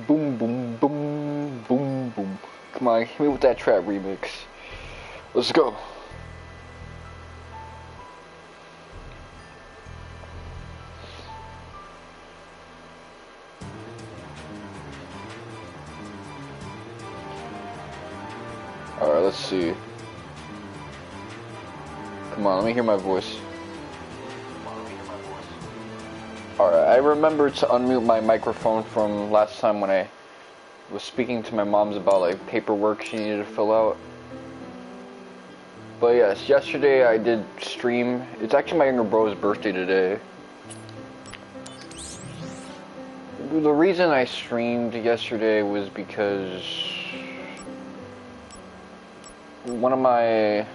Boom, boom, boom, boom, boom. Come on, hit me with that trap remix. Let's go. Alright, let's see. Come on, let me hear my voice. Alright, I remember to unmute my microphone from last time when I was speaking to my mom's about like paperwork she needed to fill out. But yes, yesterday I did stream. It's actually my younger bro's birthday today. The reason I streamed yesterday was because one of my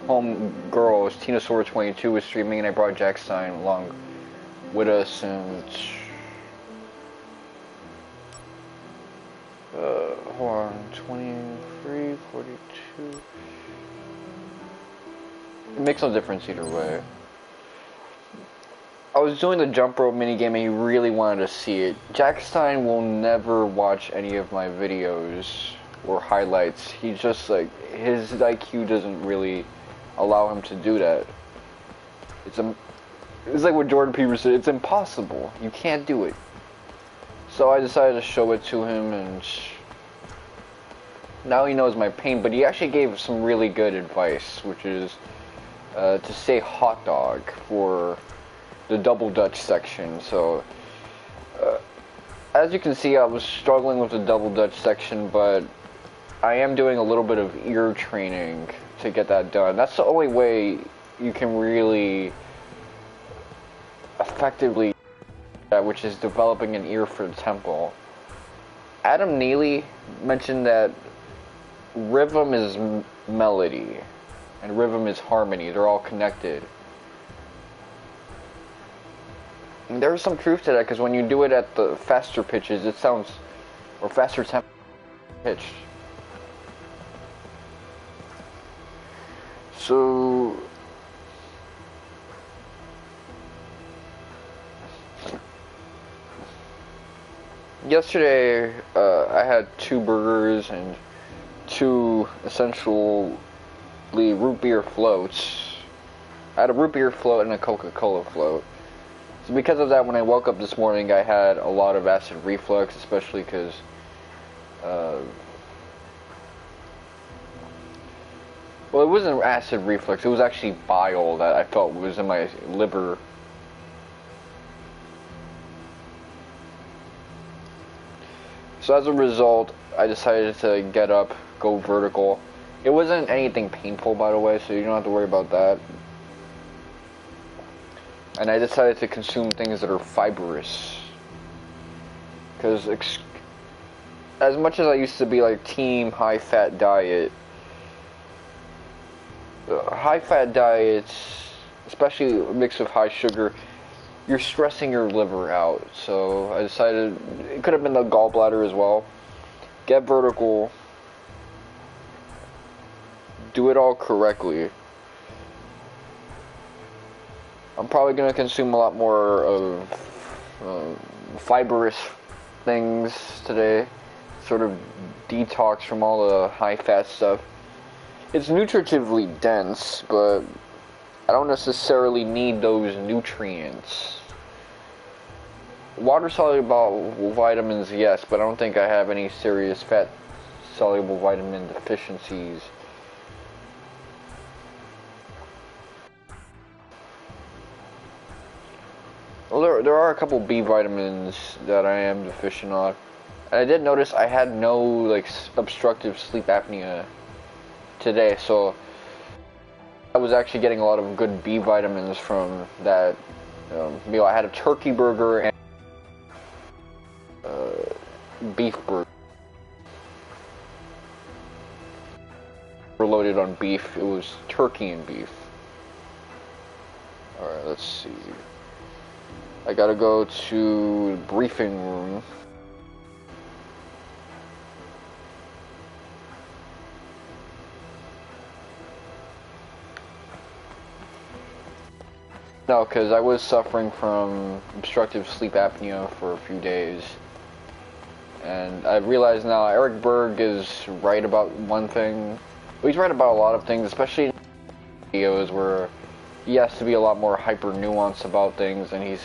home girls, Tinasaur22, was streaming, and I brought Jack Stein along with us, and hold on, 23, 42. It makes no difference either way. I was doing the jump rope minigame and he really wanted to see it. Jack Stein will never watch any of my videos or highlights. He's just like, his IQ doesn't really allow him to do that. It's like what Jordan Peterson said, it's impossible. You can't do it. So I decided to show it to him, and now he knows my pain, but he actually gave some really good advice, which is to say hot dog for the double Dutch section. So as you can see, I was struggling with the double Dutch section, but I am doing a little bit of ear training to get that done. That's the only way you can really effectively, which is developing an ear for the temple. Adam Neely mentioned that rhythm is melody and rhythm is harmony. They're all connected. And there's some truth to that, because when you do it at the faster pitches, it sounds, or faster tempo pitch. So yesterday, I had 2 burgers and 2 essentially root beer floats. I had a root beer float and a Coca-Cola float. So because of that, when I woke up this morning, I had a lot of acid reflux, especially because well, it wasn't acid reflux, it was actually bile that I felt was in my liver. So as a result, I decided to get up, go vertical. It wasn't anything painful, by the way, so you don't have to worry about that. And I decided to consume things that are fibrous. Because as much as I used to be like team high-fat diet, high-fat diets, especially mixed with high sugar, you're stressing your liver out. So I decided, it could have been the gallbladder as well. Get vertical. Do it all correctly. I'm probably going to consume a lot more of fibrous things today. Sort of detox from all the high-fat stuff. It's nutritively dense, but I don't necessarily need those nutrients. Water-soluble vitamins, yes, but I don't think I have any serious fat-soluble vitamin deficiencies. Well, there are a couple B vitamins that I am deficient on. And I did notice I had no like obstructive sleep apnea today, so I was actually getting a lot of good B vitamins from that meal. I had a turkey burger and beef burger. Loaded on beef. It was turkey and beef. Alright, let's see. I gotta go to the briefing room. No, because I was suffering from obstructive sleep apnea for a few days. And I realize now Eric Berg is right about one thing. Well, he's right about a lot of things, especially in videos where he has to be a lot more hyper nuanced about things, and he's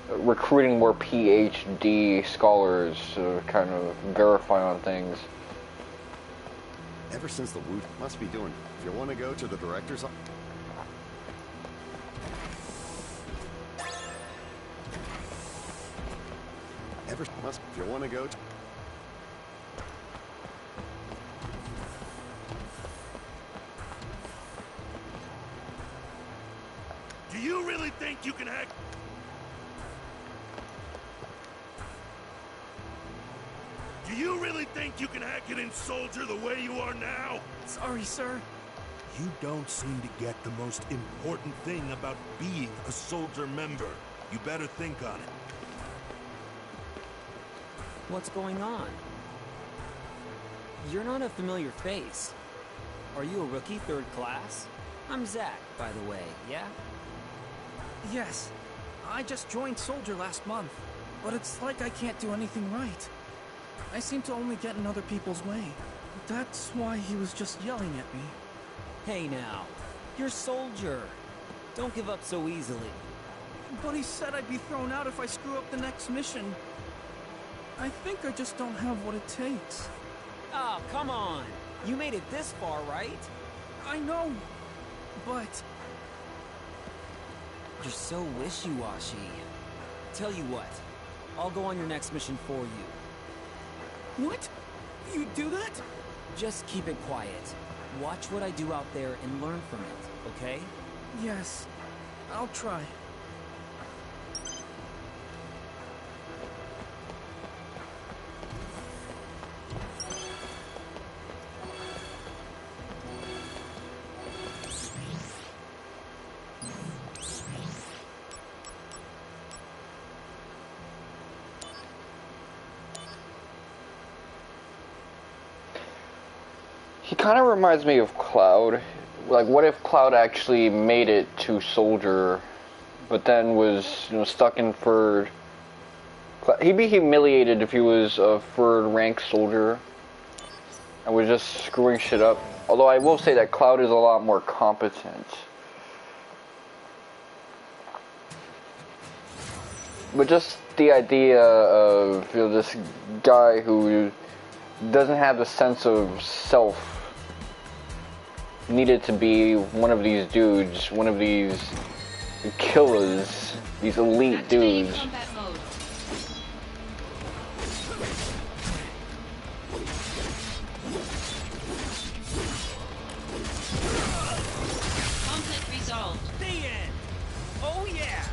recruiting more PhD scholars to kind of verify on things. Ever since the Wutai must be doing. If you want to go to the director's office. If you want to go to... Do you really think you can hack? Do you really think you can hack it in Soldier the way you are now? Sorry, sir. You don't seem to get the most important thing about being a Soldier member. You better think on it. What's going on? You're not a familiar face. Are you a rookie, third class? I'm Zack, by the way, yeah? Yes. I just joined Soldier last month, but it's like I can't do anything right. I seem to only get in other people's way. That's why he was just yelling at me. Hey now, you're Soldier. Don't give up so easily. But he said I'd be thrown out if I screw up the next mission. I think I just don't have what it takes. Oh, come on. You made it this far, right? I know, but... You're so wishy-washy. Tell you what, I'll go on your next mission for you. What? You do that? Just keep it quiet. Watch what I do out there and learn from it, okay? Yes, I'll try. He kind of reminds me of Cloud. Like, what if Cloud actually made it to Soldier, but then was, you know, stuck in third? He'd be humiliated if he was a third-rank soldier and was just screwing shit up. Although I will say that Cloud is a lot more competent. But just the idea of, you know, this guy who doesn't have the sense of self needed to be one of these dudes, one of these killers, these elite dudes. Conflict resolved. The end! Oh yeah!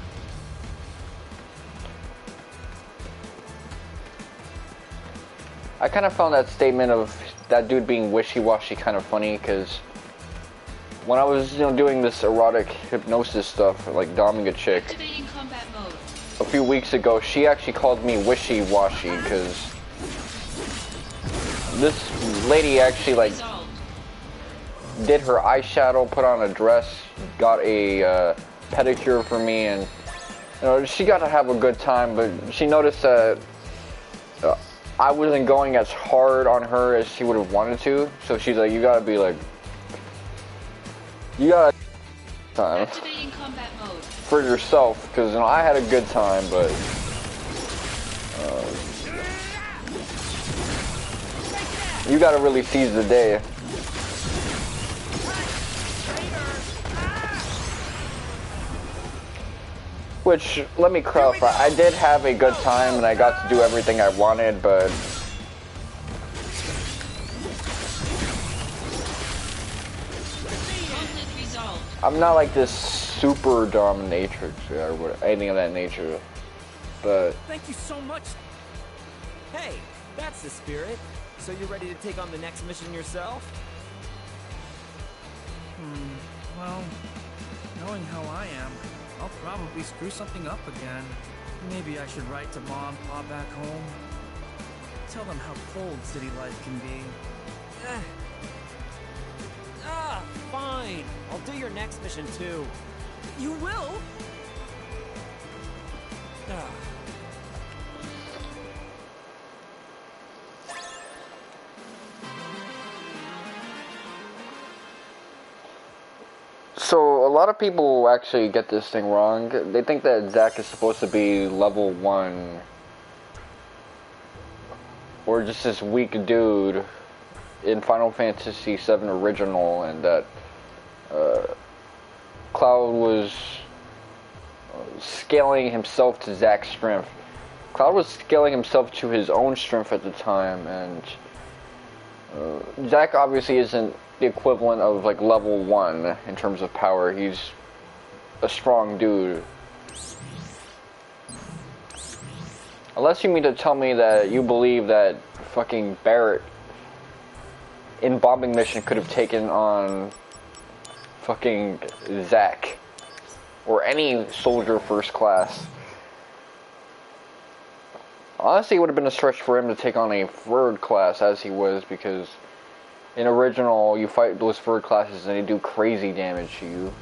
I kind of found that statement of that dude being wishy-washy kind of funny, because when I was, you know, doing this erotic hypnosis stuff, like doming a chick, Activating combat mode. a few weeks ago, she actually called me wishy-washy, because this lady actually, like, Resolved. did her eyeshadow, put on a dress, got a pedicure for me, and, you know, she got to have a good time, but she noticed that I wasn't going as hard on her as she would have wanted to, so she's like, you gotta be like, you gotta time Activating combat mode. for yourself, because, you know, I had a good time, but you gotta really seize the day. Which, let me clarify, I did have a good time and I got to do everything I wanted, but Conflict resolved. I'm not like this super dominatrix or anything of that nature. But Thank you so much. Hey, that's the spirit. So you're ready to take on the next mission yourself? Well, knowing how I am, I'll probably screw something up again. Maybe I should write to Mom and Pa back home. Tell them how cold city life can be. Fine. I'll do your next mission too. You will? Ah. So, a lot of people actually get this thing wrong. They think that Zack is supposed to be level 1. Or just this weak dude in Final Fantasy VII Original, and that Cloud was scaling himself to Zack's strength. Cloud was scaling himself to his own strength at the time, and Zack obviously isn't the equivalent of like level 1 in terms of power. He's a strong dude. Unless you mean to tell me that you believe that fucking Barrett in bombing mission could have taken on fucking Zack or any soldier first class. Honestly, it would have been a stretch for him to take on a third class as he was, because in original you fight those third classes and they do crazy damage to you.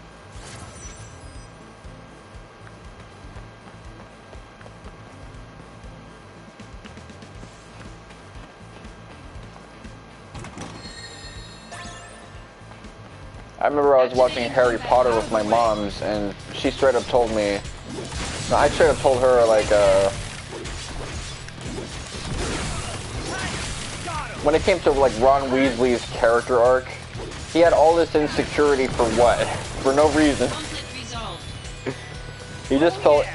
I remember I was watching Harry Potter with my moms, and she straight up told me, I straight up told her, like, when it came to, like, Ron Weasley's character arc, he had all this insecurity for what? For no reason. He just felt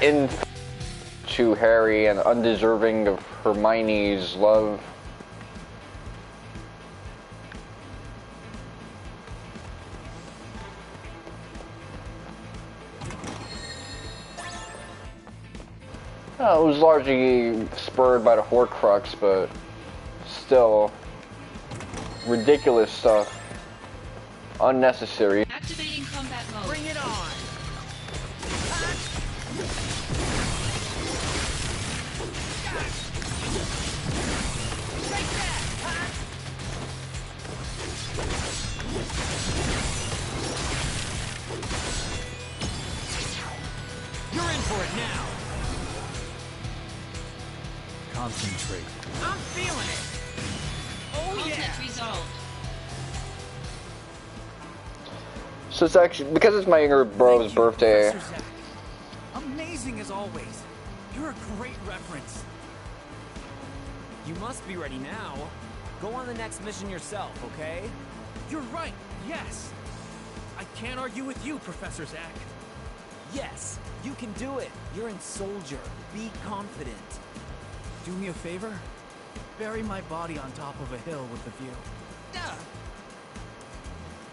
to Harry and undeserving of Hermione's love. It was largely spurred by the Horcrux, but still ridiculous stuff. Unnecessary. Activating combat mode. Bring it on! You're in for it now. Concentrate. I'm feeling it! Oh Conflict yeah! resolved. So it's actually, because it's my younger bro's Thank you, birthday, Professor Zack. Amazing as always. You're a great reference. You must be ready now. Go on the next mission yourself, okay? You're right, yes. I can't argue with you, Professor Zack. Yes, you can do it. You're in Soldier. Be confident. Do me a favor? Bury my body on top of a hill with the view.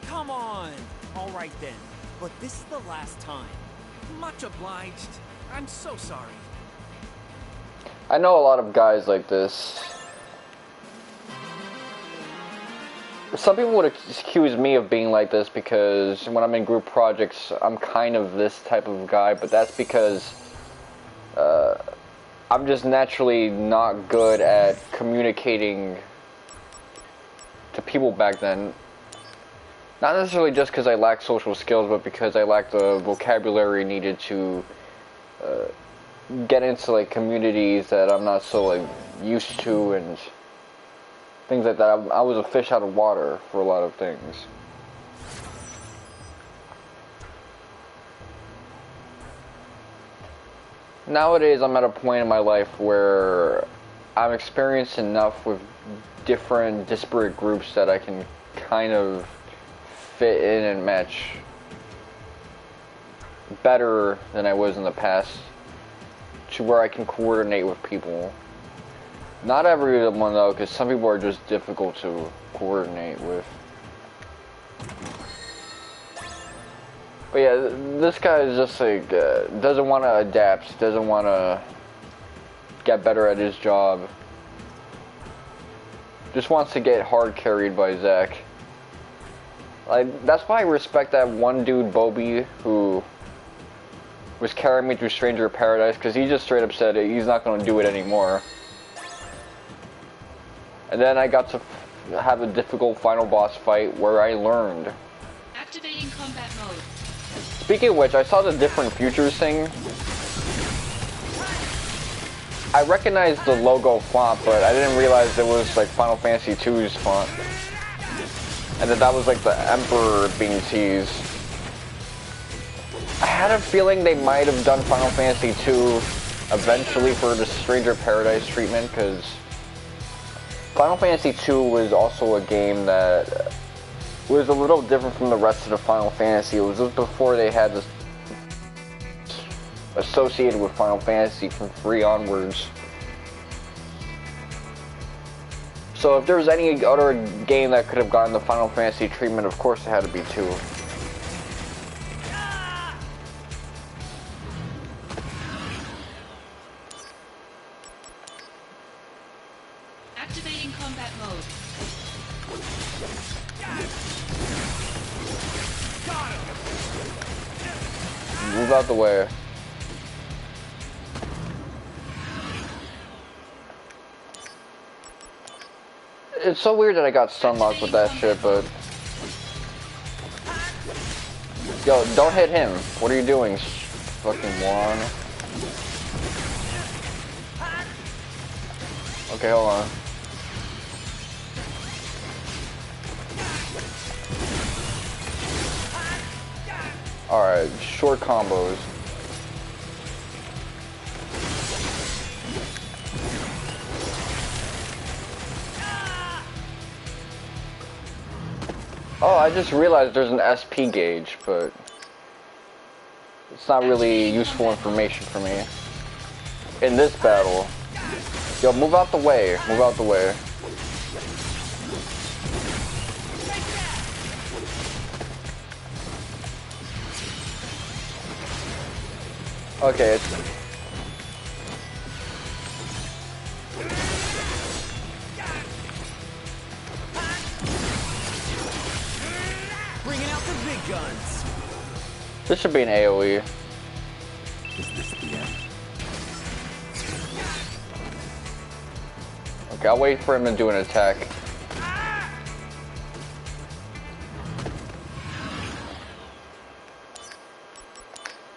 Come on. All right then. But this is the last time. Much obliged. I'm so sorry. I know a lot of guys like this. Some people would accuse me of being like this because when I'm in group projects, I'm kind of this type of guy, but that's because I'm just naturally not good at communicating to people back then. Not necessarily just because I lack social skills, but because I lack the vocabulary needed to get into like communities that I'm not so like used to and things like that. I was a fish out of water for a lot of things. Nowadays, I'm at a point in my life where I'm experienced enough with different disparate groups that I can kind of fit in and match better than I was in the past, to where I can coordinate with people. Not everyone though, because some people are just difficult to coordinate with. But yeah, this guy is just like, doesn't want to adapt, doesn't want to get better at his job. Just wants to get hard carried by Zack. Like, that's why I respect that one dude, Bobby, who was carrying me through Stranger of Paradise, because he just straight up said he's not going to do it anymore. And then I got to have a difficult final boss fight where I learned. Activating combat mode. Speaking of which, I saw the different futures thing. I recognized the logo font, but I didn't realize it was like Final Fantasy II's font. And that was like the Emperor being teased. I had a feeling they might have done Final Fantasy II eventually for the Stranger Paradise treatment, because Final Fantasy II was also a game that was a little different from the rest of the Final Fantasy. It was just before they had this associated with Final Fantasy from 3 onwards. So if there was any other game that could have gotten the Final Fantasy treatment, of course it had to be 2. Activating combat mode. Move out the way. It's so weird that I got stun locked with that shit, but... Yo, don't hit him. What are you doing, fucking moron? Okay, hold on. Alright, short combos. Oh, I just realized there's an SP gauge, but it's not really useful information for me. In this battle. Yo, move out the way. Move out the way. Okay, it's... Bringing out the big guns. This should be an AoE. Is this the end? Okay, I'll wait for him to do an attack.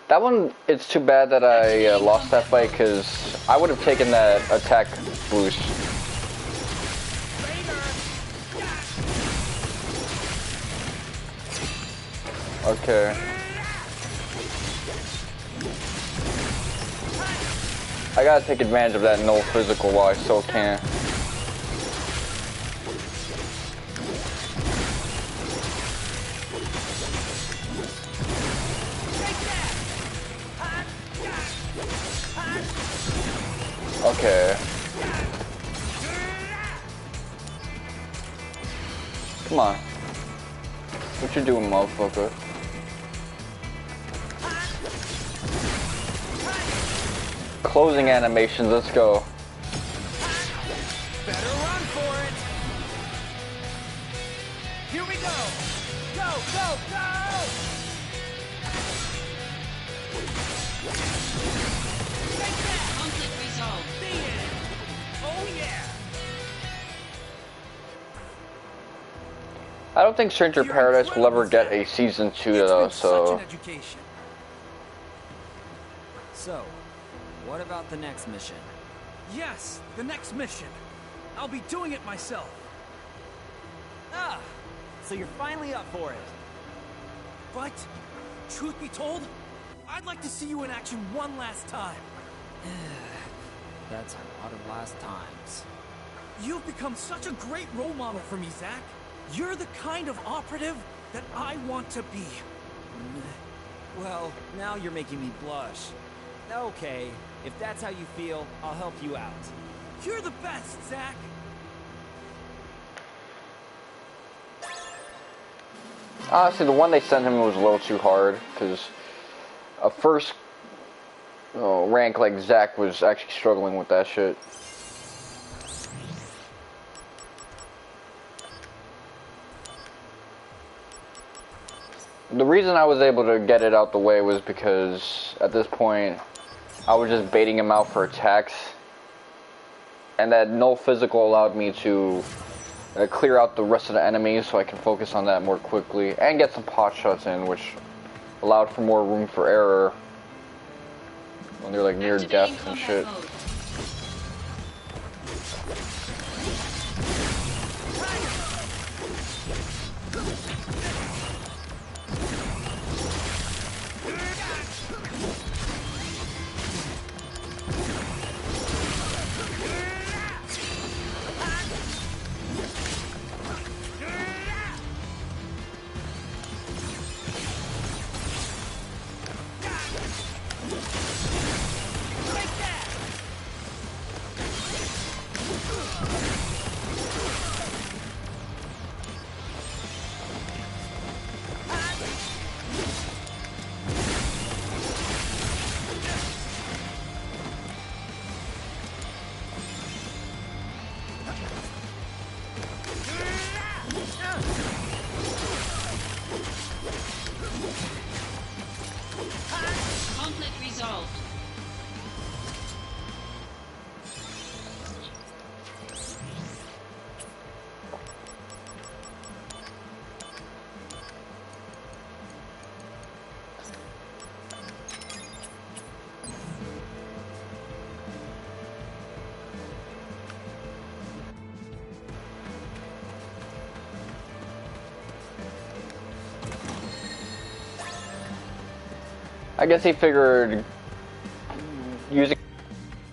That one, it's too bad that I lost that fight, because I would have taken that attack boost. Okay. I gotta take advantage of that no physical while I still can. Okay. Come on. What you doing, motherfucker? Closing animations, let's go. Better run for it. Here we go. Go, go, go! Conflict resolved. The end. Oh yeah. I don't think Stranger Paradise will ever get a season 2 though, so... Such an education. So, what about the next mission? Yes, the next mission. I'll be doing it myself. Ah, so you're finally up for it. But, truth be told, I'd like to see you in action one last time. That's a lot of last times. You've become such a great role model for me, Zack. You're the kind of operative that I want to be. Well, now you're making me blush. Okay, if that's how you feel, I'll help you out. You're the best, Zack. Honestly, the one they sent him was a little too hard, because a first rank like Zack was actually struggling with that shit. The reason I was able to get it out the way was because at this point I was just baiting him out for attacks, and that no physical allowed me to clear out the rest of the enemies so I can focus on that more quickly and get some pot shots in, which allowed for more room for error when they're like near Activating death and combat shit. mode. Conflict resolved. I guess he figured using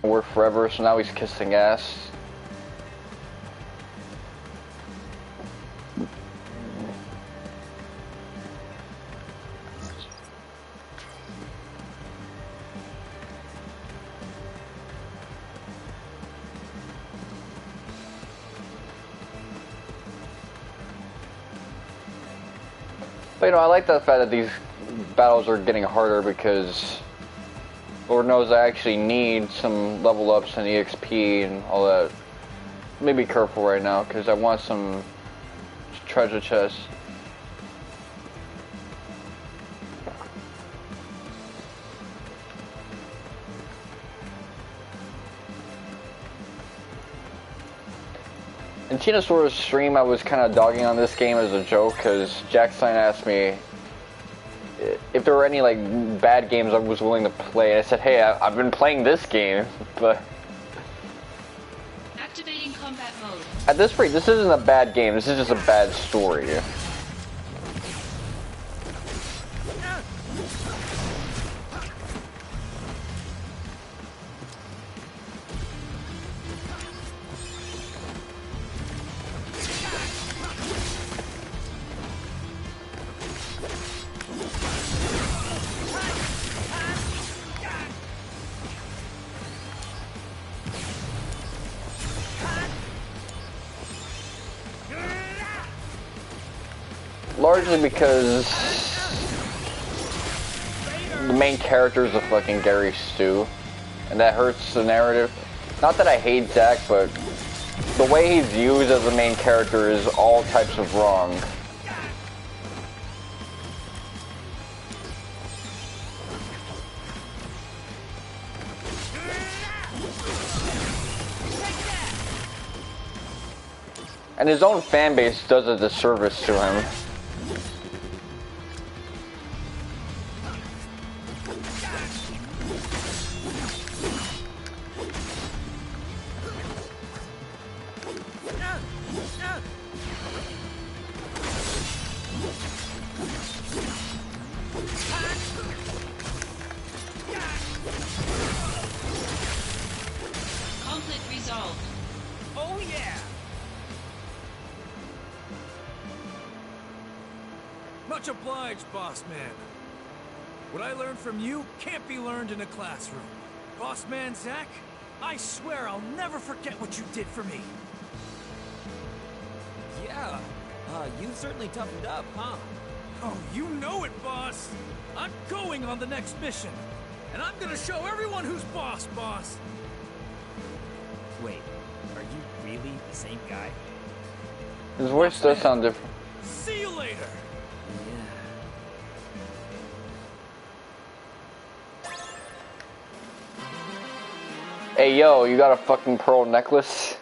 work forever, so now he's kissing ass. But you know, I like the fact that these battles are getting harder because Lord knows I actually need some level ups and EXP and all that. Let me be careful right now because I want some treasure chests. In Chinosaur's stream, I was kind of dogging on this game as a joke because Jack Stein asked me if there were any like bad games I was willing to play, and I said, "Hey, I've been playing this game," but Activating combat mode. at this rate, this isn't a bad game. This is just a bad story. Largely because the main character is a fucking Gary Stu, and that hurts the narrative. Not that I hate Zack, but the way he's used as the main character is all types of wrong. And his own fan base does a disservice to him. Conflict resolved. Oh yeah! Much obliged, boss man. What I learned from you can't be learned in a classroom. Boss man Zack, I swear I'll never forget what you did for me. Yeah, you've certainly toughened up, huh? Oh, you know it, boss. I'm going on the next mission. And I'm gonna show everyone who's boss, boss. Wait, are you really the same guy? His voice does sound different. See you later. Hey yo, you got a fucking pearl necklace?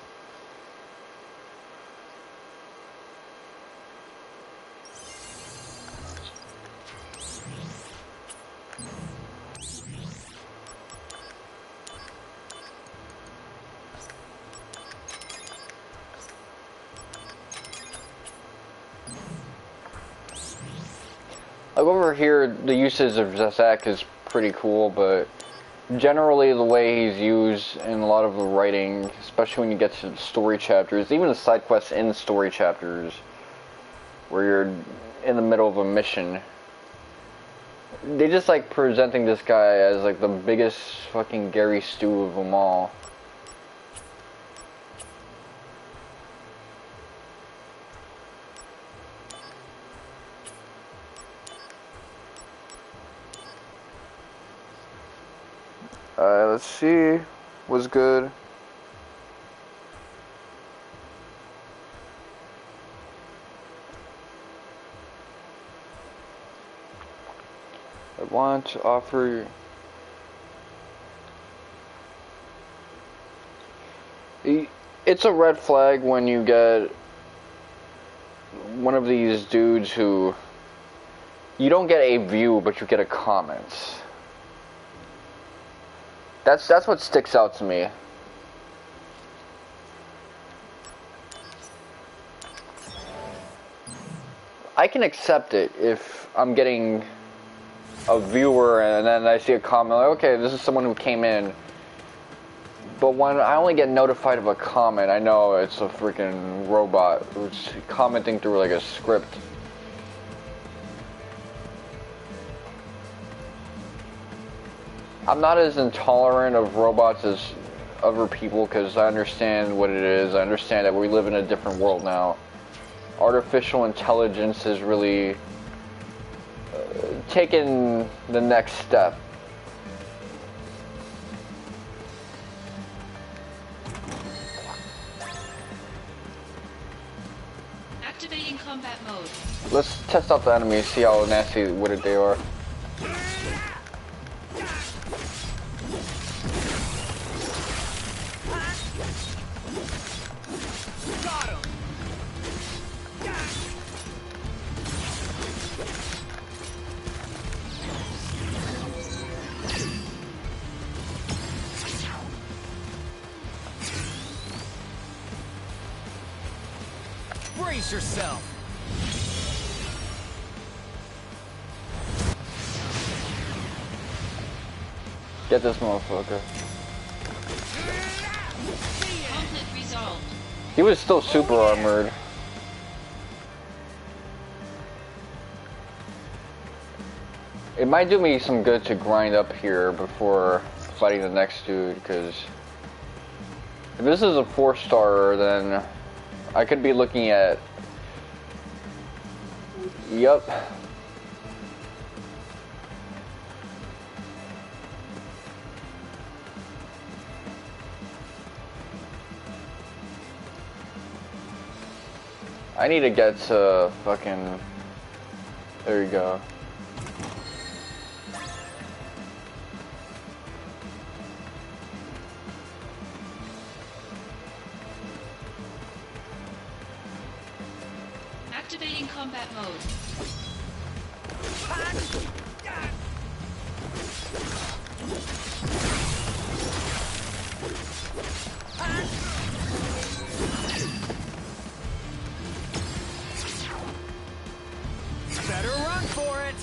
Like over here, the usage of Zack is pretty cool, but generally the way he's used in a lot of the writing, especially when you get to the story chapters, even the side quests in the story chapters, where you're in the middle of a mission, they just like presenting this guy as like the biggest fucking Gary Stew of them all. Let's see. Was good. I want to offer it's a red flag when you get one of these dudes who you don't get a view but you get a comment. That's what sticks out to me. I can accept it if I'm getting a viewer and then I see a comment like, okay, this is someone who came in. But when I only get notified of a comment, I know it's a freaking robot who's commenting through like a script. I'm not as intolerant of robots as other people because I understand what it is. I understand that we live in a different world now. Artificial intelligence is really taken the next step. Activating combat mode. Let's test out the enemies, see how nasty witted they are. Brace yourself. Get this motherfucker. Conflict resolved. He was still super armored. It might do me some good to grind up here before fighting the next dude, because if this is a 4-star, then I could be looking at... Yup. I need to get to fucking... There you go. Activating combat mode. Better run for it.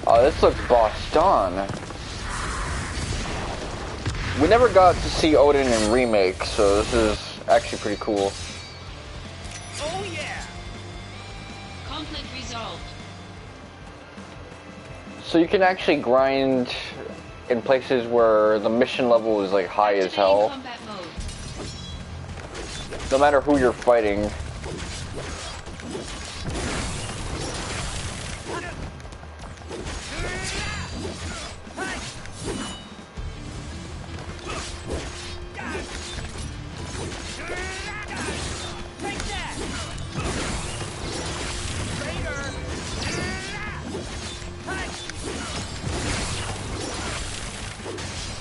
Oh, this looks bossed on. We never got to see Odin in Remake, so this is actually pretty cool. Oh yeah. Conflict resolved. So you can actually grind in places where the mission level is like high as hell. Combat mode. No matter who you're fighting.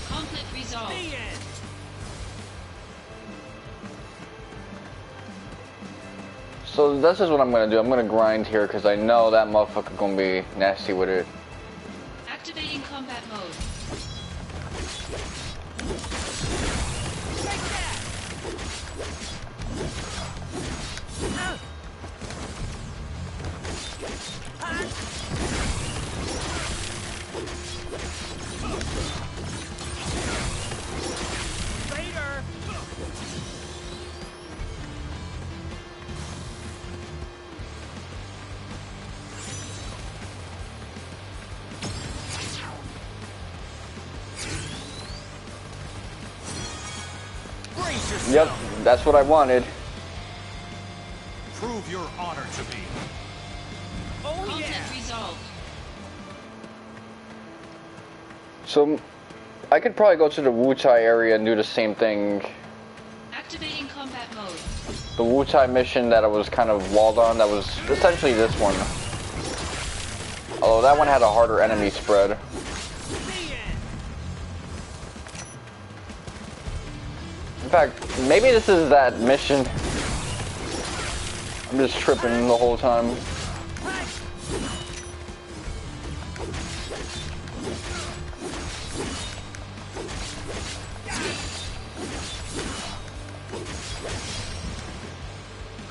Conflict resolved. So this is what I'm gonna do. I'm gonna grind here because I know that motherfucker gonna be nasty with it. Activating combat mode. Yep, that's what I wanted. Prove your honor to me. Oh Conflict yeah! resolved. So, I could probably go to the Wutai area and do the same thing. Activating combat mode. The Wutai mission that I was kind of walled on, that was essentially this one. Although that one had a harder enemy spread. In fact, maybe this is that mission. I'm just tripping the whole time.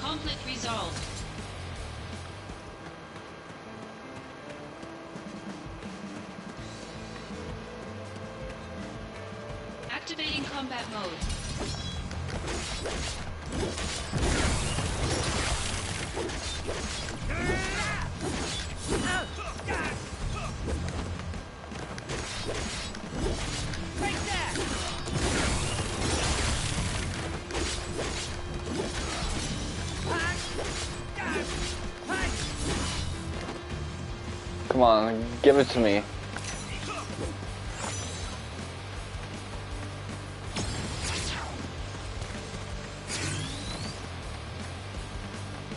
Conflict resolved. Activating combat mode. Come on, give it to me.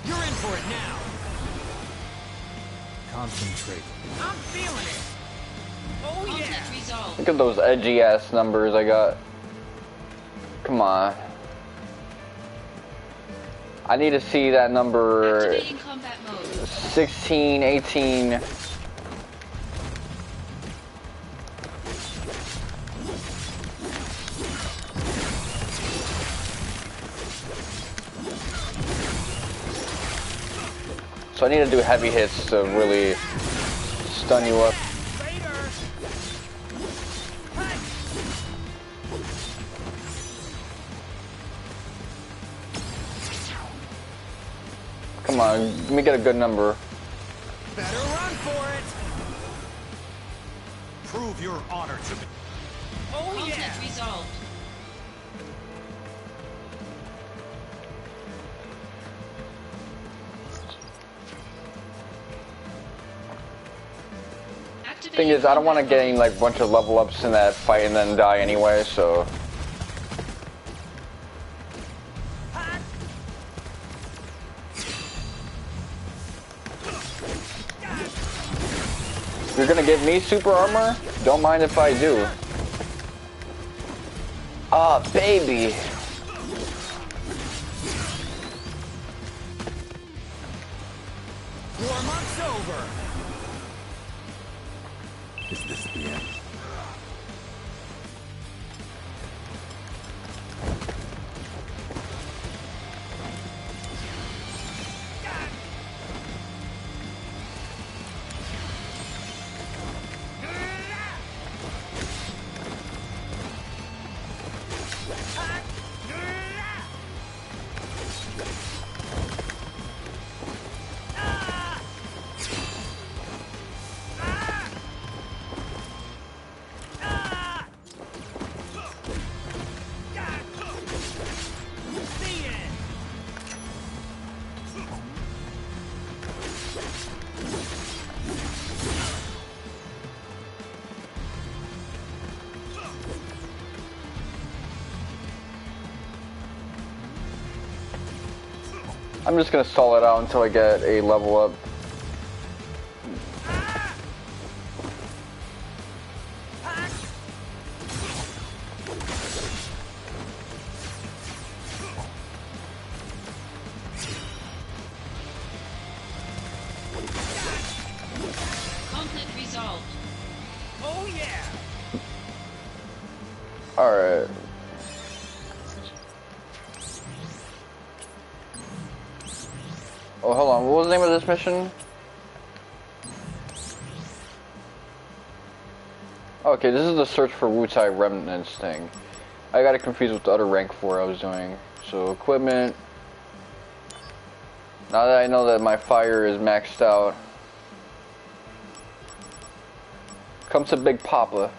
You're in for it now. Concentrate. I'm feeling it. Oh yeah! Conflict resolved. Look at those edgy ass numbers I got. Come on. I need to see that number Activating combat mode. 16, 18. So I need to do heavy hits to really stun you up. Come on, let me get a good number. Better run for it. Prove your honor to me. Oh Conflict yeah! resolved. Thing is, I don't want to gain like a bunch of level ups in that fight and then die anyway, so. You're gonna give me super armor? Don't mind if I do. Ah, baby. Warm-up's over. Is this the end? I'm just gonna stall it out until I get a level up. Conflict resolved. Oh yeah! Alright. Oh, hold on. What was the name of this mission? Okay, this is the search for Wutai remnants thing. I got it confused with the other rank 4 I was doing. So, equipment. Now that I know that my fire is maxed out. Comes to Big Papa.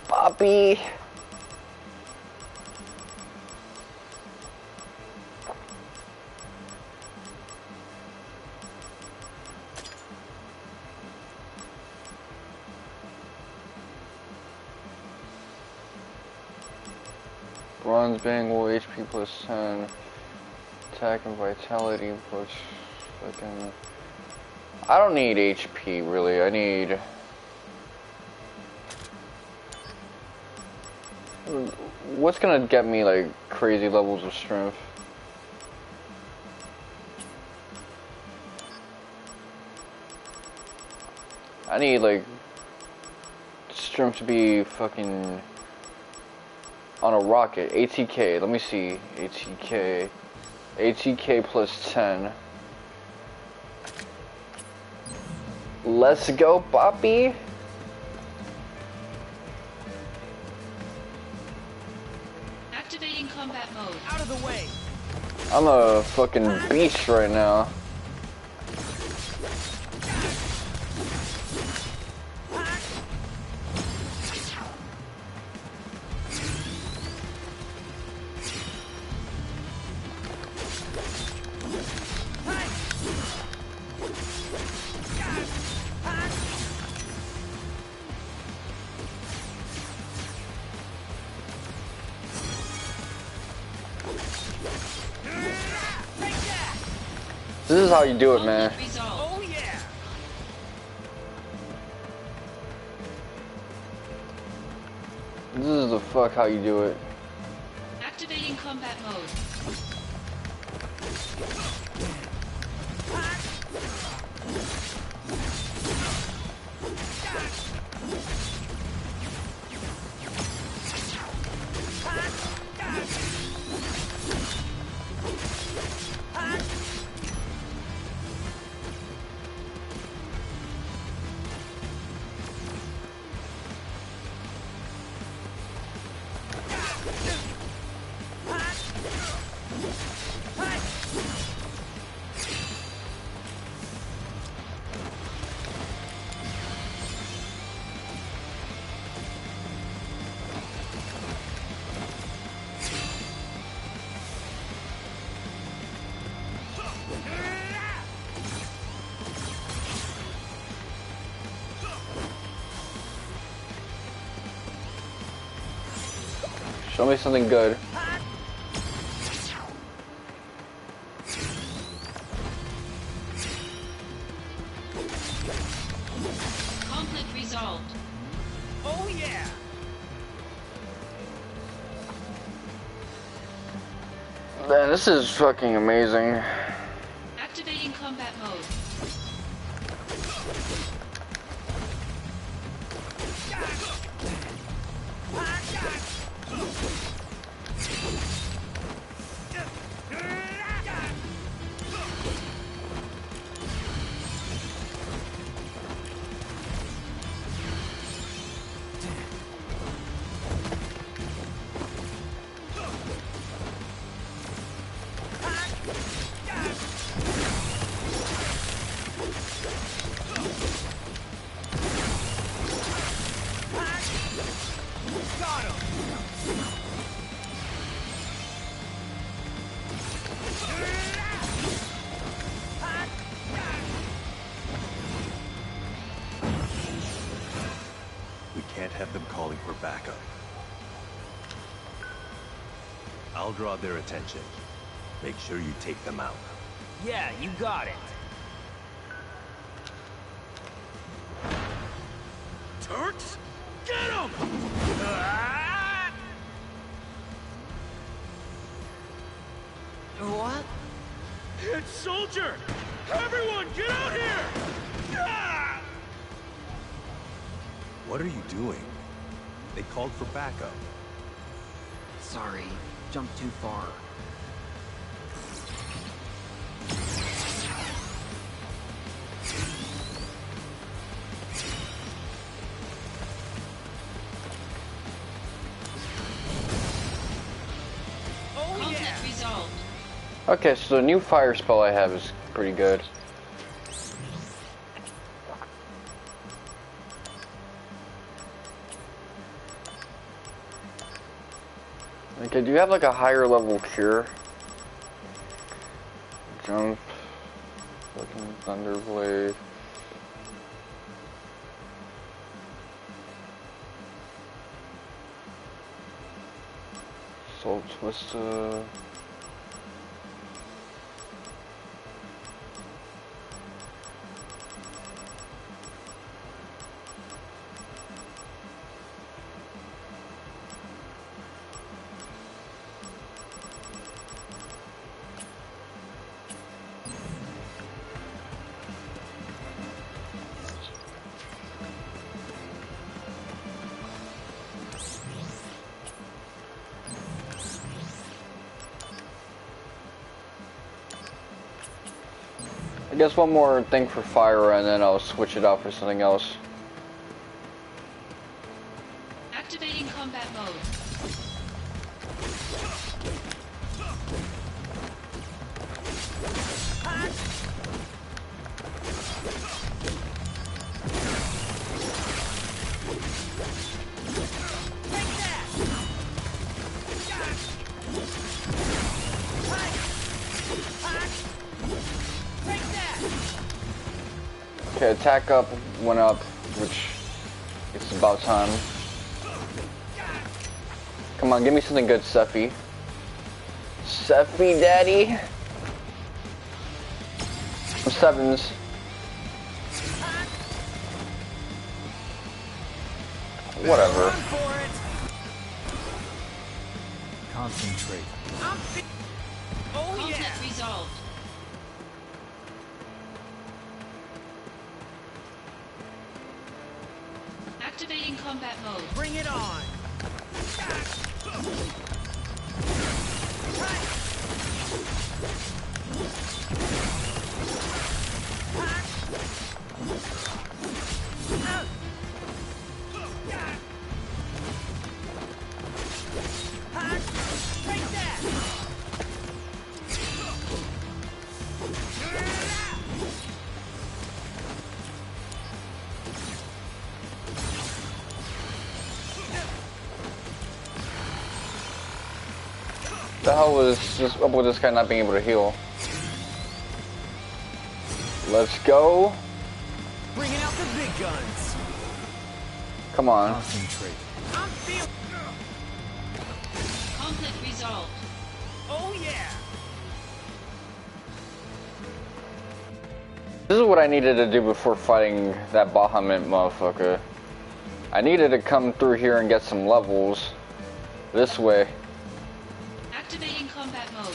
Poppy! Bronze Bangle, HP plus 10. Attack and Vitality plus fucking... I don't need HP, really. I need... What's gonna get me, like, crazy levels of strength? I need, like, strength to be fucking... on a rocket. ATK, let me see. ATK. ATK plus 10. Let's go, Poppy! Activating combat mode. Out of the way! I'm a fucking beast right now. This is how you do it, man. Oh yeah! This is the fuck how you do it. Activating combat mode. Show me something good. Conflict resolved. Oh yeah! Man, this is fucking amazing. Activating combat mode. We can't have them calling for backup. I'll draw their attention. Make sure you take them out. Yeah, you got it. Turks? Get him! What? It's Soldier! Everyone, get out here! Ah! What are you doing? They called for backup. Sorry, jumped too far. Oh yeah! Conflict resolved. Okay, so the new fire spell I have is pretty good. Okay, do you have like a higher level cure? Jump. Fucking Thunderblade. Assault Twister. I guess one more thing for fire and then I'll switch it out for something else. Activating combat mode. Okay, attack up went up, which it's about time. Come on, give me something good, Sephi. Sephi, daddy. Some sevens. Whatever. Concentrate. Conflict resolved. Activating combat mode. Bring it on! The hell was just up with this guy not being able to heal? Let's go. Bringing out the big guns! Come on. Concentrate. I'm feeling... Conflict resolved. Oh yeah! This is what I needed to do before fighting that Bahamut motherfucker. I needed to come through here and get some levels. This way. Activating combat mode.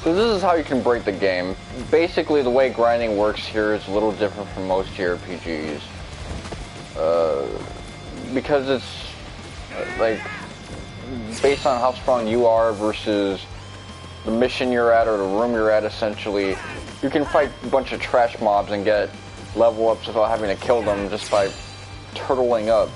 So this is how you can break the game. Basically, the way grinding works here is a little different from most JRPGs. Because it's like based on how strong you are versus the mission you're at or the room you're at, essentially, you can fight a bunch of trash mobs and get level ups without having to kill them just by turtling up.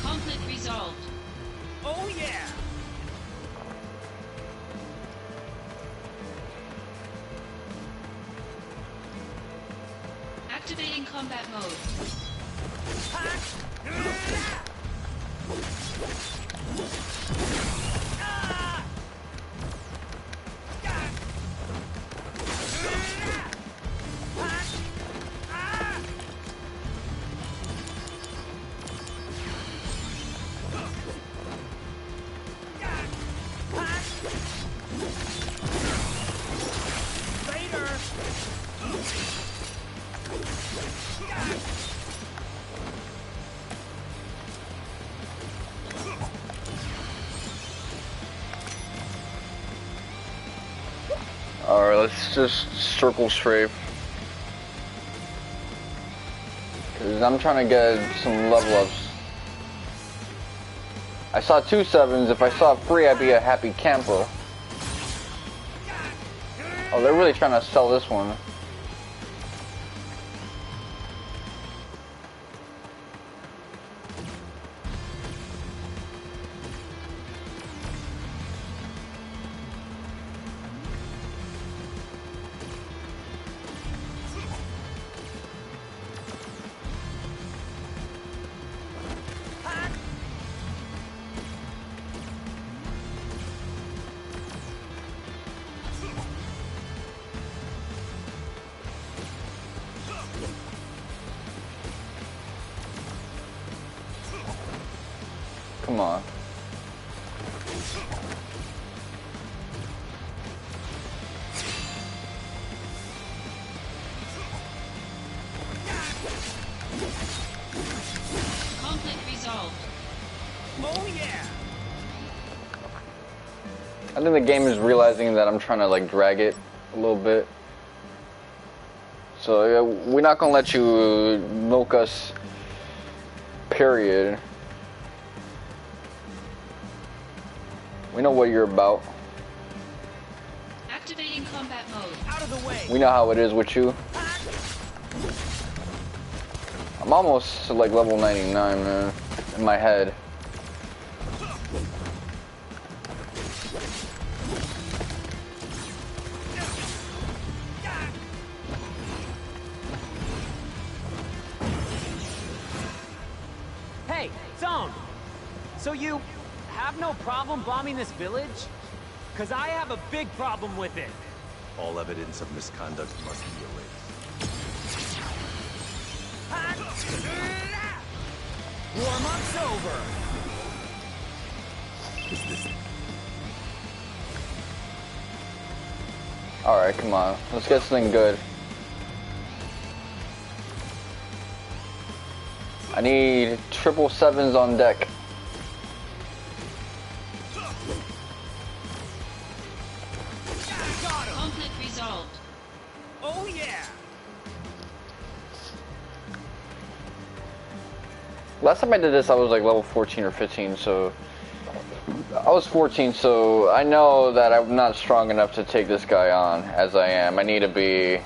Conflict resolved. Oh yeah! Activating combat mode. let's just circle strafe. Cause I'm trying to get some level ups. I saw 2 7s. If I saw 3, I'd be a happy camper. Oh, they're really trying to sell this one. Come on. Conflict resolved. Oh yeah! I think the game is realizing that I'm trying to like drag it a little bit. So we're not gonna let you milk us, period. We know what you're about. Activating combat mode. Out of the way! We know how it is with you. I'm almost to like level 99, man, in my head. Hey, Zone! So you have no problem bombing this village? Cause I have a big problem with it. All evidence of misconduct must be erased. Warm-up's over. Is this... Alright, come on. Let's get something good. I need 777s on deck. Conflict resolved. Oh yeah! Last time I did this, I was like level 14 or 15, so... I was 14, so I know that I'm not strong enough to take this guy on as I am. I need to be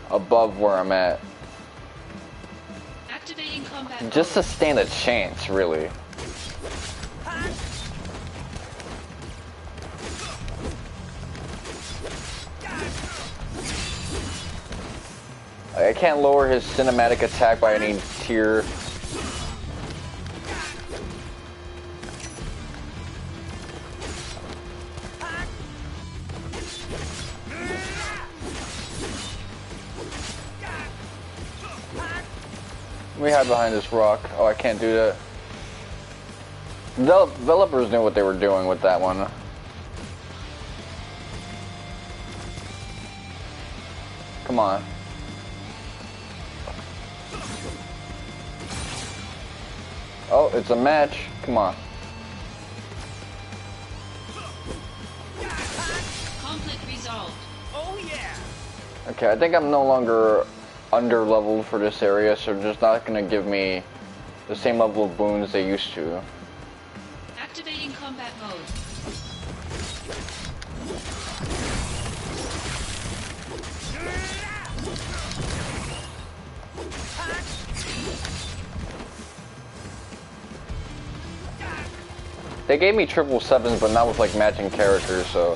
above where I'm at. Activating combat Just to mode. stand a chance, really. I can't lower his cinematic attack by any tier. Let me hide behind this rock. Oh, I can't do that. The developers knew what they were doing with that one. Come on. Oh, it's a match. Come on. Conflict resolved. Oh yeah! Okay, I think I'm no longer under leveled for this area, so they're just not gonna give me the same level of boons they used to. Activating combat mode. They gave me 777s, but not with like matching characters, so.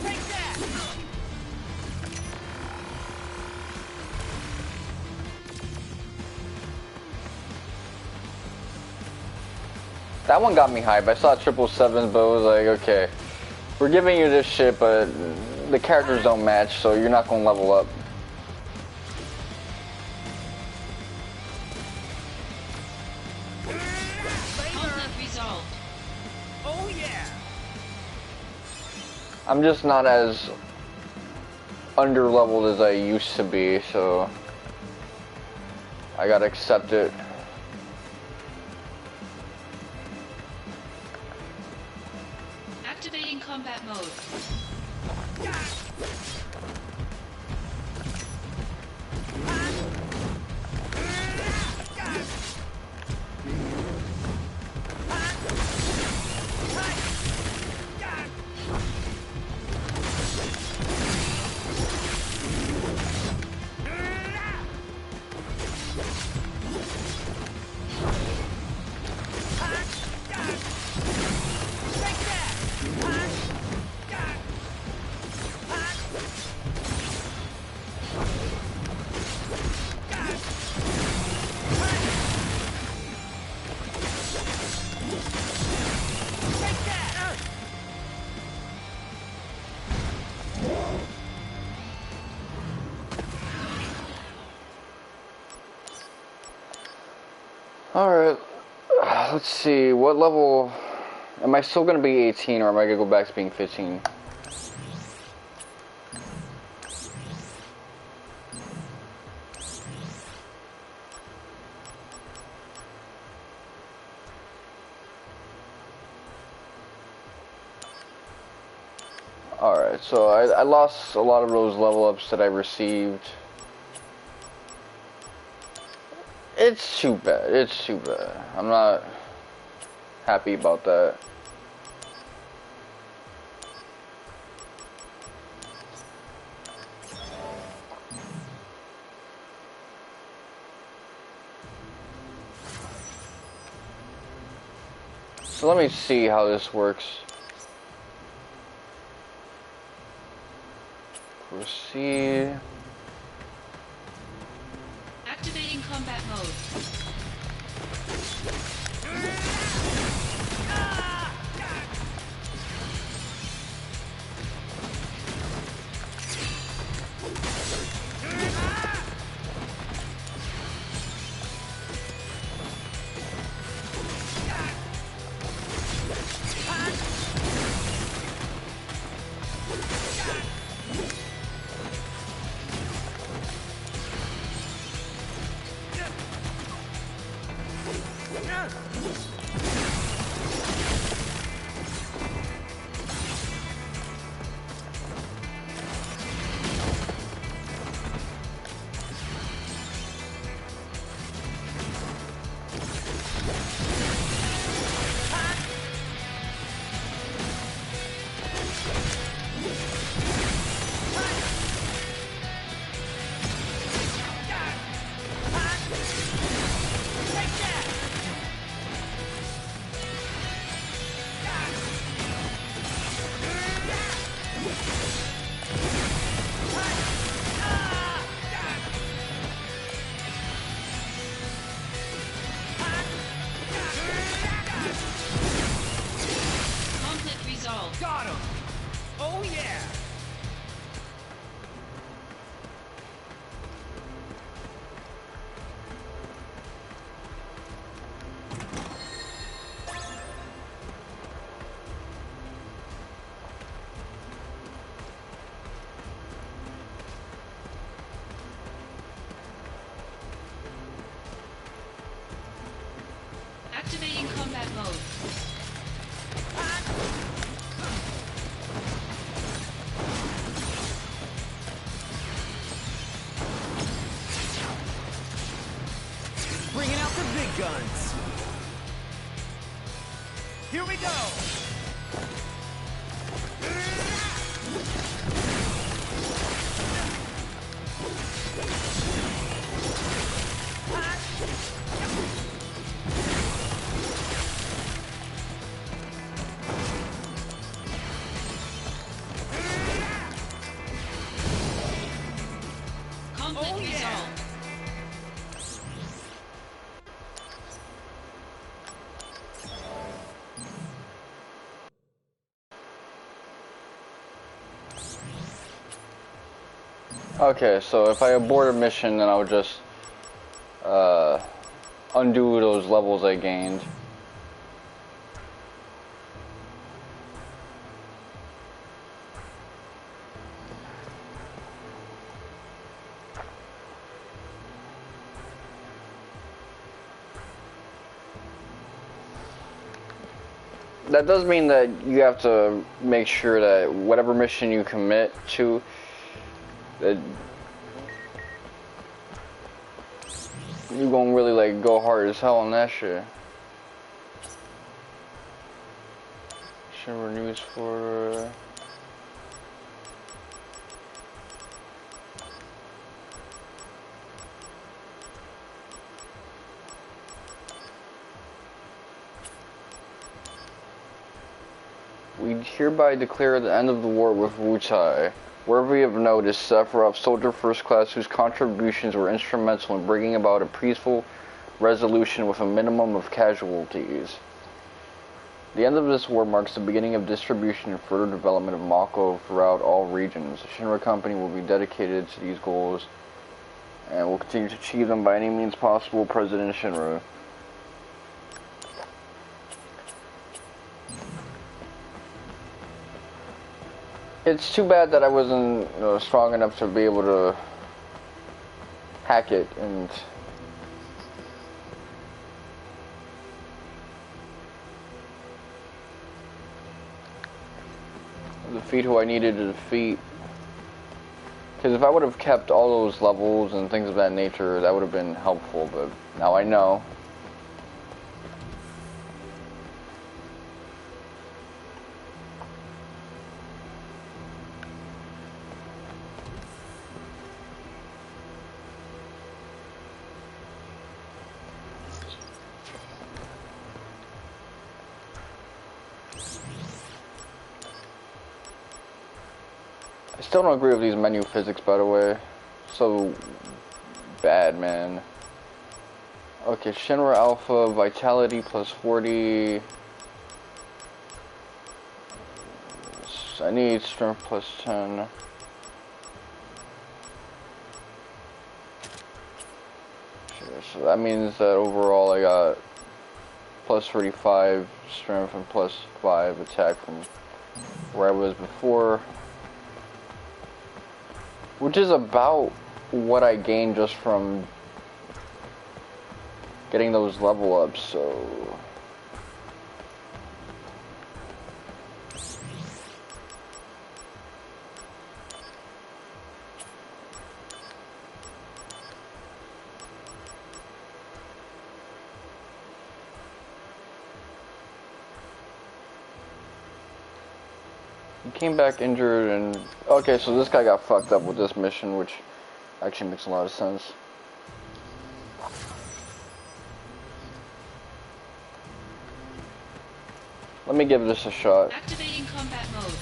That one got me hype. I saw 777s, but it was like, okay, we're giving you this shit, but the characters don't match, so you're not gonna level up. Conflict resolved. Oh yeah! I'm just not as under leveled as I used to be, so I gotta accept it. Activating combat mode. Alright, let's see, what level, am I still going to be 18 or am I going to go back to being 15? Alright, so I lost a lot of those level ups that I received. It's too bad. It's too bad. I'm not happy about that. So let me see how this works. Proceed. Activating combat mode. Got him! Oh yeah! Activating combat mode. Bringing out the big guns. Here we go. Conflict resolved. Okay, so if I abort a mission, then I'll just undo those levels I gained. That does mean that you have to make sure that whatever mission you commit to, that you gonna really like go hard as hell on that shit. Shimmer news for we hereby declare the end of the war with Wutai. Worthy of note is Sephiroth, Soldier First Class, whose contributions were instrumental in bringing about a peaceful resolution with a minimum of casualties. The end of this war marks the beginning of distribution and further development of Mako throughout all regions. The Shinra Company will be dedicated to these goals and will continue to achieve them by any means possible. President Shinra. It's too bad that I wasn't strong enough to be able to hack it and defeat who I needed to defeat. Because if I would have kept all those levels and things of that nature, that would have been helpful, but now I know. I still don't agree with these menu physics, by the way. So bad, man. Okay, Shinra Alpha, Vitality plus 40. I need Strength plus 10. Okay, so that means that overall I got plus 35 Strength and plus 5 attack from where I was before. Which is about what I gained just from getting those level ups, so... He came back injured and... Okay, so this guy got fucked up with this mission, which actually makes a lot of sense. Let me give this a shot. Activating combat mode.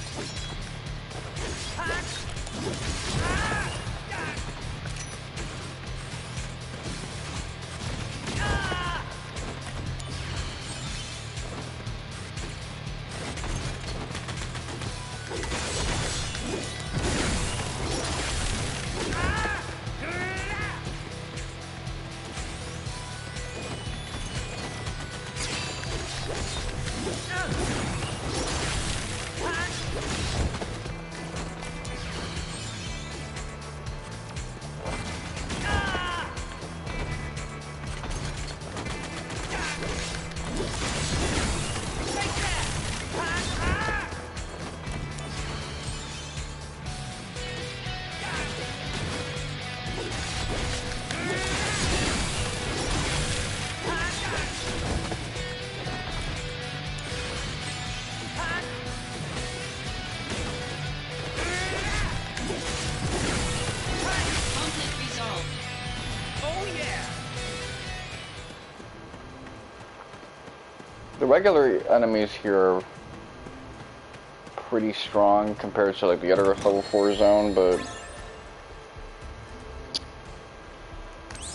The regular enemies here are pretty strong compared to like the other level 4 zone, but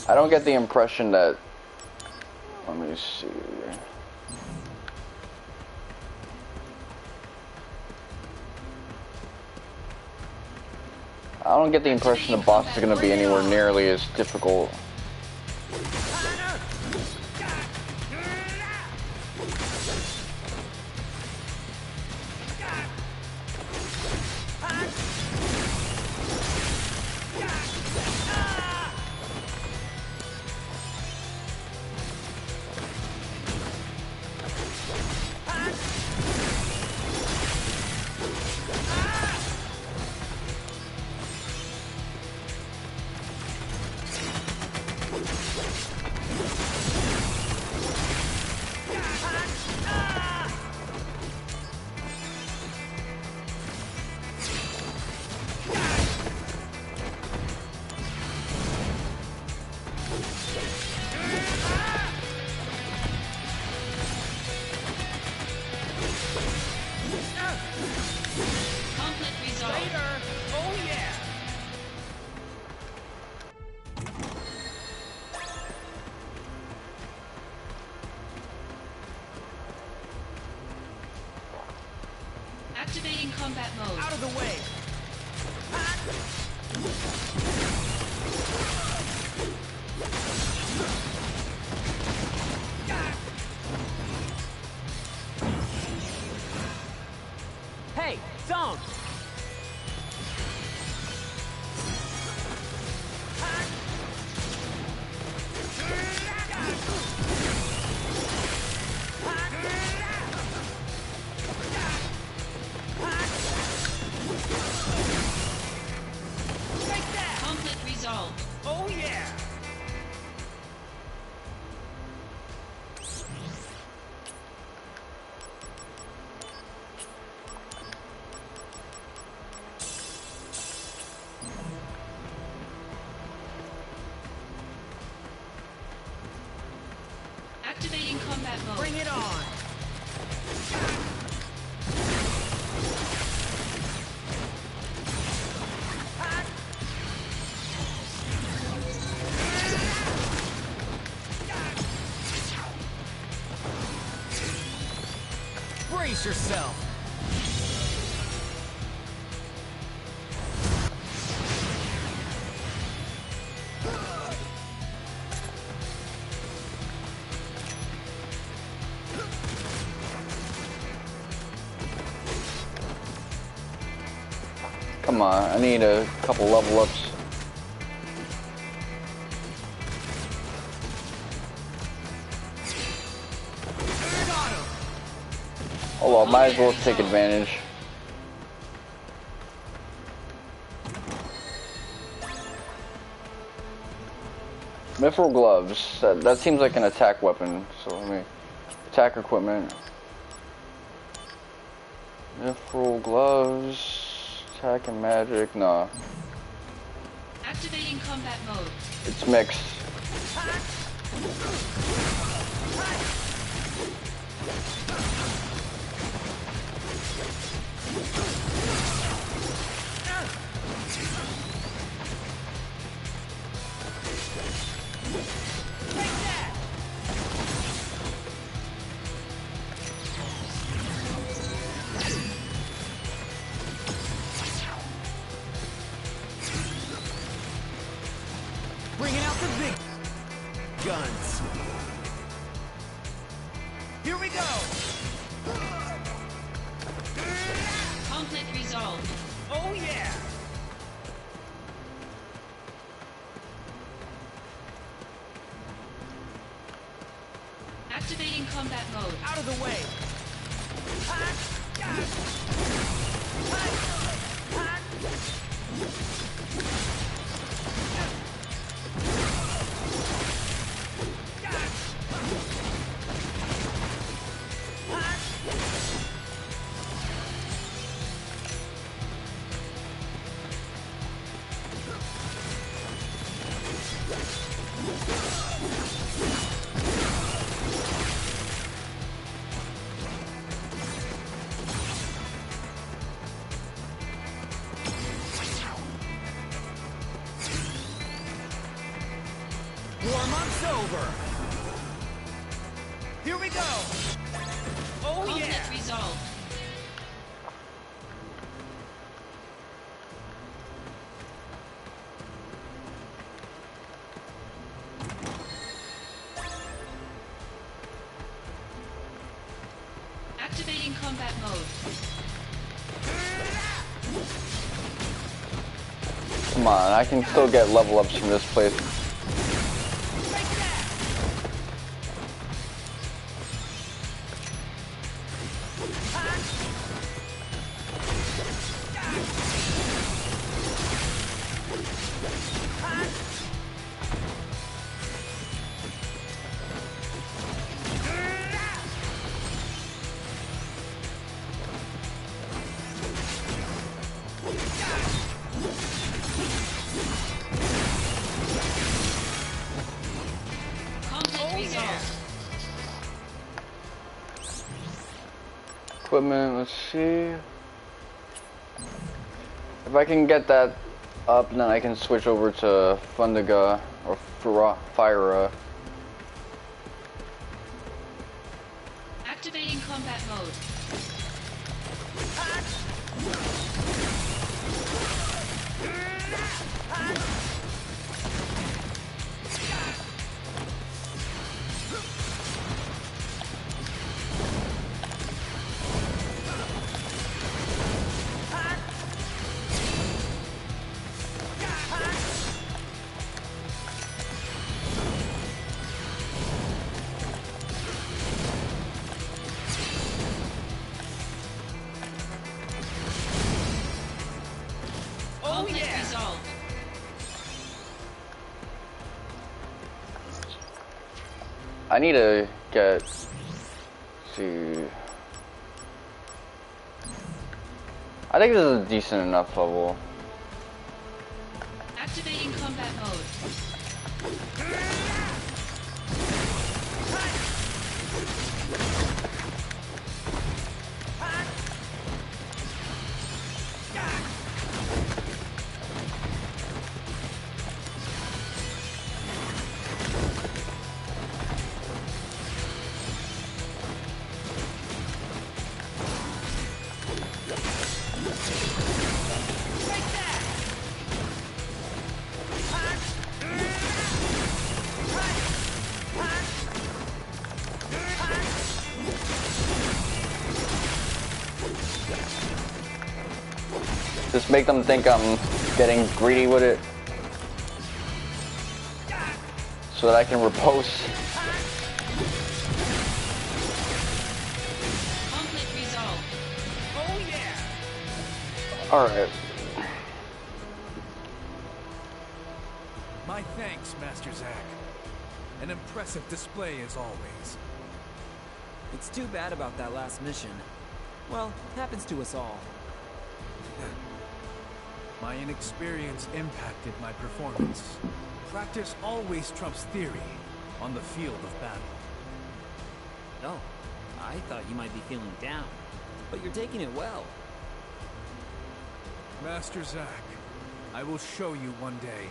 I don't get the impression that, let me see. I don't get the impression the boss is going to be anywhere nearly as difficult. Activating combat mode. Out of the way! Hey, don't! Bring it on! Brace yourself! Come on, I need a couple level ups. Oh well, might as well take advantage. Mithril gloves. That seems like an attack weapon. So let me attack equipment. Mithril gloves. Attack and magic. Nah. Activating combat mode. It's mixed. Bringing out the big guns. Here we go. Conflict resolved. Oh yeah. Activating combat mode. Out of the way. Warm-up's over. Here we go. Oh Conflict yeah. resolved. Activating combat mode. Come on, I can still get level ups from this place. Equipment, let's see. If I can get that up, then I can switch over to Fundiga or Fyra. Activating combat mode. I need to get to. I think this is a decent enough level. Activating combat mode. Just make them think I'm getting greedy with it, so that I can repulse. Conflict resolved. Oh yeah! Alright. My thanks, Master Zack. An impressive display as always. It's too bad about that last mission. Well, happens to us all. My inexperience impacted my performance. Practice always trumps theory on the field of battle. Oh, I thought you might be feeling down, but you're taking it well. Master Zack, I will show you one day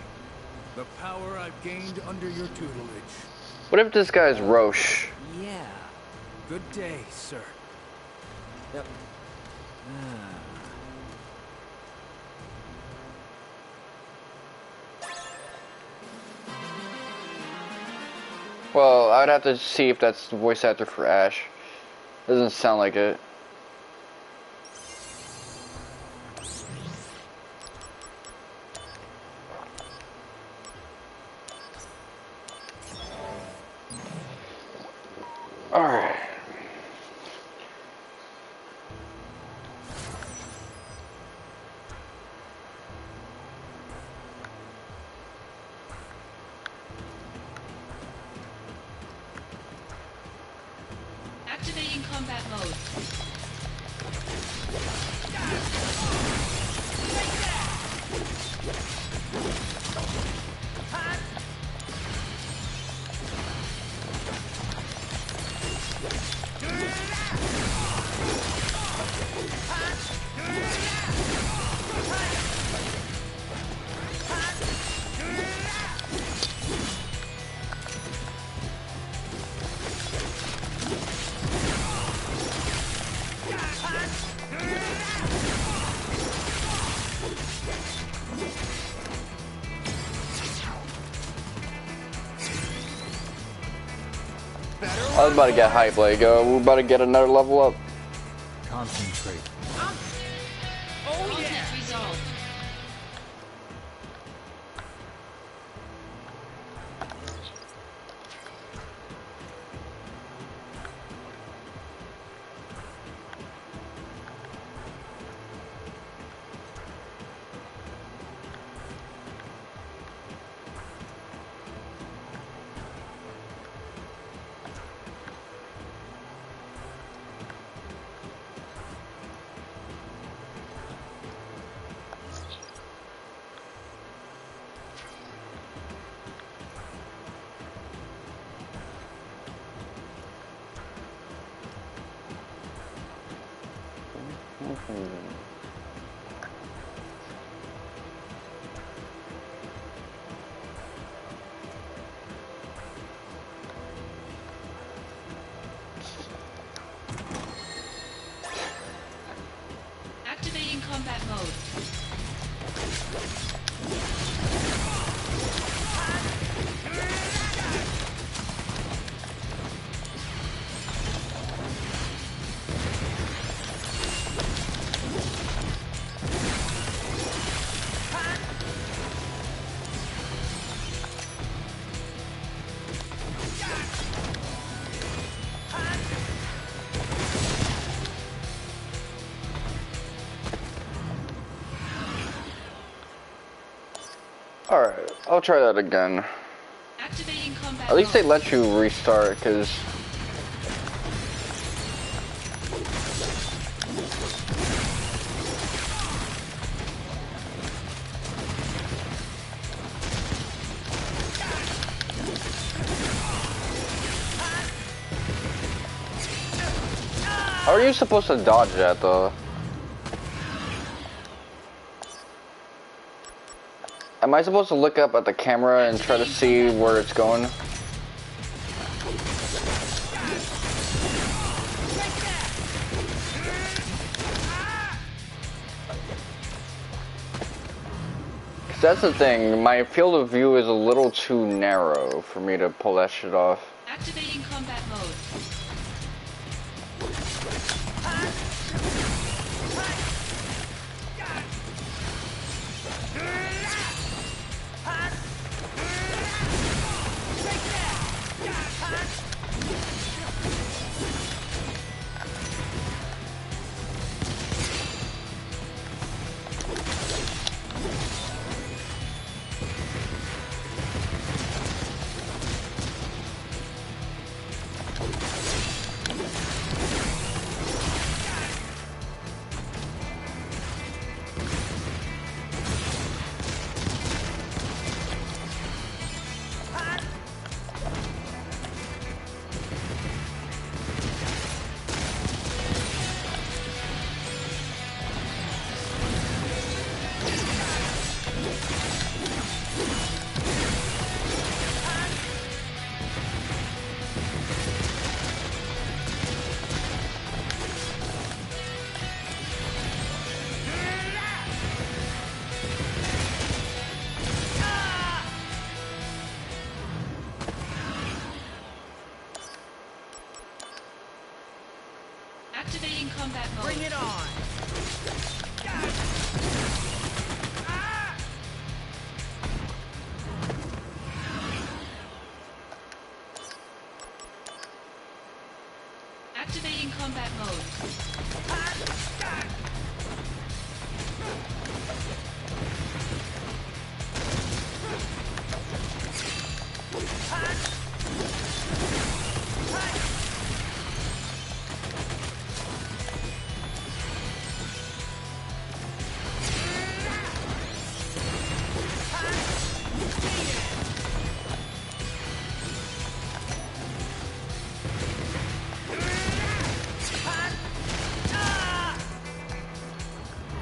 the power I've gained under your tutelage. What if this guy's Roche? Yeah. Good day, sir. Yep. Well, I'd have to see if that's the voice actor for Ash. Doesn't sound like it. Alright. Activating combat mode. I was about to get hype, like, we're about to get another level up. Concentrate. Conflict resolved. Activating combat mode. Alright, I'll try that again. Activating combat At least they mode. let you restart, because... How are you supposed to dodge that though? Am I supposed to look up at the camera and try to see where it's going? Cause that's the thing, my field of view is a little too narrow for me to pull that shit off. Activating combat mode. Activating combat mode. Bring it on! Activating combat mode.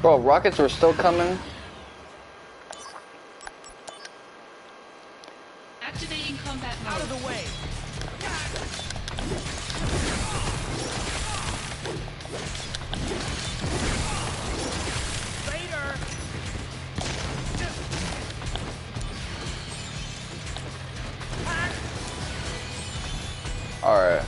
Bro, rockets were still coming. Activating combat mode. Out of the way! Later! Alright.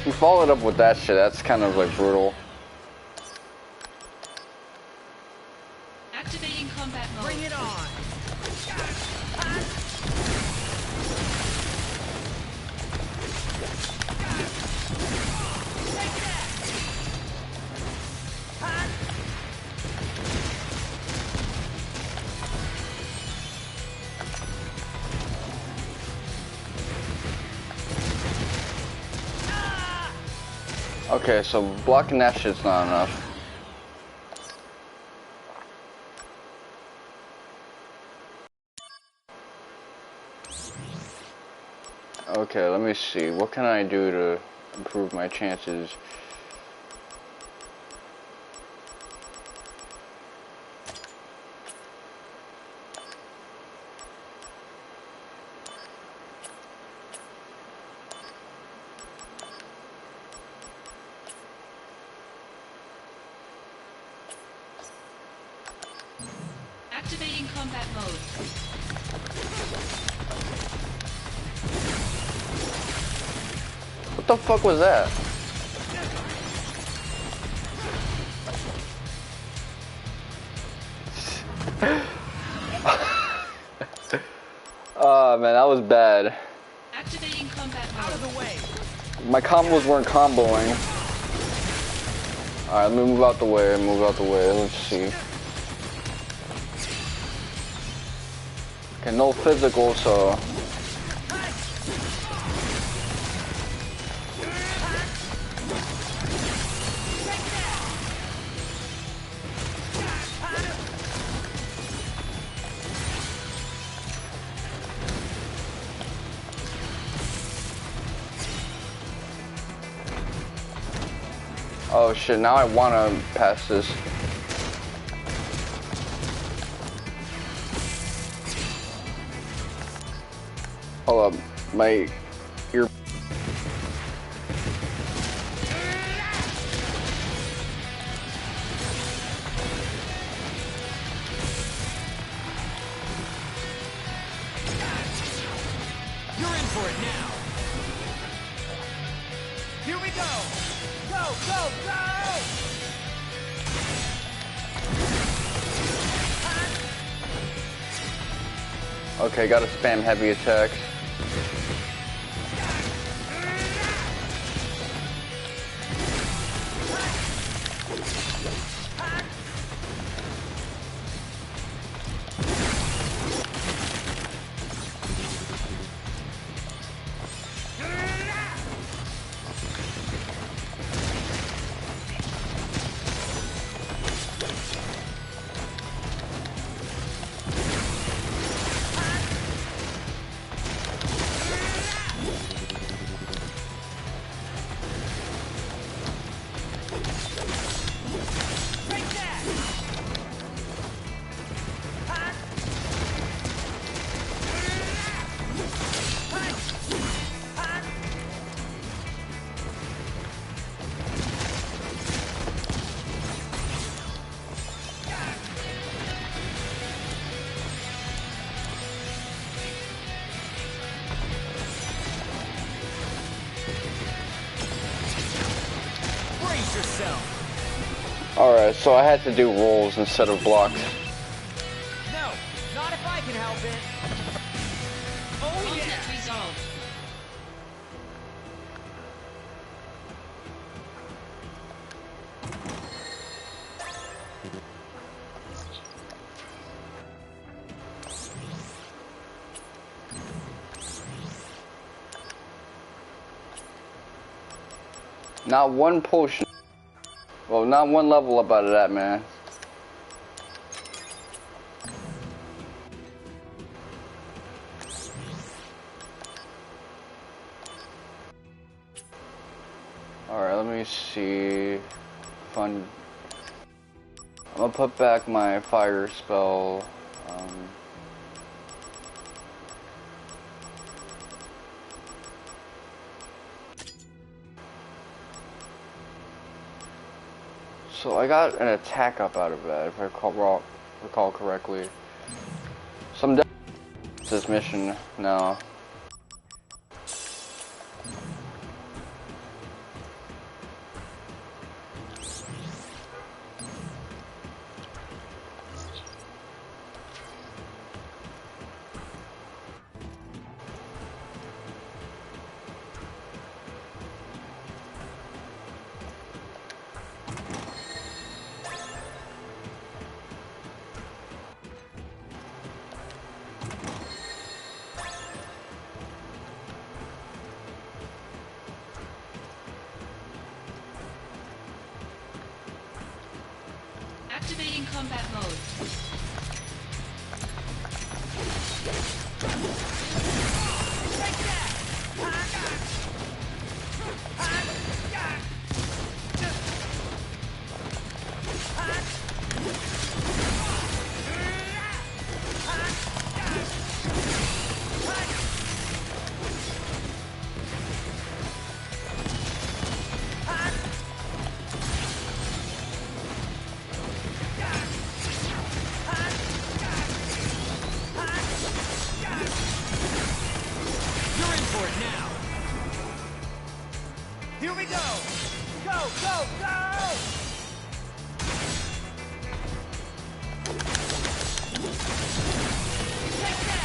You followed up with that shit, that's kind of like brutal. Activating combat mode. Bring it on! Okay, so blocking that shit's not enough. Okay, let me see. What can I do to improve my chances? Activating combat mode. What the fuck was that? Oh man, that was bad. Activating combat mode. Out of the way! My combos weren't comboing. Alright, let me move out the way, let's see. Okay, no physical, so... Oh shit, now I wanna pass this. Hold up, my ear. You're in for it now. Here we go. Go, go, go! Okay, gotta spam heavy attacks. Alright, so I had to do rolls instead of blocks. No, not if I can help it. Oh Conflict yeah! resolved. Not one potion. Well, not one level up out of that, man. Alright, let me see. I'm gonna put back my fire spell. So I got an attack up out of that, if I recall correctly. So I'm done with this mission now. Activating combat mode. Here we go! Go, go, go! Take that!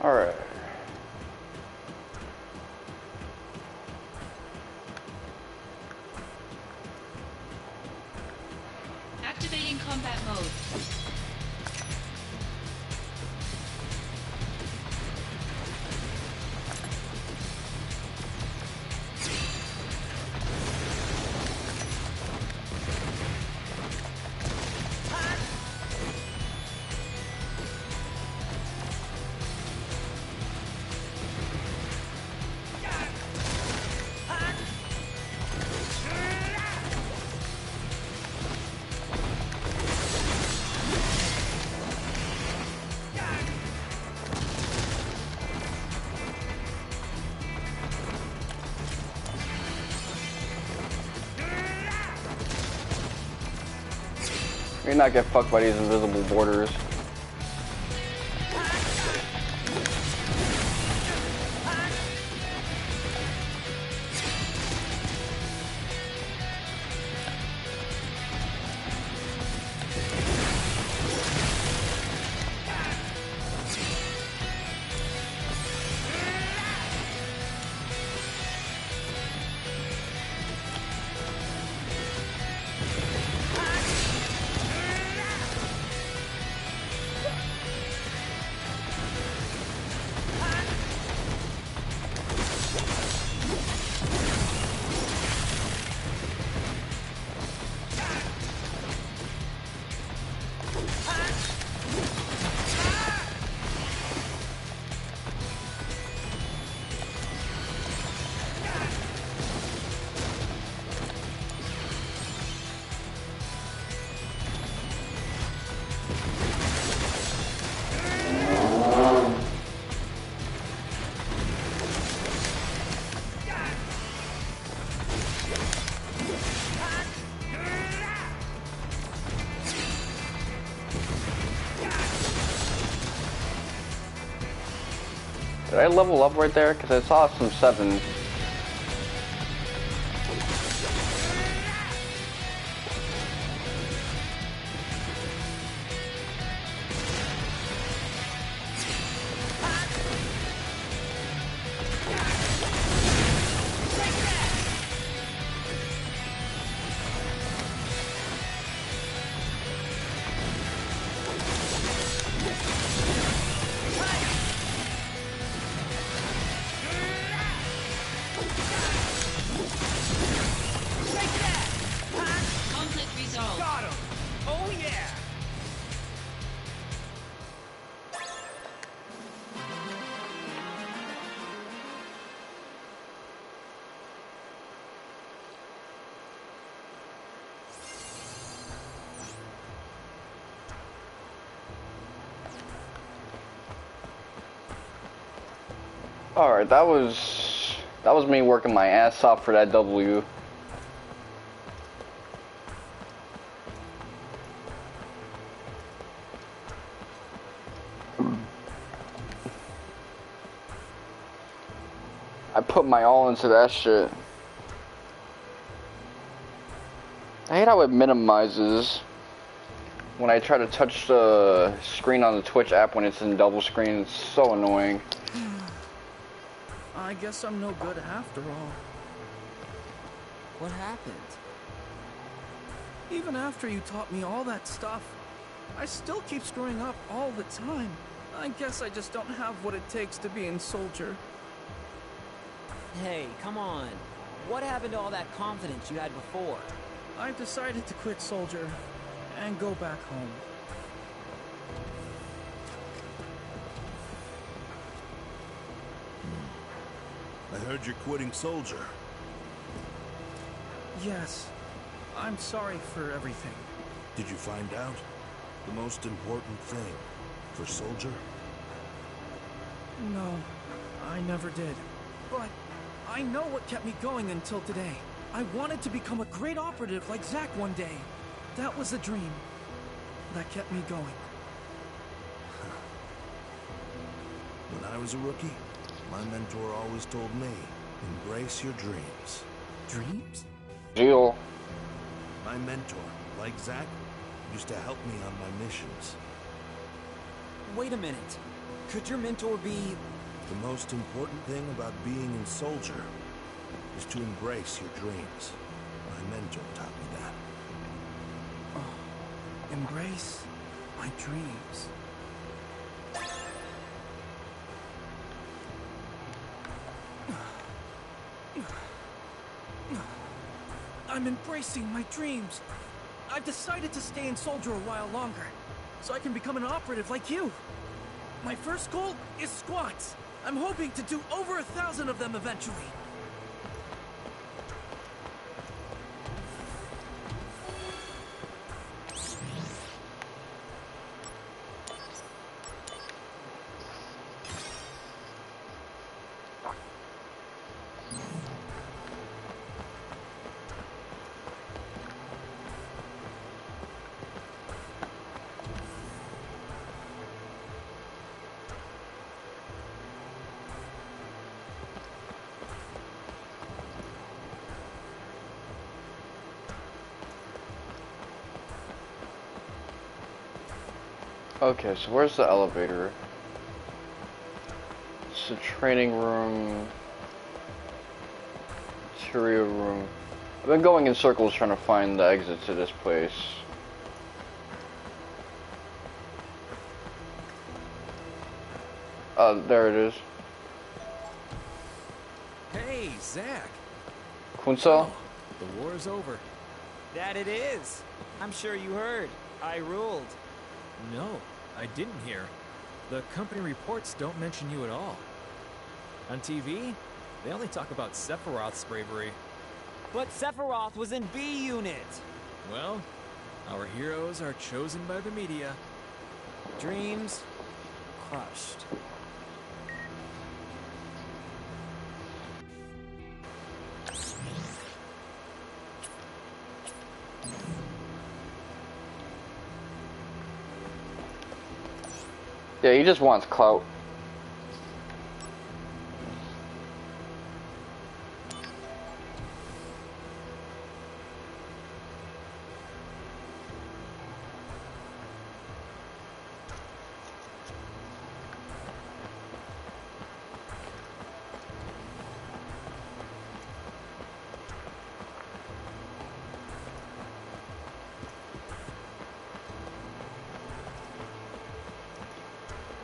Alright. Activating combat mode. You're not get fucked by these invisible borders. Did I level up right there? Because I saw some 7s. Alright, that was me working my ass off for that W. I put my all into that shit. I hate how it minimizes when I try to touch the screen on the Twitch app when it's in double screen. It's so annoying. I guess I'm no good after all. What happened? Even after you taught me all that stuff, I still keep screwing up all the time. I guess I just don't have what it takes to be in Soldier. Hey, come on. What happened to all that confidence you had before? I've decided to quit Soldier and go back home. I heard you're quitting Soldier. Yes. I'm sorry for everything. Did you find out the most important thing for Soldier? No, I never did. But I know what kept me going until today. I wanted to become a great operative like Zack one day. That was the dream that kept me going. When I was a rookie, my mentor always told me, embrace your dreams. Dreams? Jill. My mentor, like Zack, used to help me on my missions. Wait a minute. Could your mentor be... The most important thing about being a soldier is to embrace your dreams. My mentor taught me that. Oh, embrace my dreams. I'm embracing my dreams. I've decided to stay in Soldier a while longer, so I can become an operative like you. My first goal is squats. I'm hoping to do over 1,000 of them eventually. Okay, so where's the elevator? It's a training room, materia room. I've been going in circles trying to find the exit to this place. There it is. Hey, Zack. Kunsa? The war's over. That it is. I'm sure you heard. I ruled. No, I didn't hear. The company reports don't mention you at all. On TV, they only talk about Sephiroth's bravery. But Sephiroth was in B Unit. Well, our heroes are chosen by the media. Dreams crushed. Yeah, he just wants clout.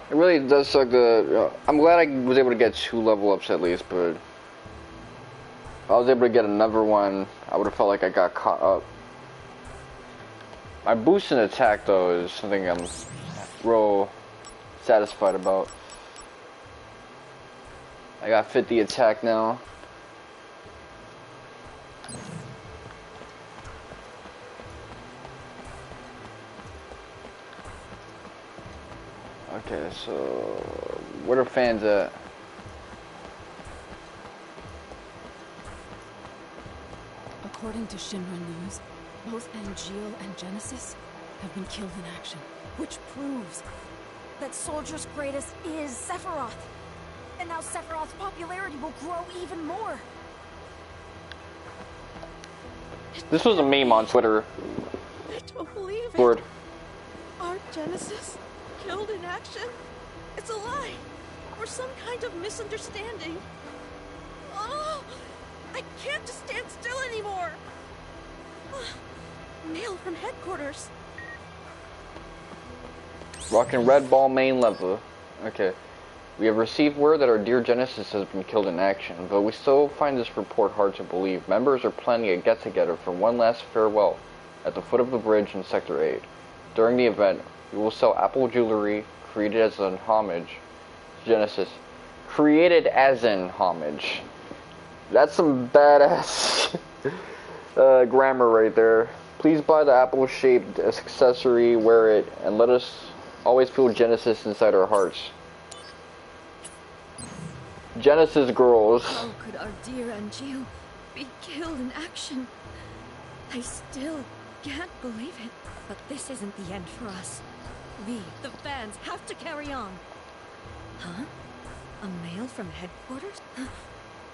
It really does suck I'm glad I was able to get 2 level ups at least, but if I was able to get another one, I would have felt like I got caught up. My boost in attack though is something I'm real satisfied about. I got 50 attack now. Okay, so where are fans at? According to Shinra News, both Angeal and Genesis have been killed in action, which proves that Soldier's greatest is Sephiroth. And now Sephiroth's popularity will grow even more. This was a meme on Twitter. I don't believe it. Lord. Are Genesis killed in action? It's a lie, or some kind of misunderstanding. Oh, I can't just stand still anymore. Mail from headquarters. Rockin' Red Ball main level. Okay. We have received word that our dear Genesis has been killed in action, but we still find this report hard to believe. Members are planning a get-together for one last farewell at the foot of the bridge in Sector 8. During the event, we will sell Apple jewelry created as an homage to Genesis. Created as in homage. That's some badass grammar right there. Please buy the apple-shaped accessory, wear it, and let us always feel Genesis inside our hearts. Genesis girls. How could our dear Angeal be killed in action? I still can't believe it. But this isn't the end for us. We, the fans, have to carry on. Huh? A mail from headquarters?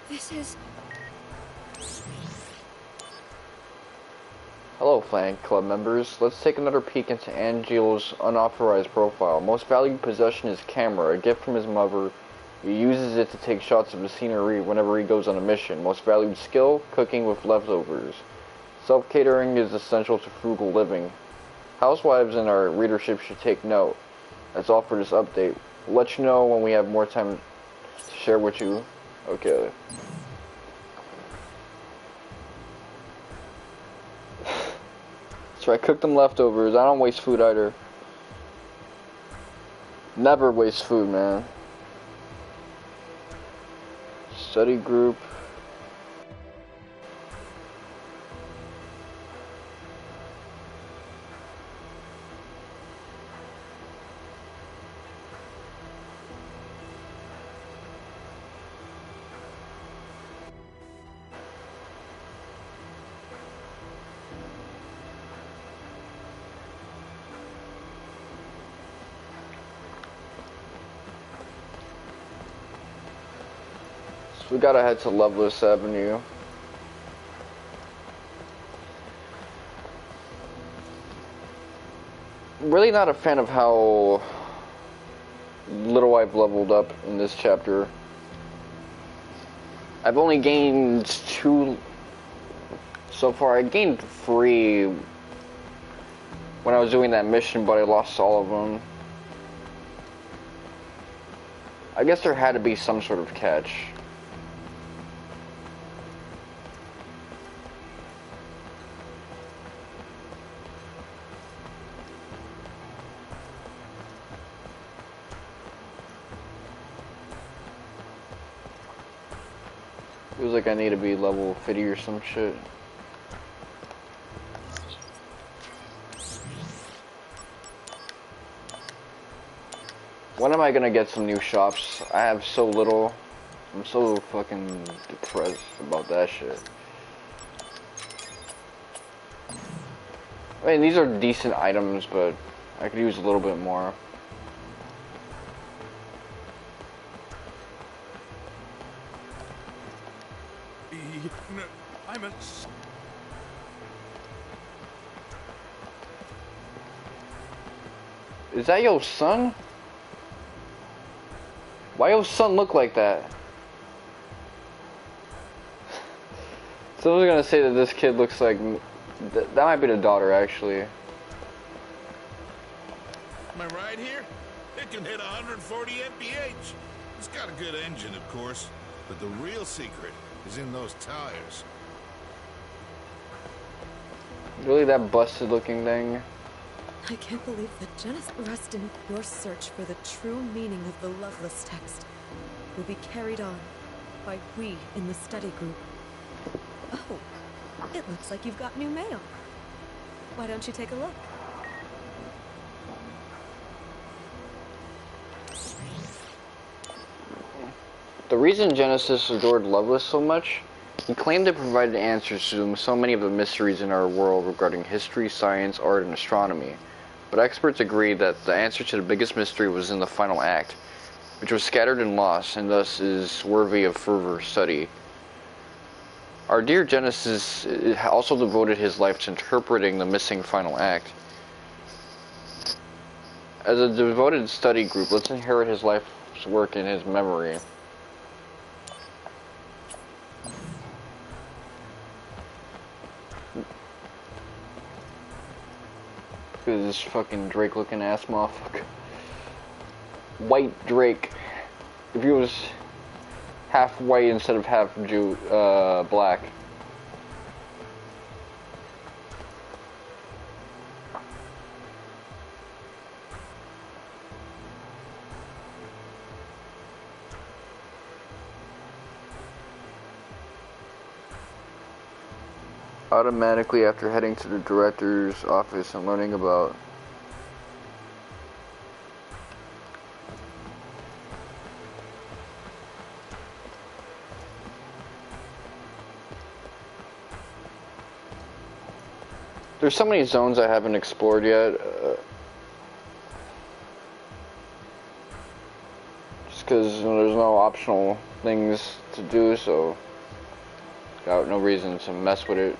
This is... Hello, Fan Club members. Let's take another peek into Angeal's unauthorized profile. Most valued possession is camera, a gift from his mother. He uses it to take shots of the scenery whenever he goes on a mission. Most valued skill, cooking with leftovers. Self-catering is essential to frugal living. Housewives in our readership should take note. That's all for this update. We'll let you know when we have more time to share with you. Okay. So I cooked them leftovers. I don't waste food either. Never waste food, man. Study group. We gotta head to Loveless Avenue. Really not a fan of how little I've leveled up in this chapter. I've only gained 2 so far. I gained 3 when I was doing that mission, but I lost all of them. I guess there had to be some sort of catch. Feels like I need to be level 50 or some shit. When am I gonna get some new shops? I have so little. I'm so fucking depressed about that shit. I mean, these are decent items, but I could use a little bit more. Is that your son? Why your son look like that? Someone's gonna say that this kid looks like... that might be the daughter, actually. Am I right here? It can hit 140 mph. It's got a good engine, of course, but the real secret is in those tires. Really, that busted looking thing? I can't believe that Genesis rest in your search for the true meaning of the Loveless text will be carried on by we in the study group. Oh, it looks like you've got new mail. Why don't you take a look? The reason Genesis adored Loveless so much, he claimed it provided answers to so many of the mysteries in our world regarding history, science, art, and astronomy. But experts agree that the answer to the biggest mystery was in the final act, which was scattered and lost, and thus is worthy of further study. Our dear Genesis also devoted his life to interpreting the missing final act. As a devoted study group, let's inherit his life's work in his memory. Look at this fucking Drake looking ass motherfucker. White Drake. If he was half white instead of half black. Automatically after heading to the director's office and learning about there's so many zones I haven't explored yet, just because there's no optional things to do, so got no reason to mess with it.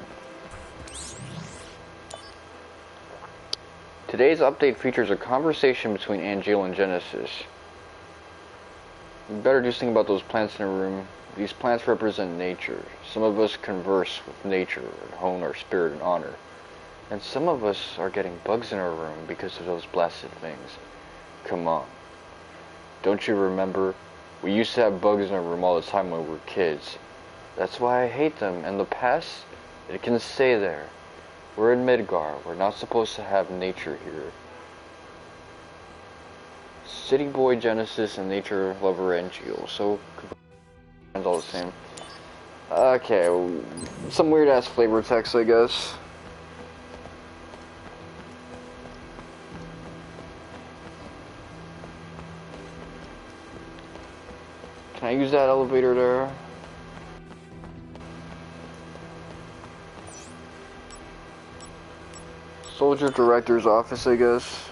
Today's update features a conversation between Angeal and Genesis. We better do something about those plants in a room. These plants represent nature. Some of us converse with nature and hone our spirit and honor. And some of us are getting bugs in our room because of those blasted things. Come on. Don't you remember? We used to have bugs in our room all the time when we were kids. That's why I hate them. And the past, it can stay there. We're in Midgar. We're not supposed to have nature here. City boy Genesis and nature lover Angeal. So, it's all the same. Okay, some weird ass flavor text, I guess. Can I use that elevator there? Soldier Director's office, I guess.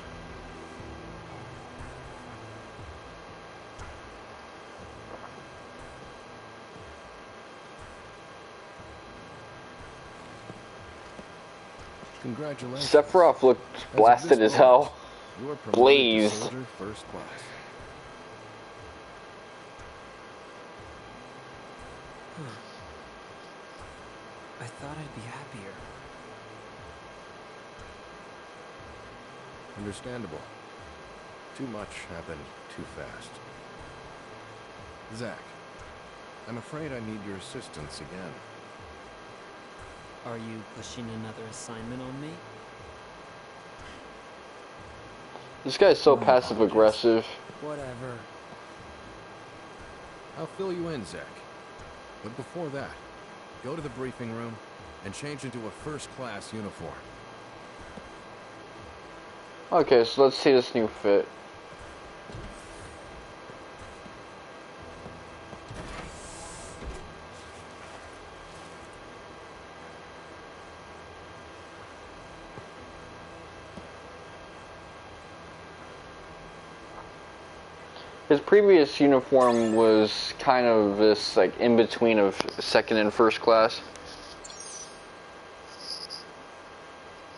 Congratulations. Sephiroth looked blasted as hell. You were promoted to Blazed. soldier first class. I thought I'd be happier. Understandable. Too much happened too fast. Zack, I'm afraid I need your assistance again. Are you pushing another assignment on me? This guy's so passive aggressive. Whatever. I'll fill you in, Zack. But before that, go to the briefing room and change into a first-class uniform. Okay, so let's see this new fit. His previous uniform was kind of this, like, in-between of second and first class.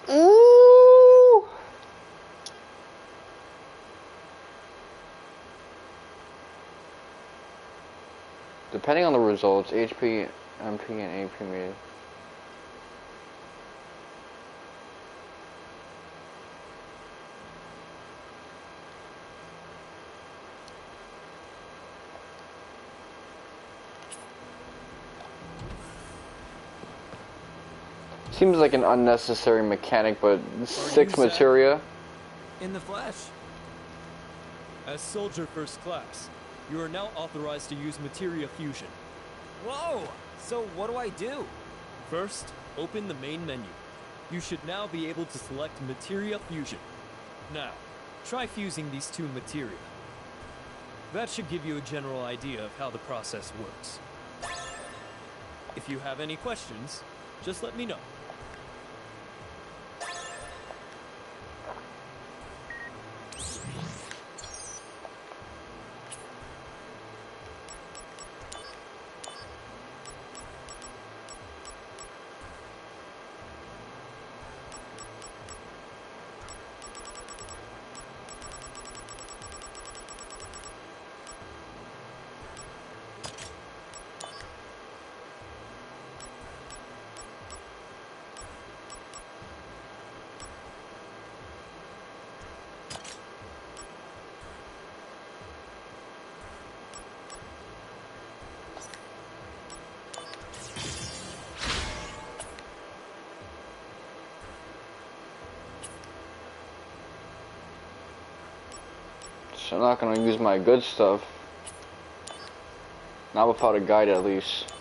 Ooh! Depending on the results, HP, MP, and AP made. Seems like an unnecessary mechanic, but 6 materia. In the flesh. As soldier first class, you are now authorized to use materia fusion. Whoa! So what do I do? First, open the main menu. You should now be able to select materia fusion. Now, try fusing these two materia. That should give you a general idea of how the process works. If you have any questions, just let me know. So I'm not gonna use my good stuff. Not without a guide, at least.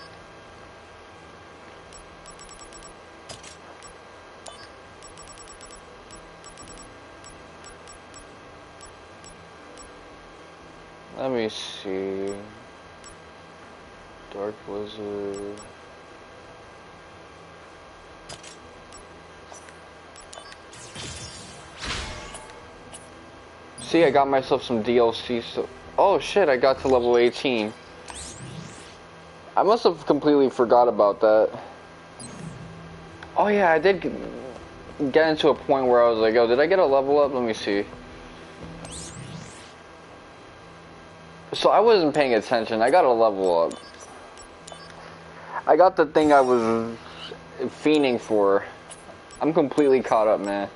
Let me see. Dark Blizzard. See, I got myself some DLC, so... Oh shit, I got to level 18. I must have completely forgot about that. Oh yeah, I did... getting to a point where I was like, oh, did I get a level up? Let me see. So I wasn't paying attention. I got a level up. I got the thing I was fiending for. I'm completely caught up, man.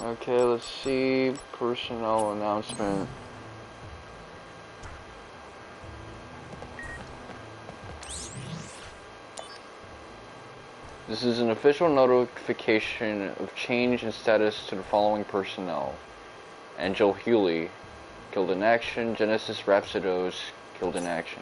Okay, let's see. Personnel announcement. This is an official notification of change in status to the following personnel. Angel Hewley, killed in action. Genesis Rhapsodos, killed in action.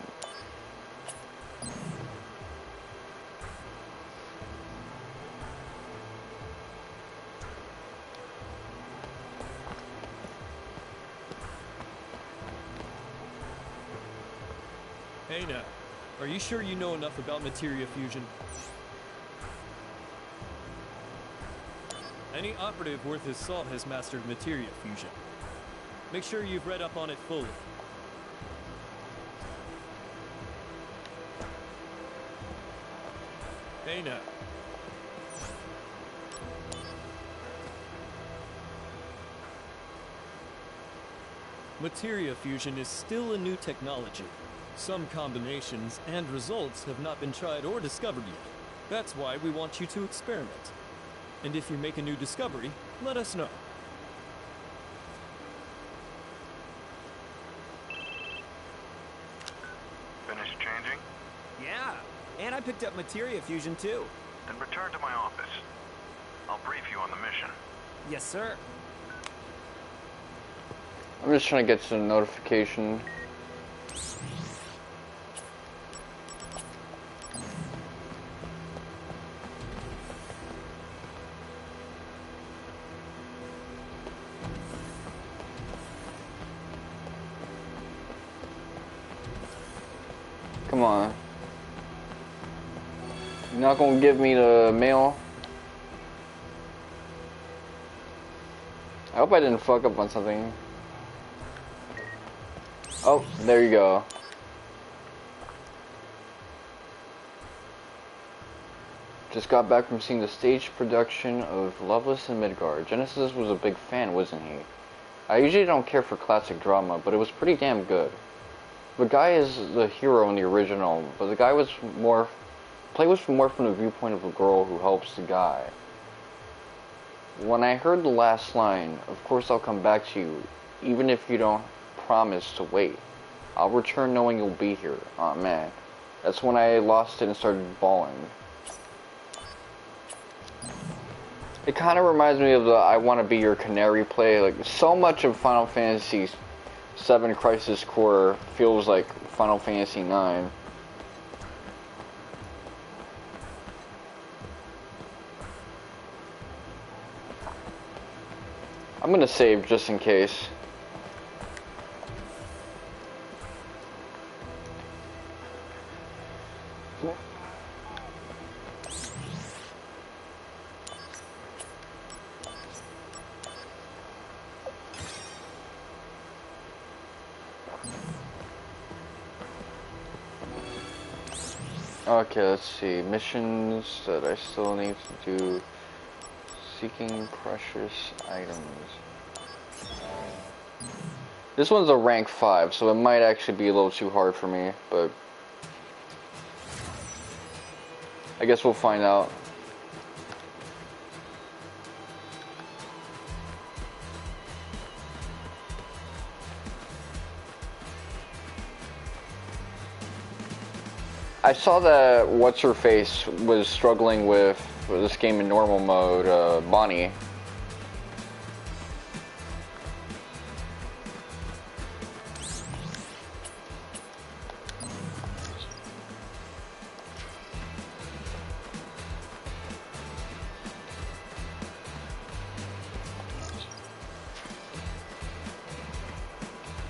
Hey now, are you sure you know enough about materia fusion? Any operative worth his salt has mastered materia fusion. Make sure you've read up on it fully. Hey now. Materia fusion is still a new technology. Some combinations and results have not been tried or discovered yet. That's why we want you to experiment. And if you make a new discovery, let us know. Finished changing? Yeah, and I picked up materia fusion too. Then return to my office. I'll brief you on the mission. Yes, sir. I'm just trying to get some notification. Come on. You're not gonna give me the mail? I hope I didn't fuck up on something. Oh, there you go. Just got back from seeing the stage production of Loveless in Midgar. Genesis was a big fan, wasn't he? I usually don't care for classic drama, but it was pretty damn good. The guy is the hero in the original, but the guy was more... Play was more from the viewpoint of a girl who helps the guy. When I heard the last line, of course I'll come back to you, even if you don't promise to wait. I'll return knowing you'll be here. Aw, man. That's when I lost it and started bawling. It kind of reminds me of the I Want to Be Your Canary play. Like, so much of Final Fantasy VII Crisis Core feels like Final Fantasy IX. I'm gonna save just in case. Okay, let's see. Missions that I still need to do. Seeking precious items. This one's a rank 5, so it might actually be a little too hard for me, but I guess we'll find out. I saw that What's-Her-Face was struggling with this game in normal mode, Bonnie.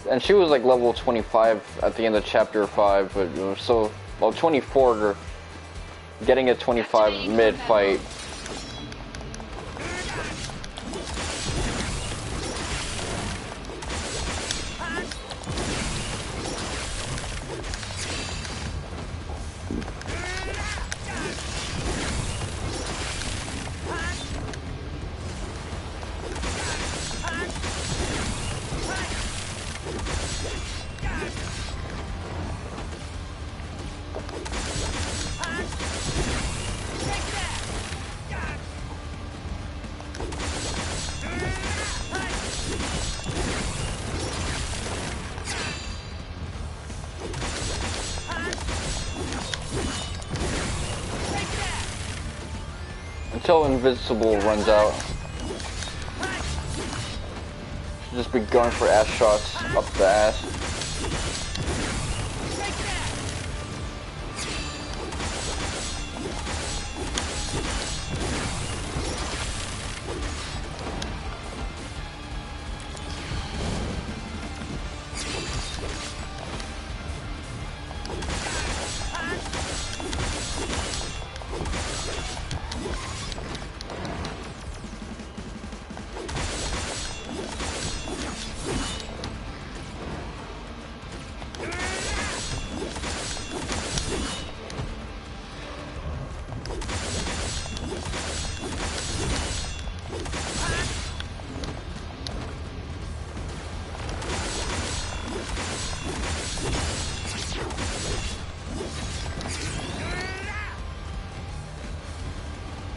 And she was like level 25 at the end of chapter 5, but it was so... Well, 24, getting a 25 mid-fight. Until Invincible runs out. Should just be going for ass shots up the ass.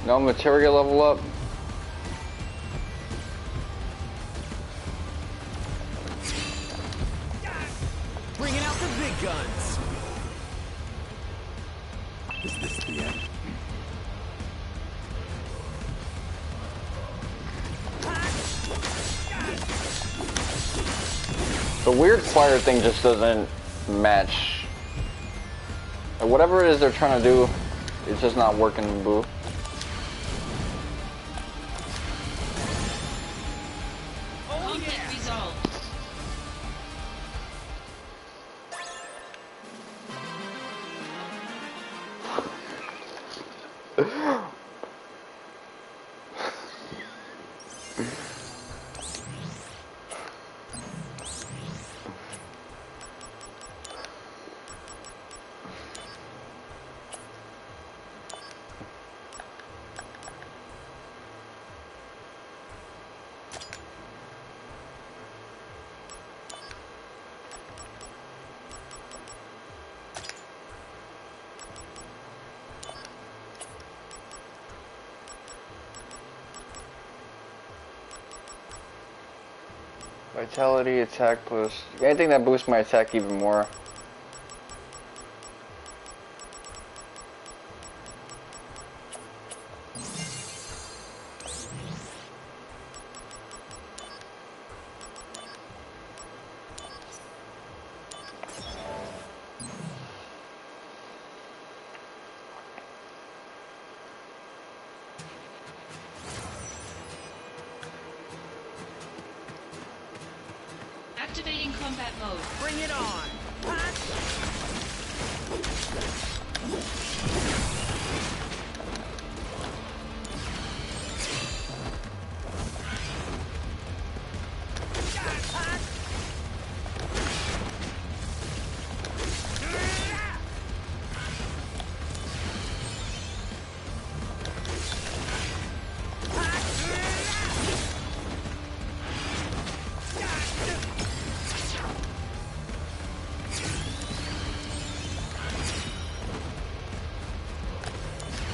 No material level up. Bringing out the big guns. Is this the end? The weird fire thing just doesn't match. Like, whatever it is they're trying to do, it's just not working, boo. Conflict resolved. Vitality, attack boost. Anything that boosts my attack even more. Activating combat mode. Bring it on.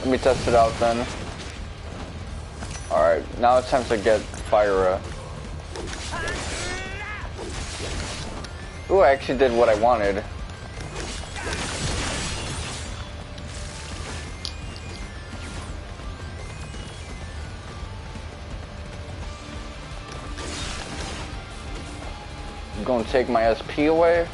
Let me test it out then. Alright, now it's time to get fire up. Ooh, I actually did what I wanted. You gonna take my SP away?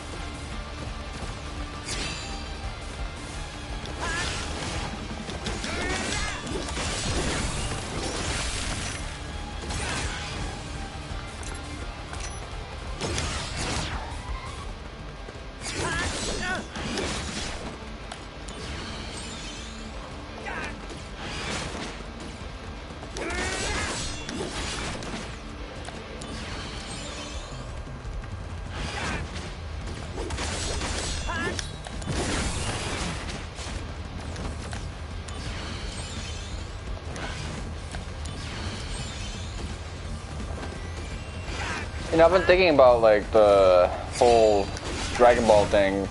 You know, I've been thinking about like the whole Dragon Ball thing,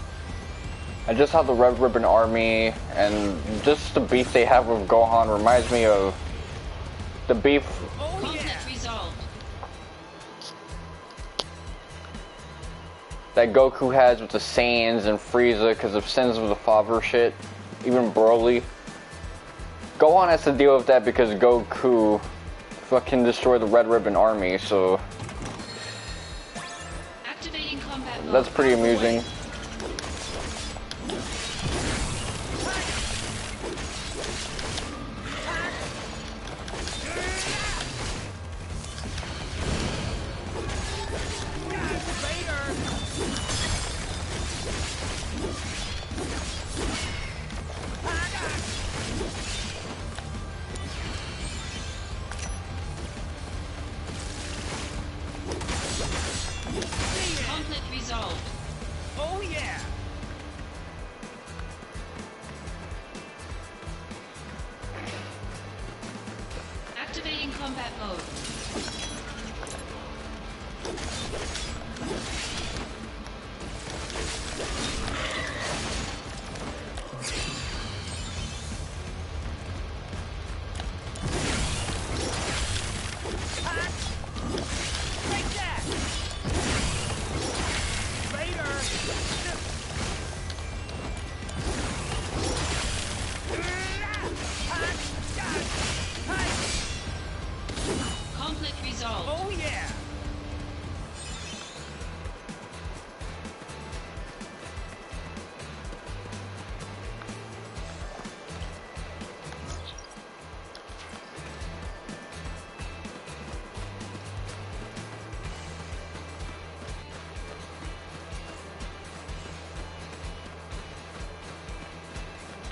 and just how the Red Ribbon Army and just the beef they have with Gohan reminds me of the beef. Conflict resolved. That Goku has with the Saiyans and Frieza because of Sins of the Father shit. even Broly. Gohan has to deal with that because Goku fucking destroyed the Red Ribbon Army, so Activating combat mode. that's pretty amusing. Conflict resolved. Oh yeah! Activating combat mode. Like that! Later! Conflict resolved. Oh yeah!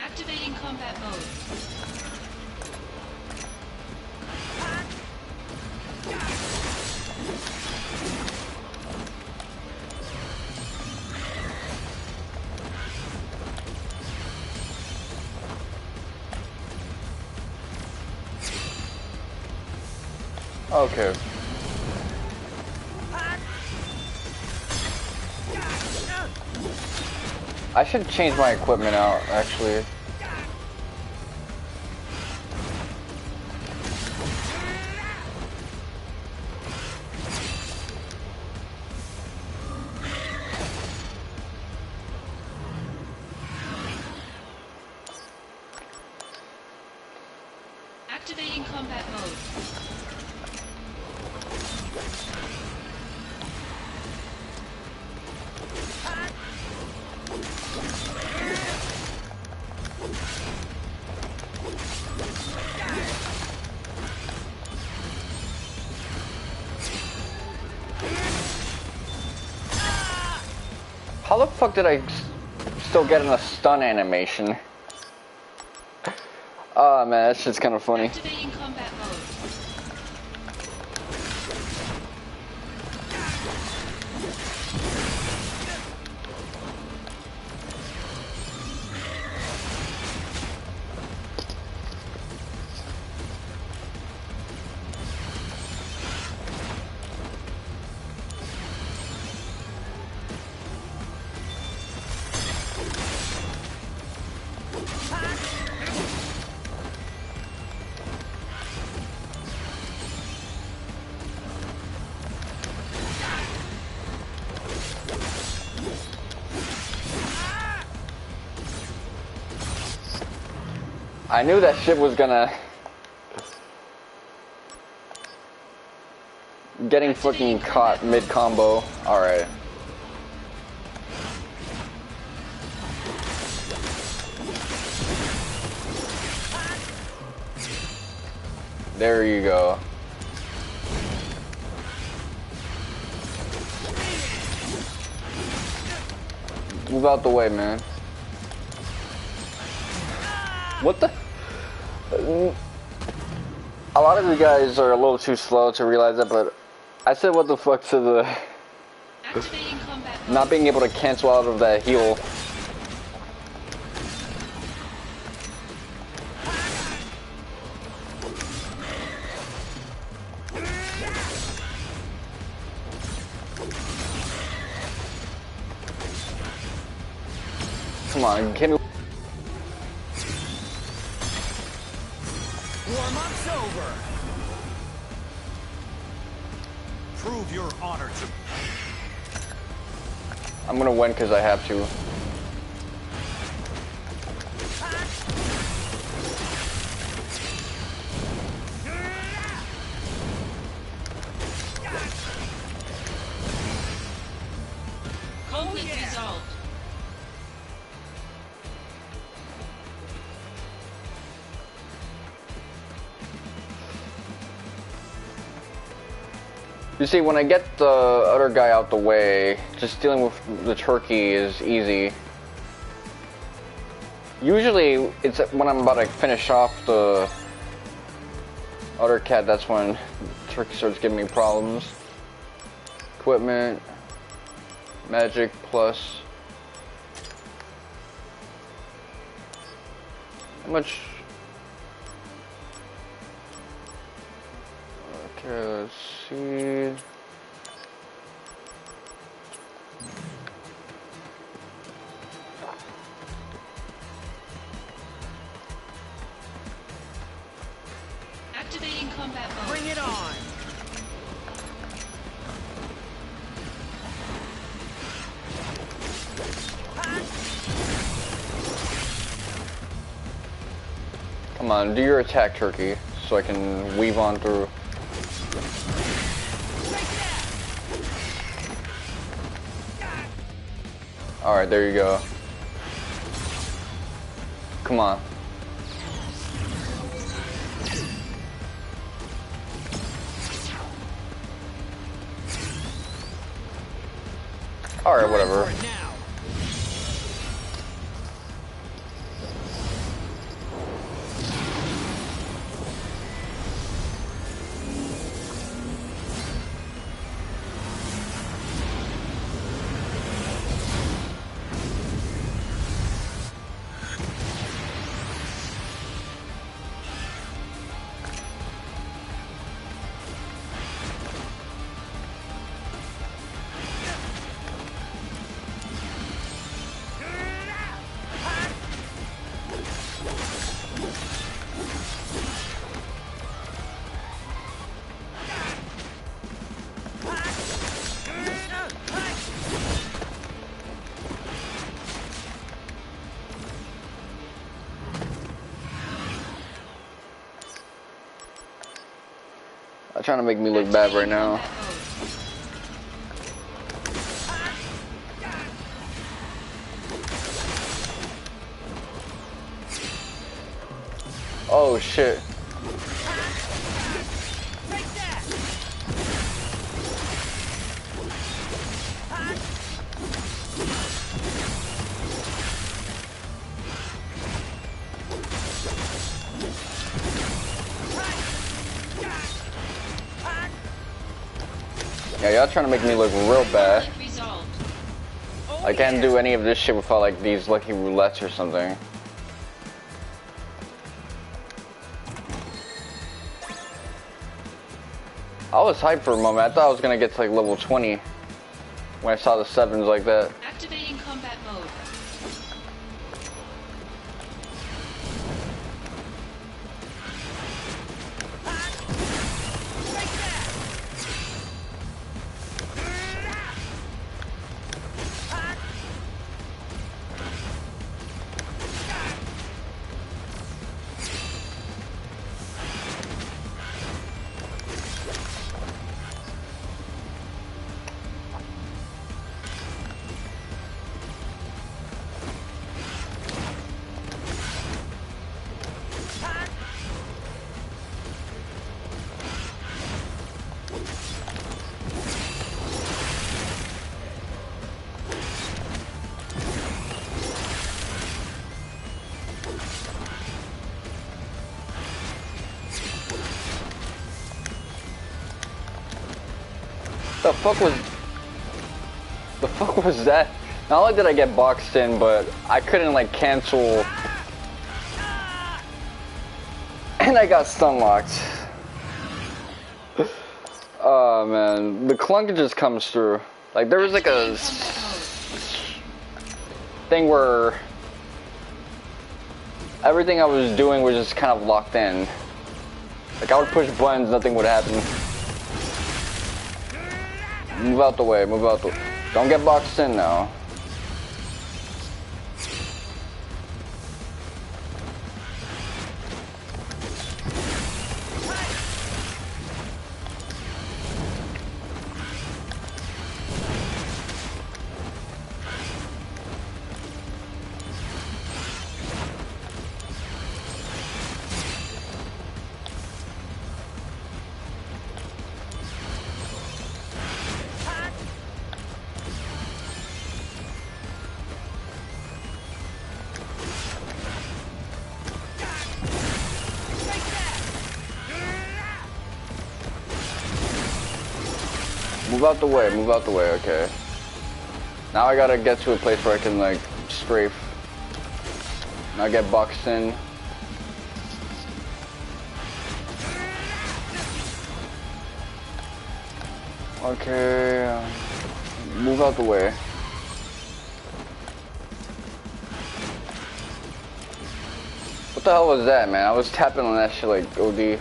Activating combat mode. Okay. I should change my equipment out, actually. Activating combat mode. How the fuck did I still get in a stun animation? Oh man, that shit's kind of funny. Activating combat mode. I knew that shit was gonna... Getting fucking caught mid-combo. Alright. There you go. Move out the way, man. What the? A lot of you guys are a little too slow to realize that, but I said what the fuck to the Activating combat mode. not being able to cancel out of that heal. Come on, give me. Warm-up's over. Prove your honor to. I'm gonna win because I have to. You see, when I get the other guy out the way, just dealing with the turkey is easy. Usually, it's when I'm about to finish off the other cat, that's when the turkey starts giving me problems. Equipment, magic plus. How much? Okay, let's see. Activating combat mode. Bring it on! Come on, do your attack, turkey, so I can weave on through. Alright, there you go. Come on. Alright, whatever. They're trying to make me look bad right now. Oh shit. Yeah, y'all trying to make me look real bad. I can't do any of this shit without like these lucky roulettes or something. I was hyped for a moment. I thought I was gonna get to like level 20 when I saw the 7s like that. Activating combat mode. The fuck was that? Not only did I get boxed in, but I couldn't like cancel, and I got stun locked. Oh man, the clunk just comes through. Like there was like a thing where everything I was doing was just kind of locked in. Like I would push buttons, nothing would happen. Move out the way, move out the way. Don't get boxed in now. Move out the way, move out the way, okay. Now I gotta get to a place where I can, like, strafe. Now I get boxed in. Okay, move out the way. What the hell was that, man? I was tapping on that shit like OD.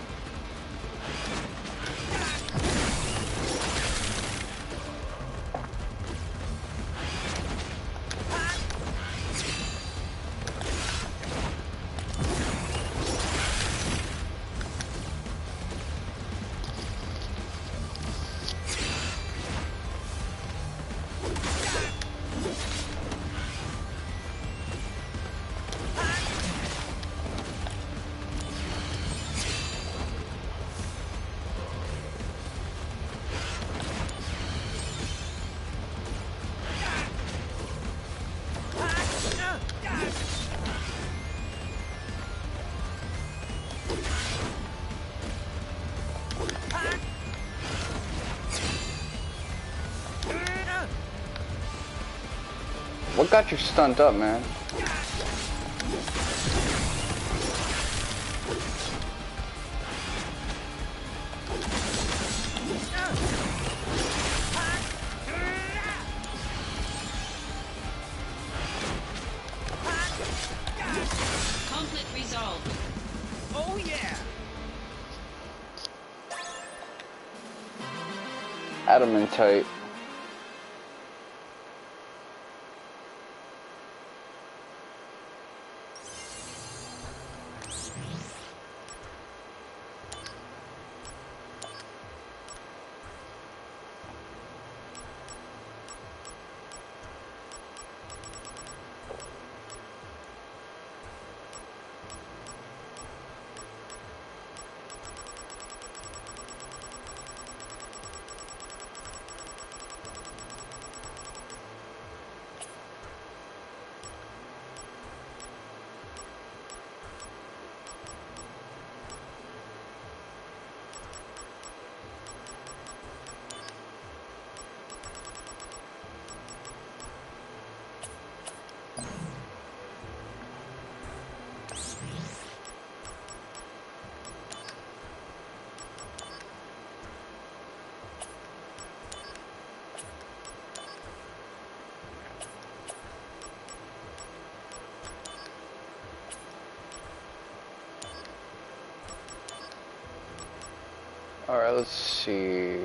What got you stunned up, man? Conflict resolved. Oh yeah! Adamantite. Alright, let's see.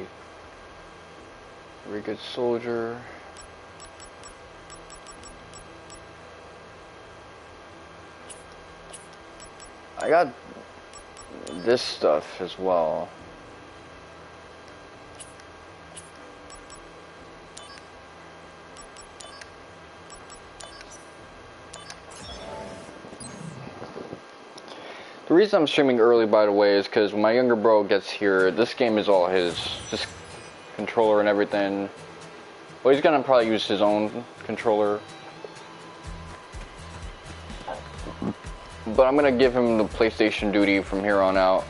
Very good soldier. I got this stuff as well. The reason I'm streaming early, by the way, is because when my younger bro gets here, this game is all his. This controller and everything. Well, he's gonna probably use his own controller. But I'm gonna give him the PlayStation duty from here on out.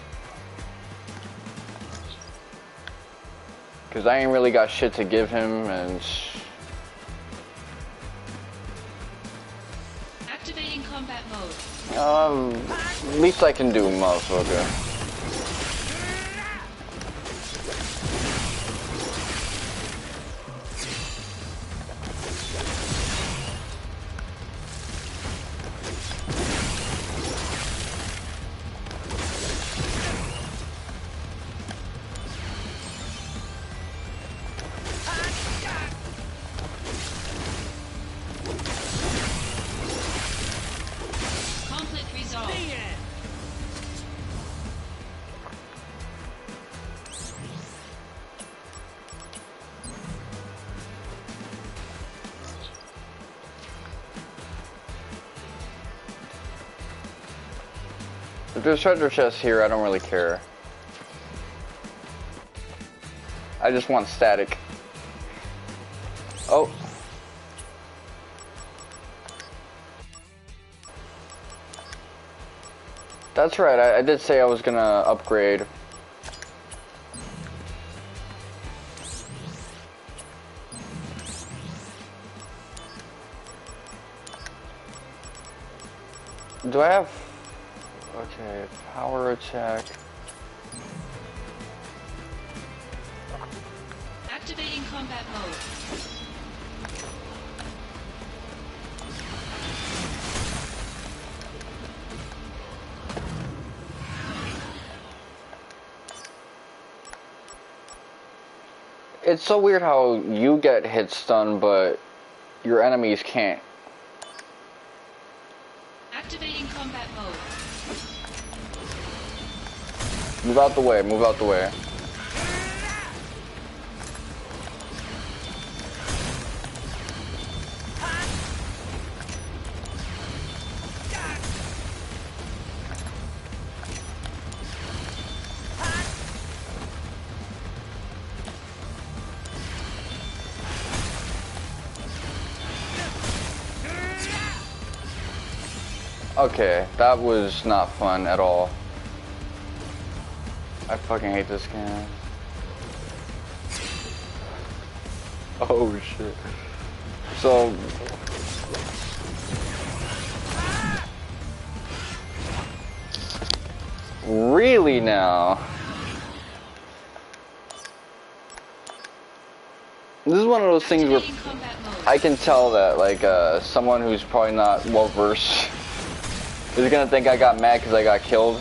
Because I ain't really got shit to give him, and... Activating combat mode. Least I can do, motherfucker. If there's treasure chests here, I don't really care. I just want static. Oh. That's right, I did say I was gonna upgrade. Do I have... Okay, power attack. Activating combat mode. It's so weird how you get hit stun, but your enemies can't. Activating combat mode. Move out the way, move out the way. Okay, that was not fun at all. I fucking hate this game. Oh shit. So... Really now? This is one of those things where I can tell that, like, someone who's probably not well versed is gonna think I got mad because I got killed.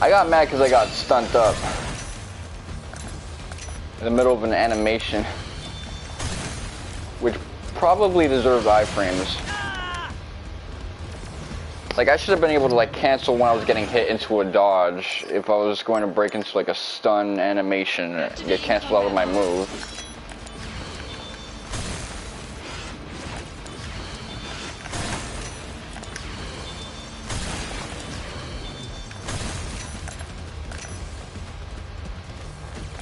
I got mad because I got stunned up in the middle of an animation, which probably deserved iframes. Like, I should have been able to, like, cancel when I was getting hit into a dodge if I was going to break into, like, a stun animation and get canceled out of my move.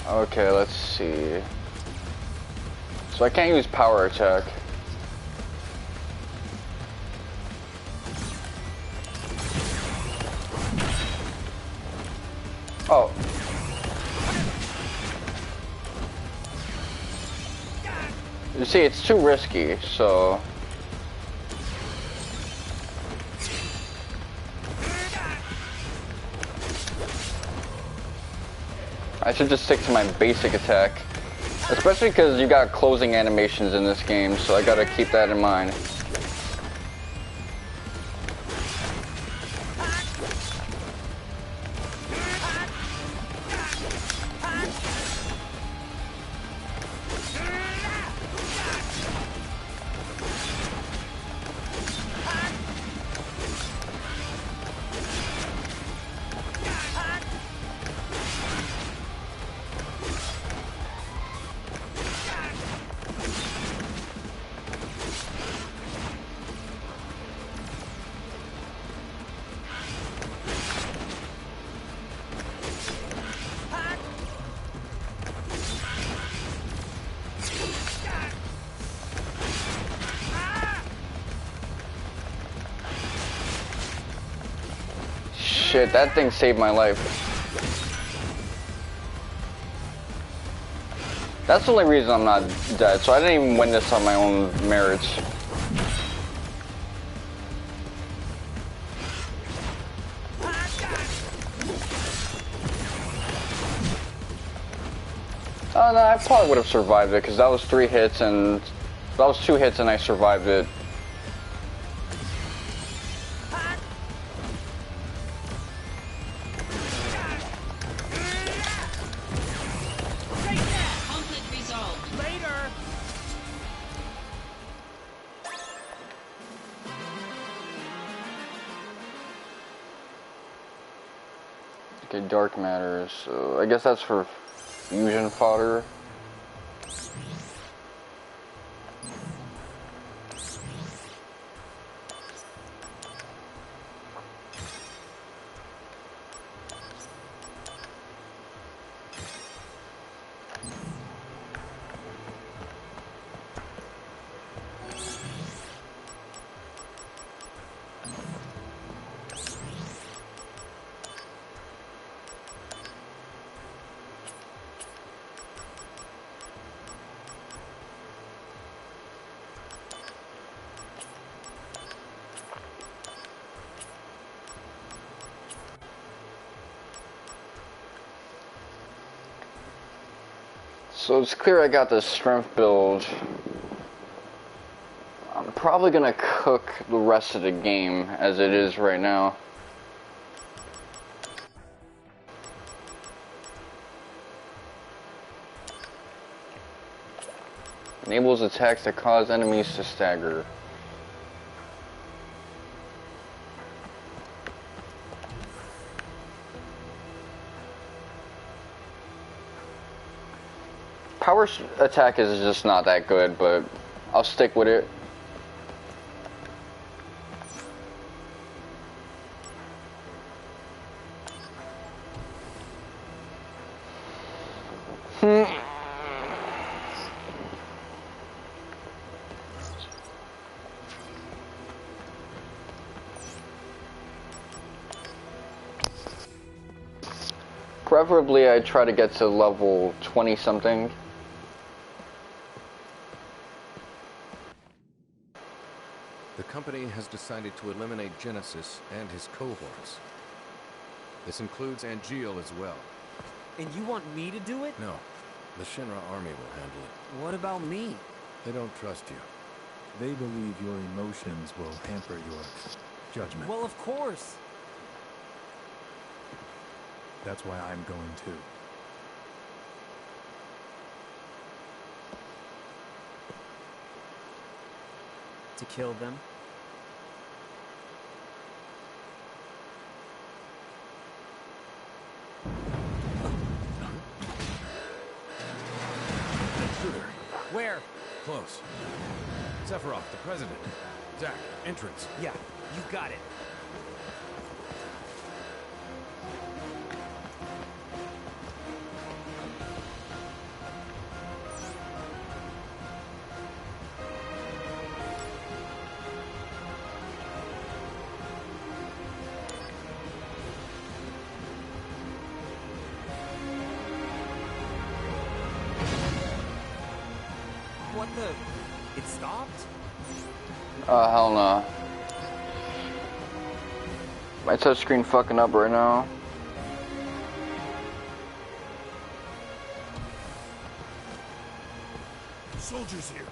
Okay, let's see. So I can't use power attack. Oh. You see, it's too risky, so... I should just stick to my basic attack. Especially because you got closing animations in this game, so I gotta keep that in mind. Shit, that thing saved my life. That's the only reason I'm not dead, so I didn't even win this on my own merits. Oh no, I probably would have survived it, because that was 3 hits, and that was 2 hits and I survived it. Okay, dark matter, so I guess that's for fusion fodder. So it's clear I got the strength build. I'm probably gonna cook the rest of the game as it is right now. Enables attacks that cause enemies to stagger. Power attack is just not that good, but I'll stick with it. Preferably I try to get to level 20 something. The company has decided to eliminate Genesis and his cohorts. This includes Angeal as well. And you want me to do it? No, the Shinra army will handle it. What about me? They don't trust you. They believe your emotions will hamper your judgment. Well, of course. That's why I'm going too. To kill them? Intruder. Where? Close. Sephiroth, the president. Zack, entrance. Yeah, you got it. What the? It stopped? Hell no. My touchscreen fucking up right now. Soldiers here.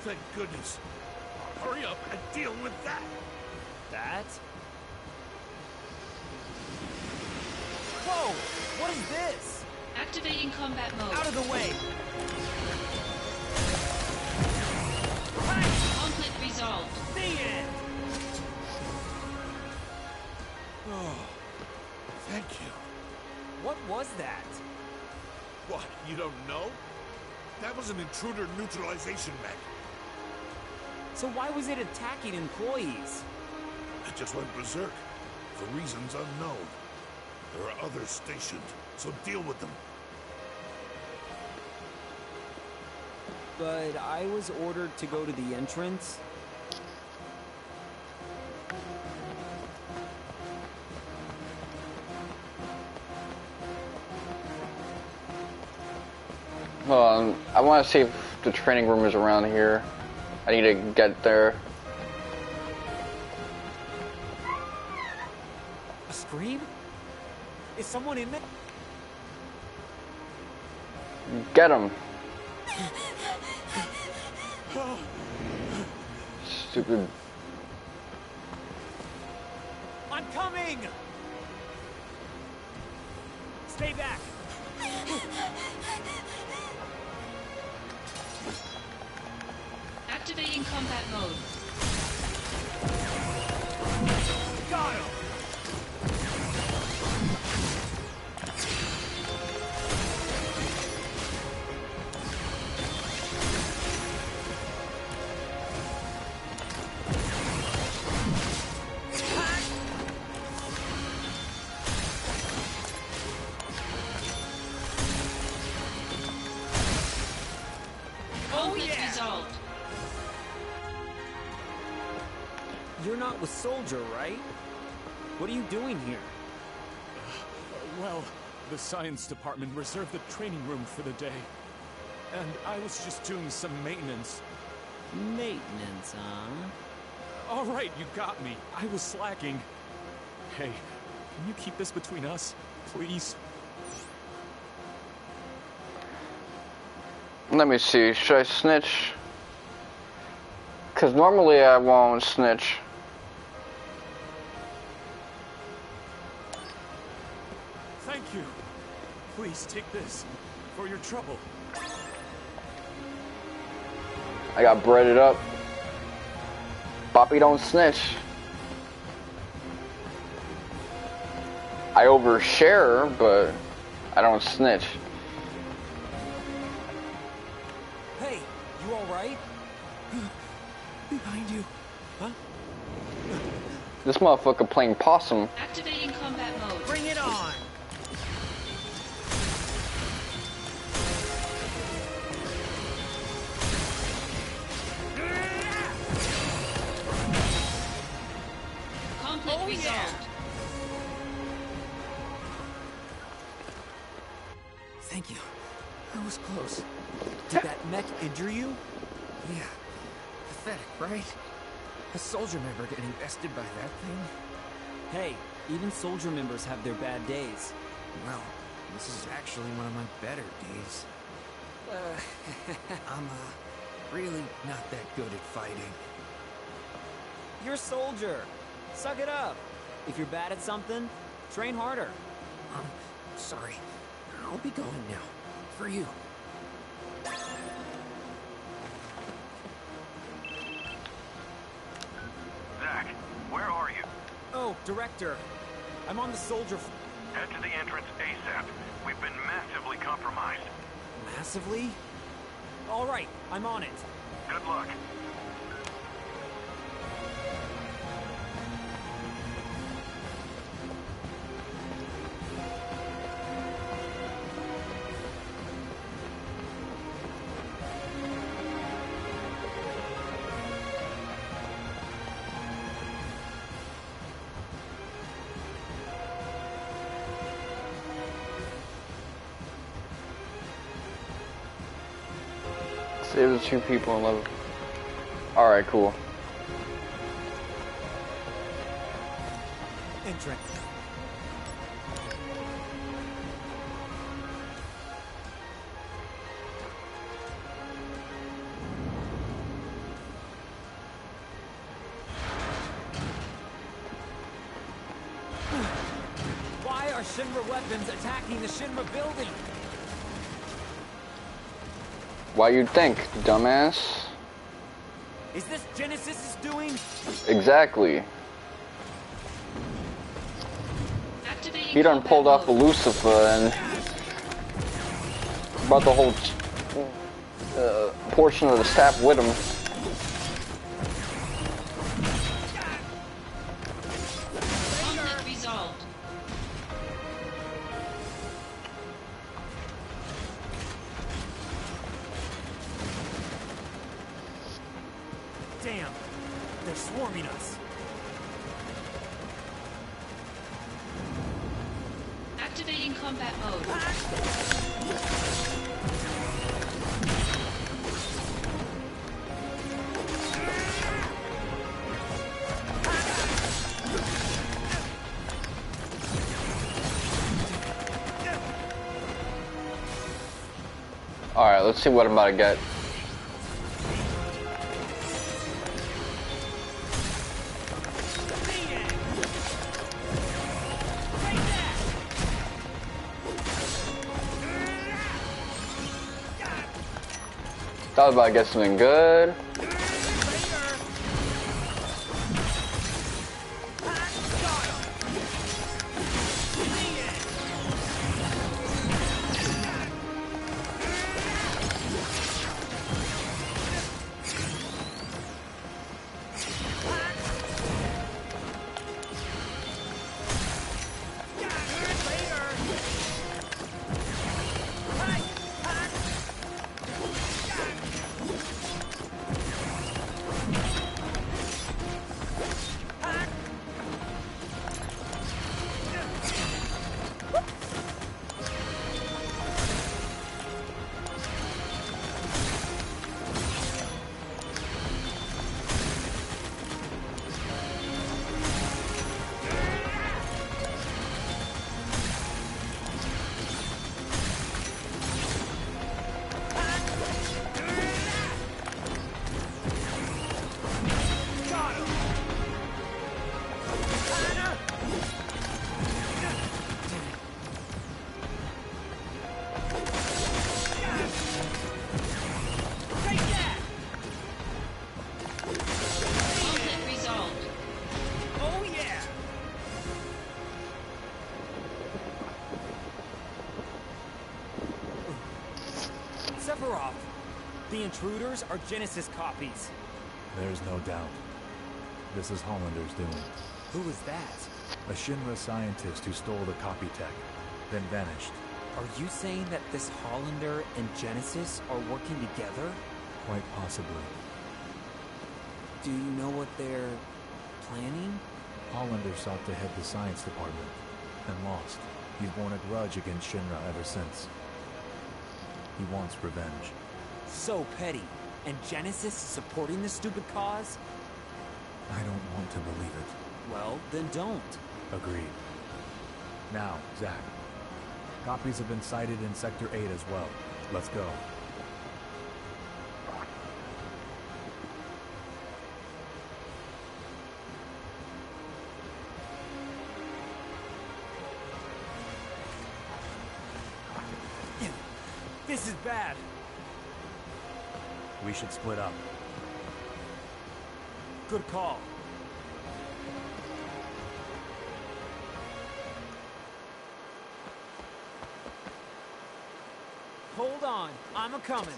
Thank goodness. Hurry up and deal with that. That? Whoa! What is this? Activating combat mode. Out of the way! Conflict resolved. The end! Oh, thank you. What was that? What, you don't know? That was an intruder neutralization mech. So why was it attacking employees? It just went berserk, for reasons unknown. There are others stationed, so deal with them. But I was ordered to go to the entrance. I want to see if the training room is around here. I need to get there. A scream? Is someone in there? Get him. Stupid. I'm coming! Stay back! Activating combat mode. Got him! Conflict resolved. You're not with Soldier, right? What are you doing here? Well, the science department reserved the training room for the day. And I was just doing some maintenance. Maintenance, huh? All right, you got me. I was slacking. Hey, can you keep this between us, please? Let me see, should I snitch? Because normally I won't snitch. Thank you. Please take this for your trouble. I got breaded up. Poppy don't snitch. I overshare, but I don't snitch. Hey, you alright? Behind you. Huh? This motherfucker playing possum. Activating combat mode. Bring it on! Conflict resolved. Thank you. That was close. Did that mech injure you? Yeah. Pathetic, right? A soldier member getting bested by that thing? Hey, even soldier members have their bad days. Well, this is actually one of my better days. I'm, really not that good at fighting. You're a soldier. Suck it up. If you're bad at something, train harder. Sorry. I'll be going now. For you. Zack, where are you? Oh, Director. I'm on the soldier... Head to the entrance ASAP. We've been massively compromised. Massively? All right, I'm on it. Good luck. Save the 2 people in level. Alright, cool. Entrance. Why are Shinra weapons attacking the Shinra building? Why you'd think, dumbass? Is this Genesis' doing? Exactly. Activating He done pulled off a Lucifer and brought the whole portion of the staff with him. conflict resolved. Damn, they're swarming us. Activating combat mode. Alright, let's see what I'm about to get. Thought I was about to get something good. Sephiroth! The intruders are Genesis copies. There's no doubt. This is Hollander's doing. Who was that? A Shinra scientist who stole the copy tech, then vanished. Are you saying that this Hollander and Genesis are working together? Quite possibly. Do you know what they're planning? Hollander sought to head the science department, and lost. He's borne a grudge against Shinra ever since. He wants revenge. So petty. And Genesis supporting this stupid cause? I don't want to believe it. Well, then don't. Agreed. Now, Zack. Copies have been sighted in Sector 8 as well. Let's go. This is bad. We should split up. Good call. Hold on, I'm a-coming.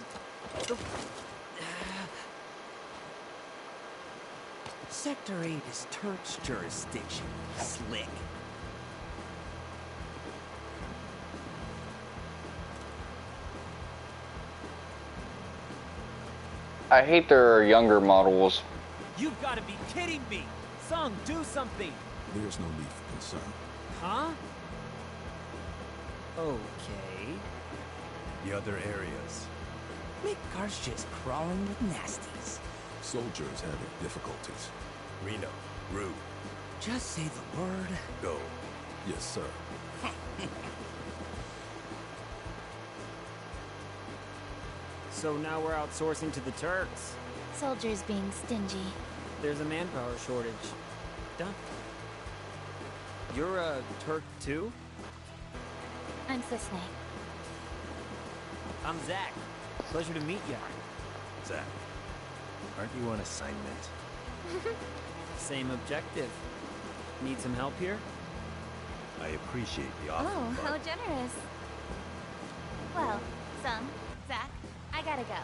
Sector 8 is Turk's jurisdiction, slick. I hate their younger models. You've got to be kidding me! Sung, do something! There's no need for concern. Huh? Okay. The other areas. Midgar's just crawling with nasties. Soldiers having difficulties. Reno, Rue. Just say the word. Go. Yes, sir. So now we're outsourcing to the Turks. Soldiers being stingy. There's a manpower shortage. Done. You're a Turk too? I'm Cissnei. I'm Zack. Pleasure to meet ya. Zack, aren't you on assignment? Same objective. Need some help here? I appreciate the offer. Oh, how generous. Well, Sung, Zack, I gotta go.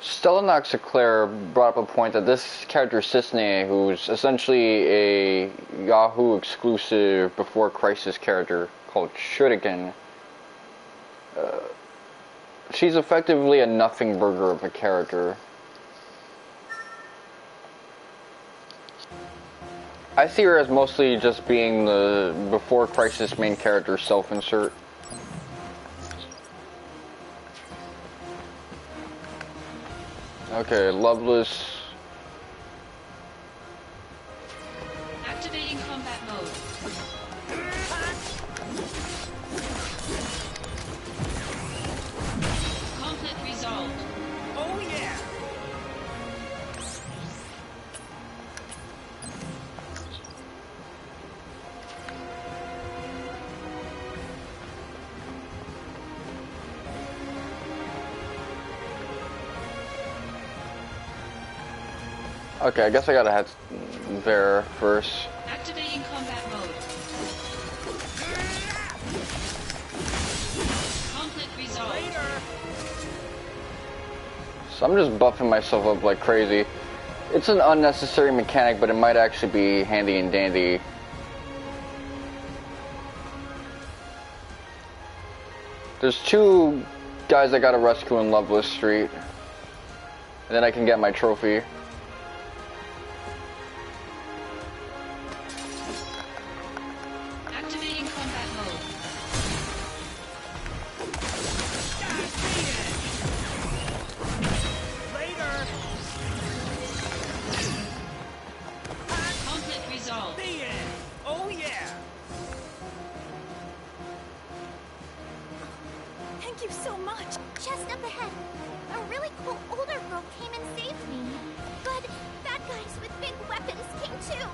Stella Noxiclair brought up a point that this character Cissnei, who's essentially a Yahoo exclusive Before Crisis character called Shuriken, she's effectively a nothing burger of a character. I see her as mostly just being the Before Crisis main character self-insert. Okay, Loveless. Activating combat mode. Conflict resolved. Oh yeah! Okay, I guess I gotta head there first. Activating combat mode. Conflict resolved. So I'm just buffing myself up like crazy. It's an unnecessary mechanic, but it might actually be handy and dandy. There's two guys I gotta rescue in Loveless Street. And then I can get my trophy. Activating combat mode. Later! Conflict resolved. The end! Oh yeah! Thank you so much. Just up ahead, a really cool older girl came and saved me. But bad guys with big weapons came too.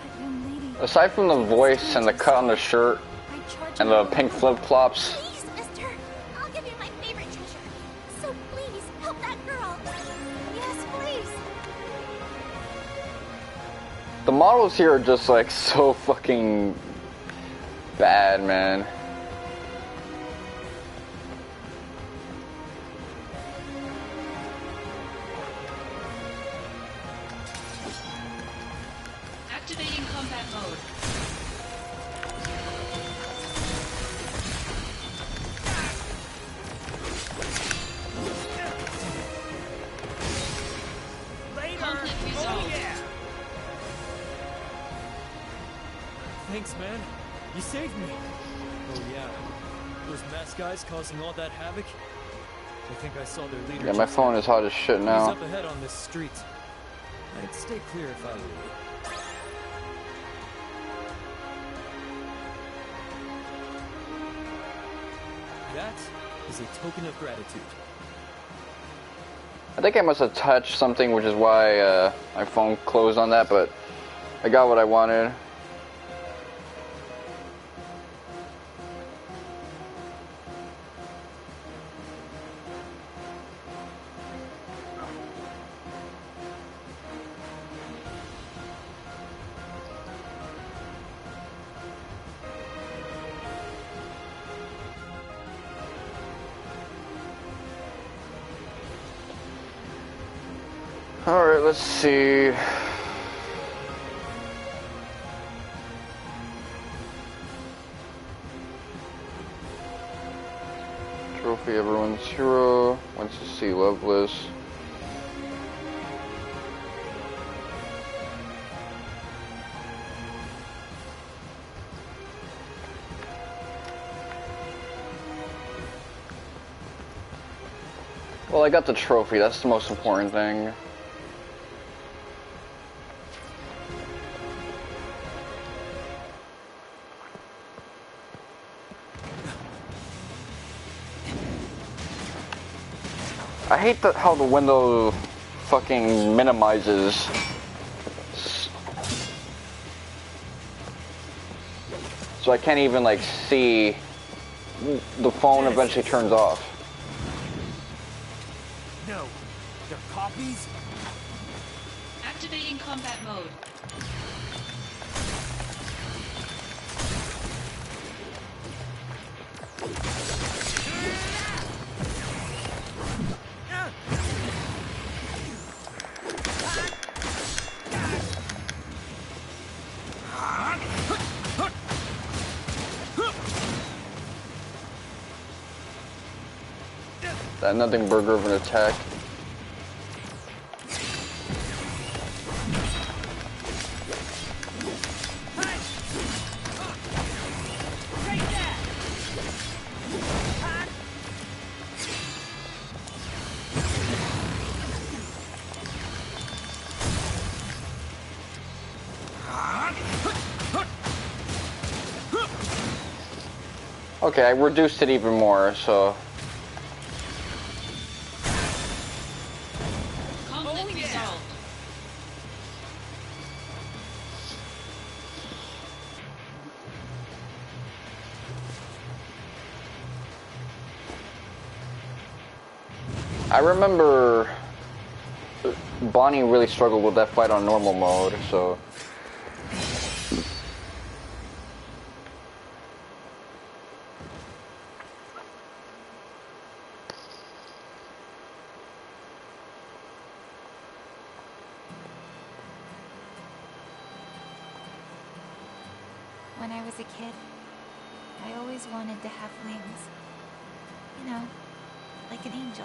That young lady. Aside from the voice and the cut on the shirt and the pink flip-flops, Please, mister. I'll give you my favorite treasure. So please, help that girl. Yes, please. The models here are just like so fucking bad, man. Activating combat mode. Conflict resolved. Thanks, man. You saved me. Oh yeah, those masked guys causing all that havoc. I think I saw their leader. Yeah, my phone is hot as shit now. He's up ahead on this street. I'd stay clear if I were you. That is a token of gratitude. I think I must have touched something, which is why my phone closed on that, but I got what I wanted. Alright, let's see. Trophy, everyone's hero. Wants to see Loveless. Well, I got the trophy. That's the most important thing. I hate how the window fucking minimizes. So I can't even like see. The phone eventually turns off. No, they're copies? Activating combat mode. That nothing burger of an attack. Okay, I reduced it even more, so... Conflict resolved. I remember Bonnie really struggled with that fight on normal mode, so... When I was a kid, I always wanted to have wings. You know, like an angel.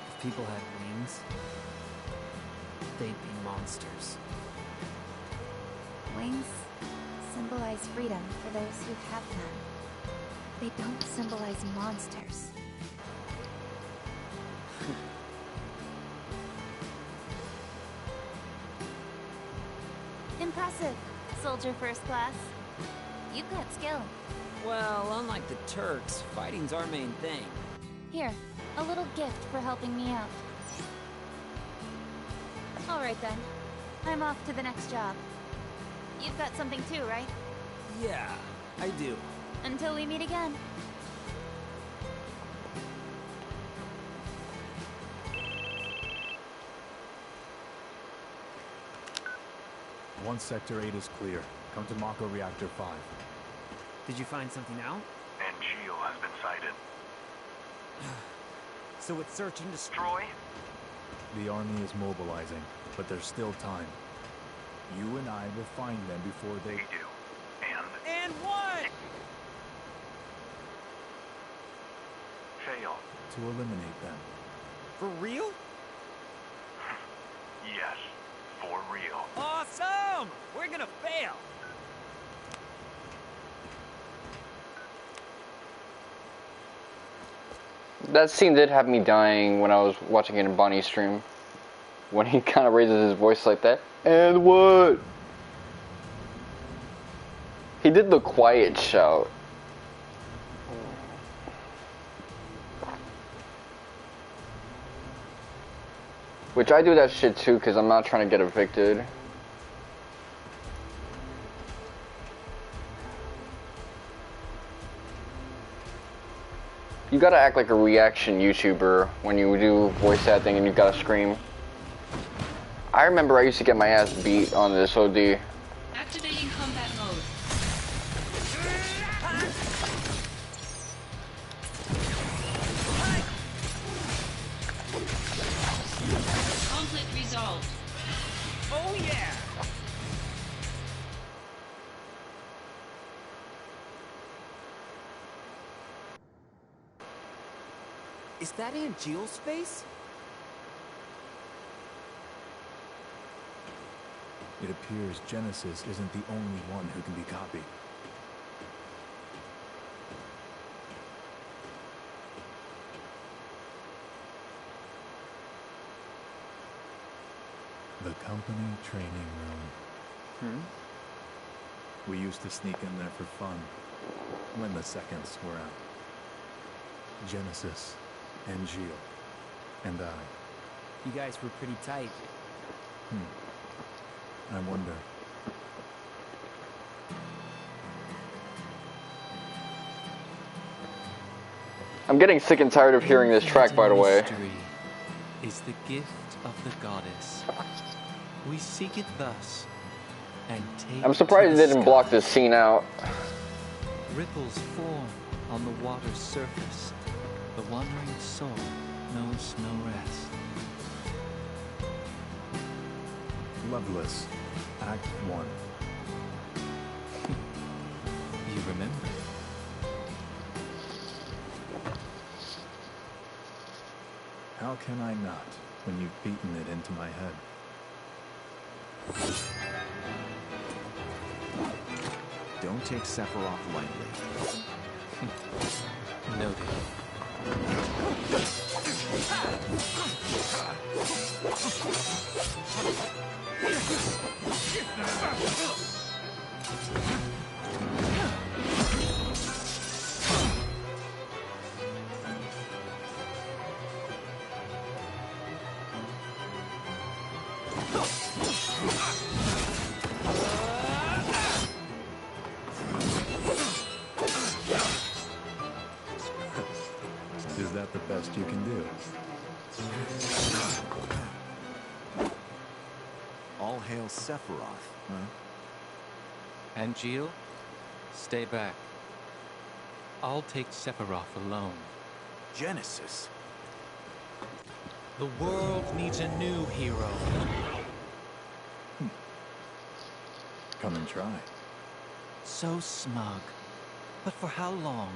If people had wings, they'd be monsters. Wings symbolize freedom for those who have none. They don't symbolize monsters. Impressive, Soldier First Class. You've got skill. Well, unlike the Turks, fighting's our main thing. Here, a little gift for helping me out. Alright then, I'm off to the next job. You've got something too, right? Yeah, I do. Until we meet again. Once Sector 8 is clear, come to Mako Reactor 5. Did you find something out? Angeal has been sighted. So it's search and destroy? The army is mobilizing, but there's still time. You and I will find them before they... We do. And what? Fail. To eliminate them. For real? Yes, for real. Awesome! We're gonna fail! That scene did have me dying when I was watching it in Bonnie's stream. When he kind of raises his voice like that. And what? He did the quiet shout. Which I do that shit too, because I'm not trying to get evicted. You gotta act like a reaction YouTuber when you do voice acting and you gotta scream. I remember I used to get my ass beat on this OD. Activating combat mode. Conflict resolved. Oh yeah! Is that Angeal's face? It appears Genesis isn't the only one who can be copied. The company training room. We used to sneak in there for fun, when the seconds were out. Genesis, Angeal, and I. You guys were pretty tight. I wonder. I'm getting sick and tired of hearing this track, by the way. Mystery is the gift of the goddess. We seek it thus, and take I'm surprised they didn't block this scene out. Ripples form on the water's surface. The wandering soul knows no rest. Loveless, Act 1. You remember? How can I not, when you've beaten it into my head? Don't take Sephiroth lightly. Noted. Is that the best you can do? All hail Sephiroth, huh? Angeal, stay back. I'll take Sephiroth alone. Genesis. The world needs a new hero. Come and try. So smug. But for how long?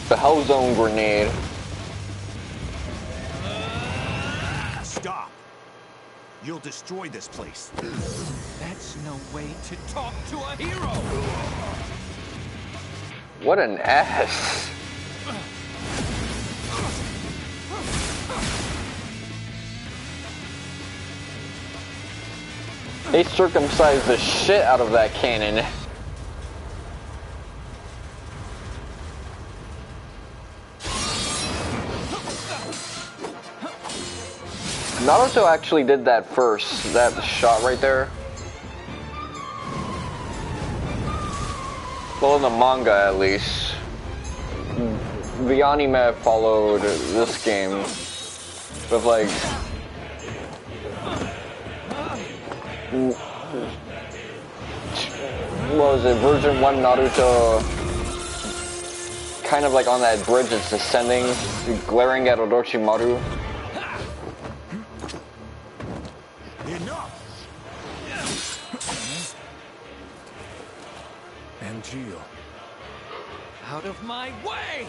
The Hell Zone grenade. Stop! You'll destroy this place. That's no way to talk to a hero! What an ass. They circumcised the shit out of that cannon. Naruto actually did that first, that shot right there. Well, in the manga at least. The anime followed this game with like what was it, version 1 Naruto kind of like on that bridge, it's descending, glaring at Orochimaru. Angeal. Out of my way!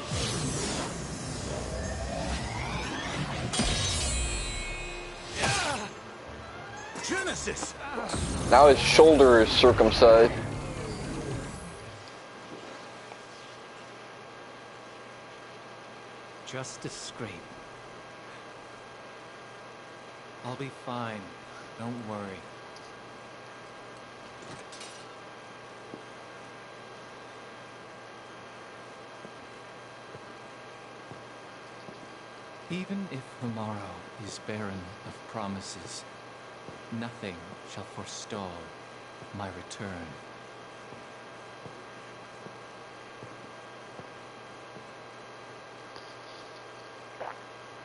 Genesis! Now his shoulder is circumcised. Just a scrape. I'll be fine. Don't worry. Even if tomorrow is barren of promises, nothing shall forestall my return.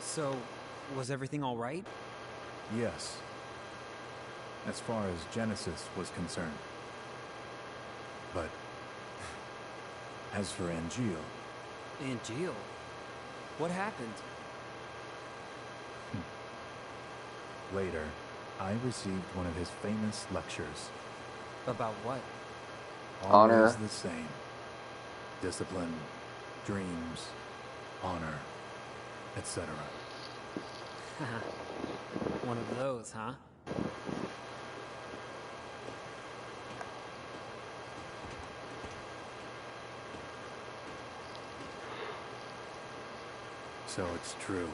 So, was everything all right? Yes. As far as Genesis was concerned. But as for Angeal... Angeal? What happened? Later, I received one of his famous lectures. About what? Honor. Always the same. Discipline, dreams, honor, etc. One of those, huh? So it's true.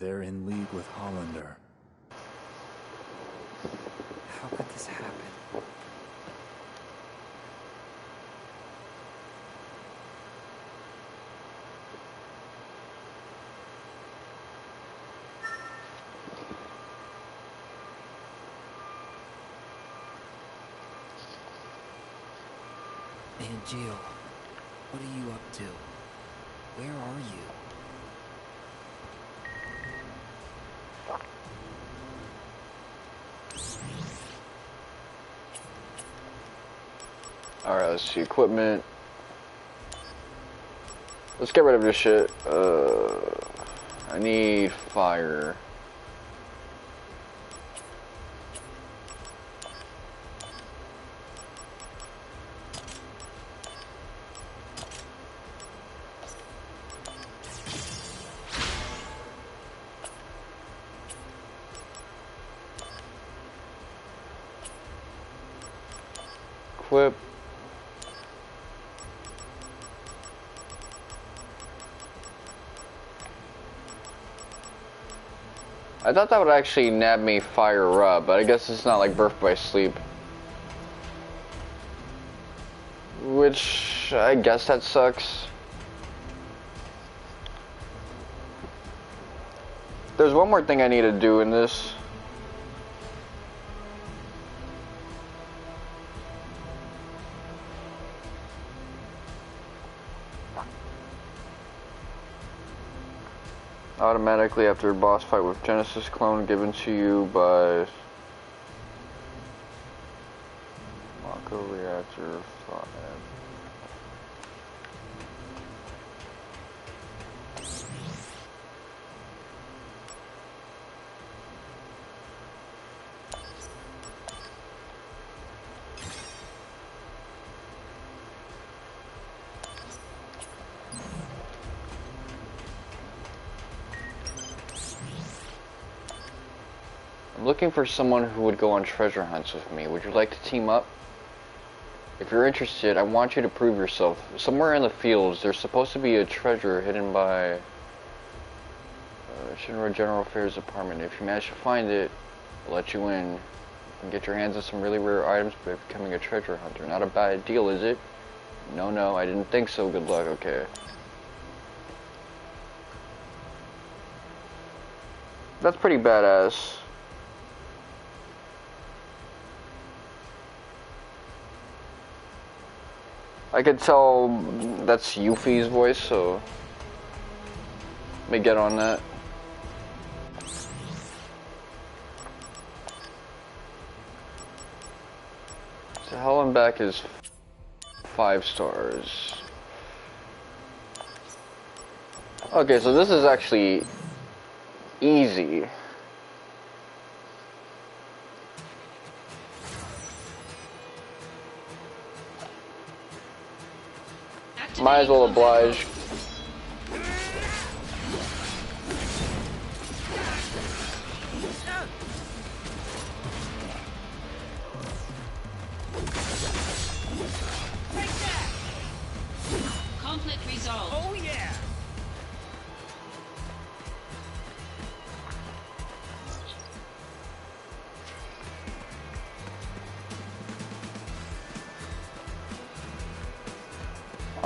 They're in league with Hollander. How could this happen? Angeal, what are you up to? Where are you? Alright, let's see, equipment. Let's get rid of this shit. I need fire. Equip. I thought that would actually nab me fire up, but I guess it's not like birth by sleep. Which, I guess that sucks. There's one more thing I need to do in this. Automatically after a boss fight with Genesis clone given to you by Mako Reactor 5. looking for someone who would go on treasure hunts with me. Would you like to team up? If you're interested, I want you to prove yourself. Somewhere in the fields, there's supposed to be a treasure hidden by Shinra General Affairs Department. If you manage to find it, I'll let you in. You can get your hands on some really rare items by becoming a treasure hunter. Not a bad deal, is it? No, I didn't think so. Good luck. Okay. That's pretty badass. I could tell that's Yuffie's voice, so let me get on that. So hell and back is 5 stars. Okay, so this is actually easy. Might as well oblige. Conflict resolved. Oh yeah!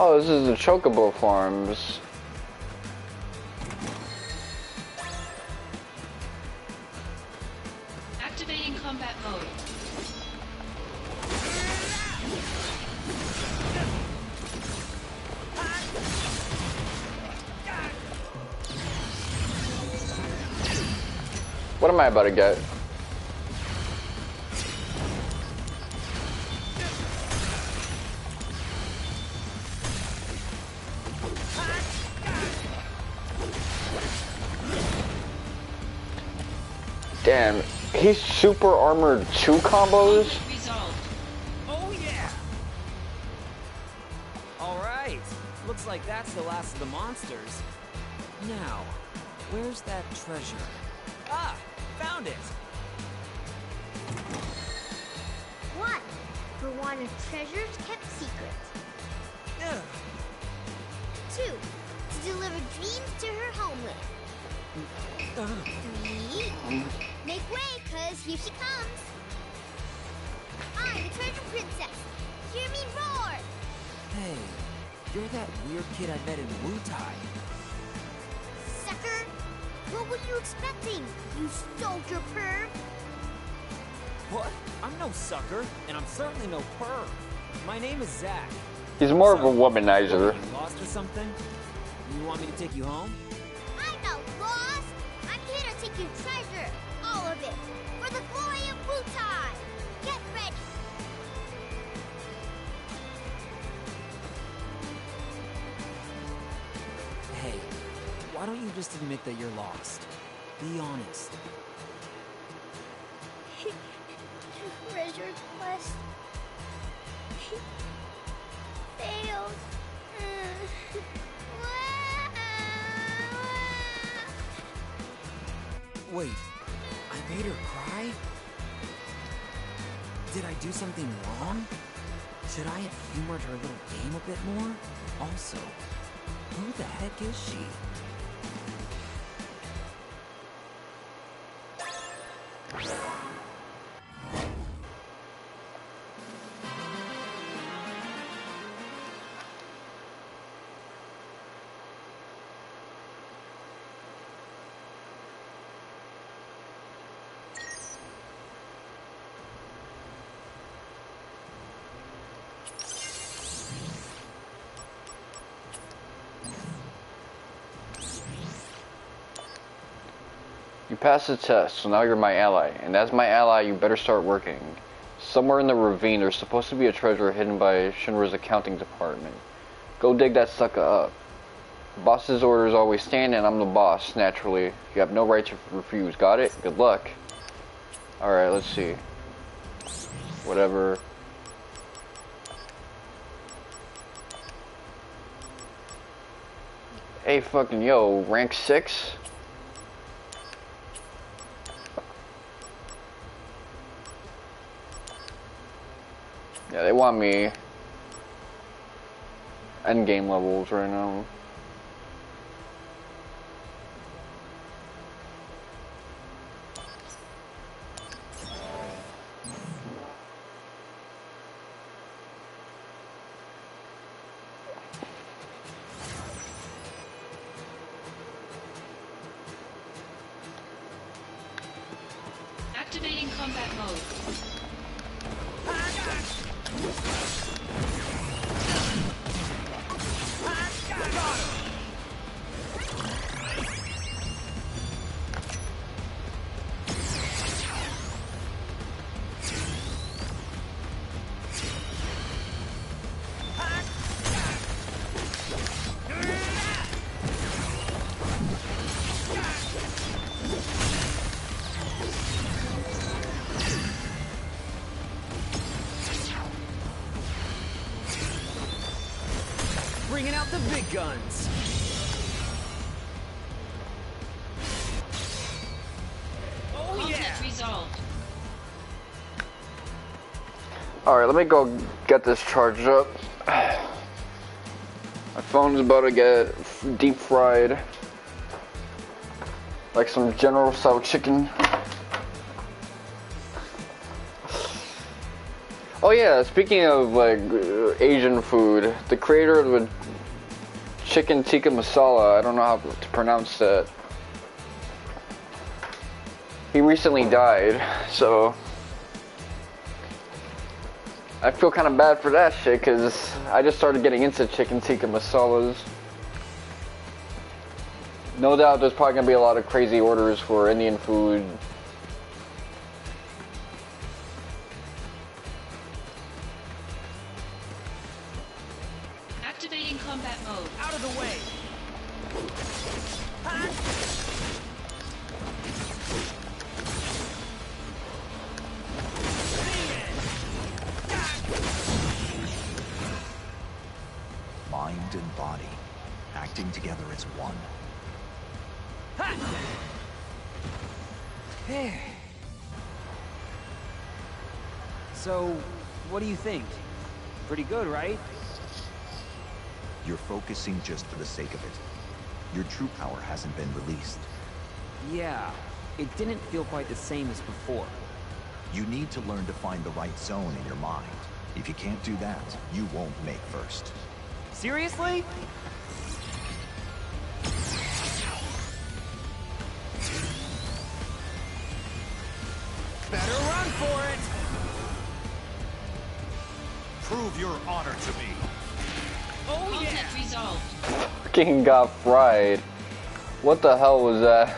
Oh, this is the Chocobo Farms. Activating combat mode. What am I about to get? Damn, he's super armored 2 combos? Oh yeah! Alright, looks like that's the last of the monsters. Now, where's that treasure? Ah, found it! One, for one of treasures kept secret. Ugh. 2, to deliver dreams to her homeland. 3, make way, cause here she comes. I'm the treasure princess. Hear me roar. Hey, you're that weird kid I met in Wutai. Sucker! What were you expecting, you soldier perv? What? I'm no sucker, and I'm certainly no perv. My name is Zack. He's more of a womanizer. You lost or something? You want me to take you home? I'm not lost. I'm here to take your treasure, all of it, for the glory of Wutai. Get ready. Hey, why don't you just admit that you're lost? Be honest. Treasure quest failed. Wait, I made her cry? Did I do something wrong? Should I have humored her little game a bit more? Also, who the heck is she? You passed the test, so now you're my ally. And as my ally, you better start working. Somewhere in the ravine, there's supposed to be a treasure hidden by Shinra's accounting department. Go dig that sucker up. The boss's orders always stand, and I'm the boss, naturally. You have no right to refuse. Got it? Good luck. Alright, let's see. Whatever. Hey, fucking yo, rank 6? Yeah, they want me endgame levels right now. Activating combat mode. Bringing out the big guns. Oh Conflict resolved. Alright, let me go get this charged up. My phone's about to get deep fried. Like some General Tso chicken. Oh yeah, speaking of like Asian food, the creator of the chicken tikka masala, I don't know how to pronounce that. He recently died, so I feel kind of bad for that shit because I just started getting into chicken tikka masalas. No doubt there's probably gonna be a lot of crazy orders for Indian food. Activating combat mode. Out of the way. Mind and body, acting together as one. So, what do you think? Pretty good, right? You're focusing just for the sake of it. Your true power hasn't been released. Yeah, it didn't feel quite the same as before. You need to learn to find the right zone in your mind. If you can't do that, you won't make first. Seriously? Better run for it! Prove your honor to me. Oh Conflict resolved. Fucking got fried. What the hell was that?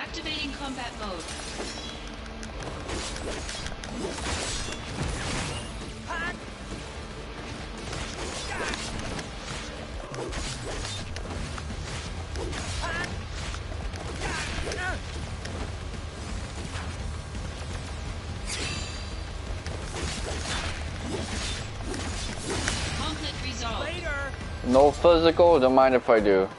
Activating combat mode. Conflict resolved. Later. No physical, don't mind if I do.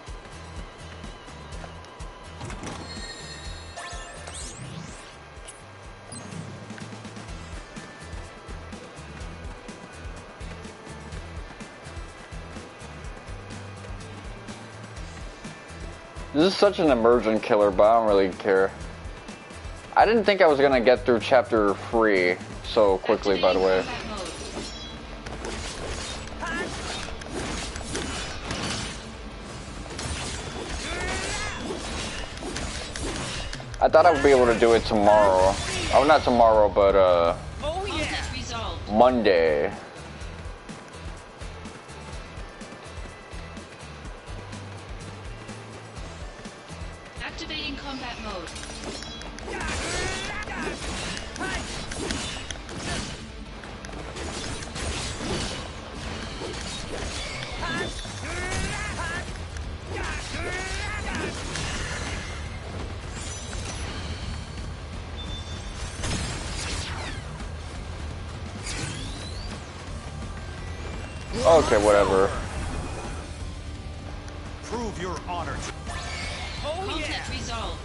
This is such an immersion killer, but I don't really care. I didn't think I was gonna get through chapter 3 so quickly, by the way. I thought I would be able to do it tomorrow. Oh, not tomorrow, but Monday. Activating combat mode. Okay, whatever. Prove your honor. Oh, conflict resolved.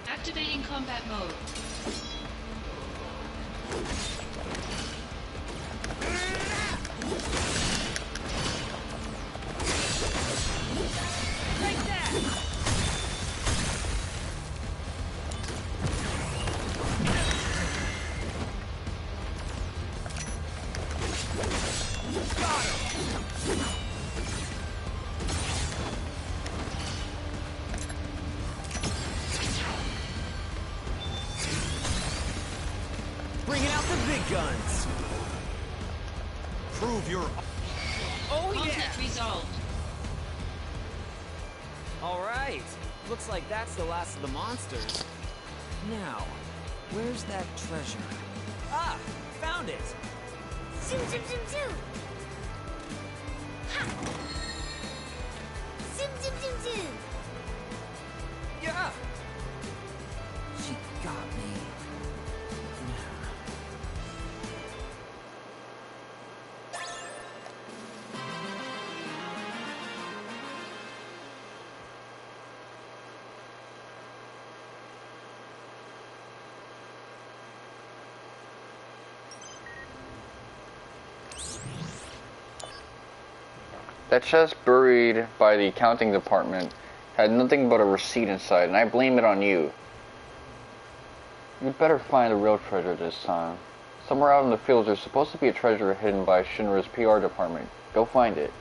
Activating combat mode. Like that! Bringing out the big guns. Prove your. Oh conflict yeah. resolved. All right. Looks like that's the last of the monsters. Now, where's that treasure? Ah, found it. Zoom, zoom, zoom, zoom. Ha. Zoom, zoom, zoom, zoom. Yeah. She got me. That chest buried by the accounting department had nothing but a receipt inside, and I blame it on you. You'd better find the real treasure this time. Somewhere out in the fields there's supposed to be a treasure hidden by Shinra's PR department. Go find it.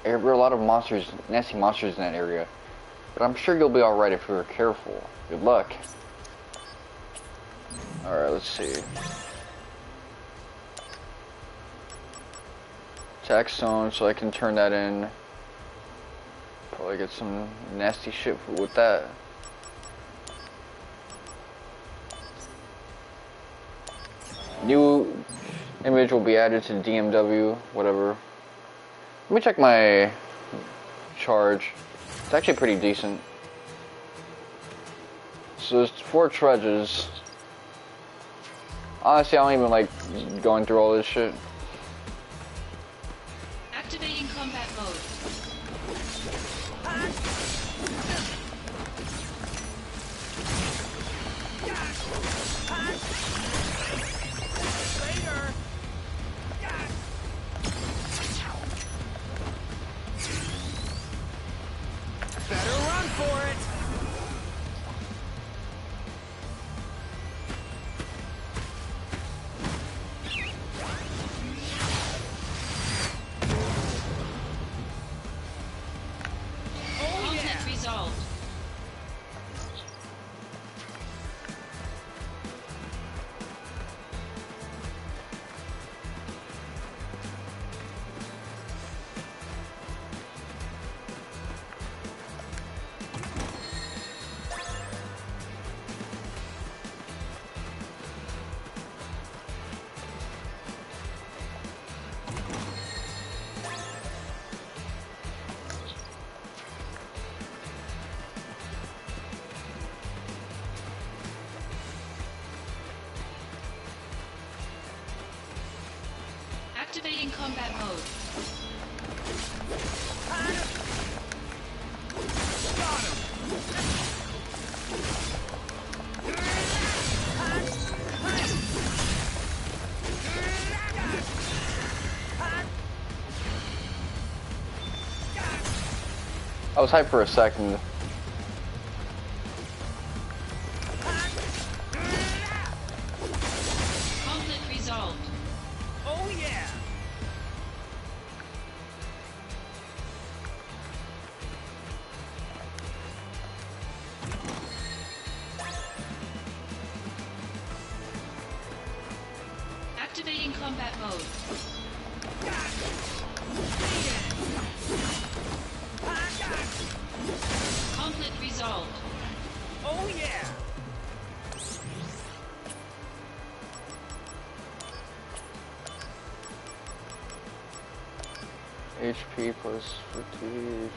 There are a lot of monsters, nasty monsters in that area, but I'm sure you'll be alright if you're careful. Good luck. Alright, let's see. Attack zone, so I can turn that in. Probably get some nasty shit with that. New image will be added to DMW, whatever. Let me check my charge. It's actually pretty decent. So there's 4 treasures. Honestly, I don't even like going through all this shit. Activating combat mode. Later. Better run for it. Conflict resolved. Activating combat mode. I was hyped for a second. Conflict resolved. Oh yeah. mode. Conflict resolved. Oh yeah! HP plus fatigue.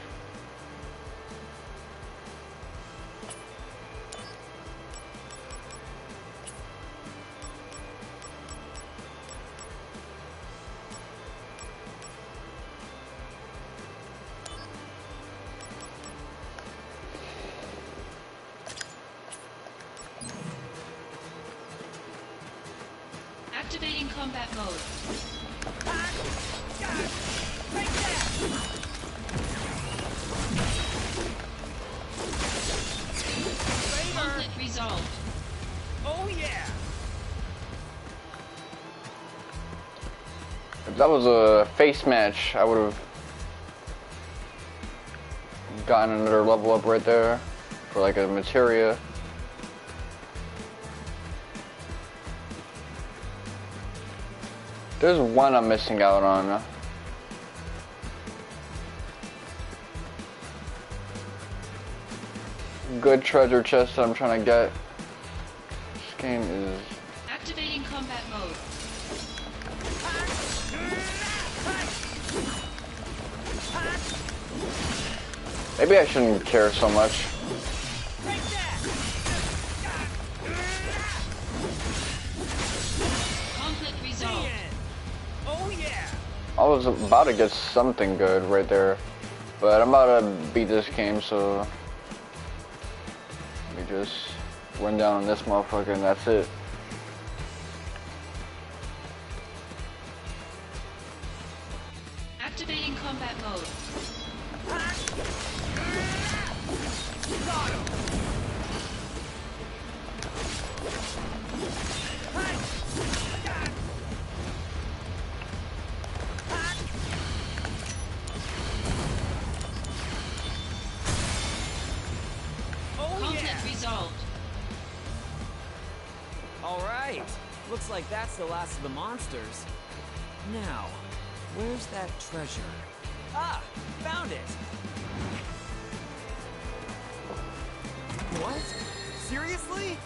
Activating combat mode. Conflict resolved. Oh yeah! If that was a face match, I would have gotten another level up right there for like a materia. There's one I'm missing out on. Good treasure chest that I'm trying to get. This game is... Activating combat mode. Maybe I shouldn't care so much. Conflict resolved. Oh yeah! I was about to get something good right there, but I'm about to beat this game, so let me just run down on this motherfucker and that's it. Activating combat mode. Conflict resolved. Alright, looks like that's the last of the monsters. Now, where's that treasure? Ah, found it! What? Seriously?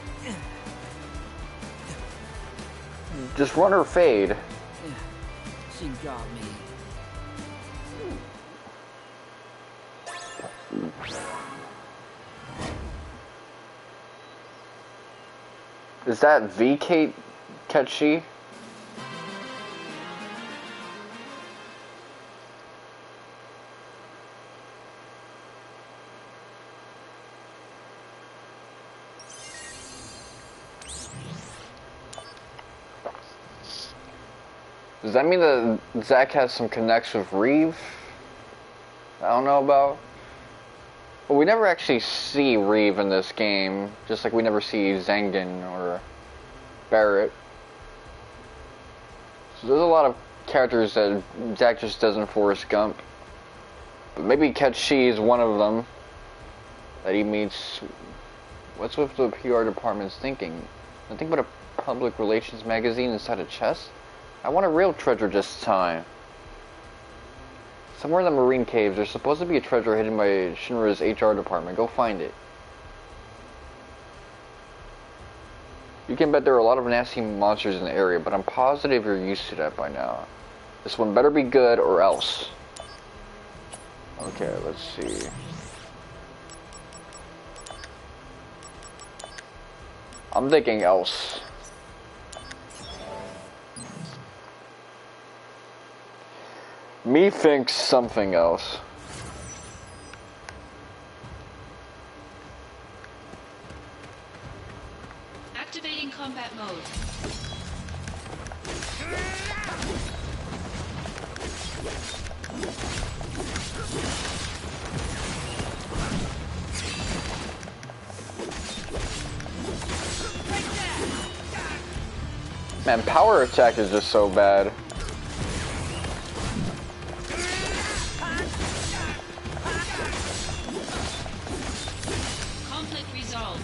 Just run or fade. She got me. Is that V-Kate Ketchi? Does that mean that Zack has some connection with Reeve? I don't know about. But we never actually see Reeve in this game, just like we never see Zangin or Barrett. So there's a lot of characters that Zack just doesn't Forrest Gump. But maybe Ketchi is one of them that he meets. What's with the PR department's thinking? Nothing but a public relations magazine inside a chest? I want a real treasure this time. Somewhere in the marine caves, there's supposed to be a treasure hidden by Shinra's HR department. Go find it. You can bet there are a lot of nasty monsters in the area, but I'm positive you're used to that by now. This one better be good or else. Okay, let's see. I'm thinking else. Me thinks something else. Activating combat mode. Man, power attack is just so bad. Conflict resolved.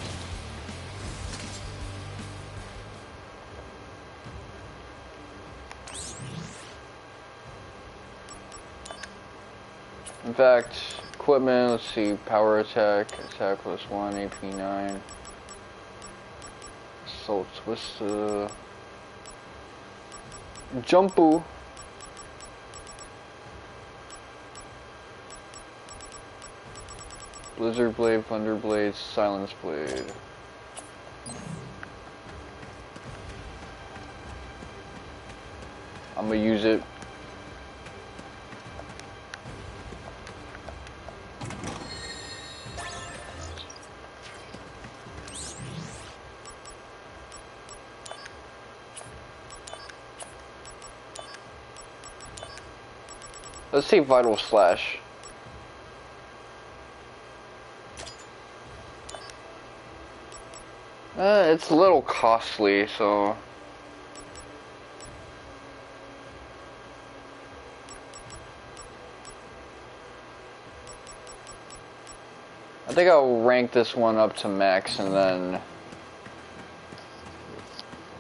In fact, equipment, let's see, power attack plus 1, AP 9. Assault Twister. Jumpu. Blizzard Blade, Thunder Blade, Silence Blade. I'm gonna use it. Let's see Vital Slash. It's a little costly, so... I think I'll rank this one up to max and then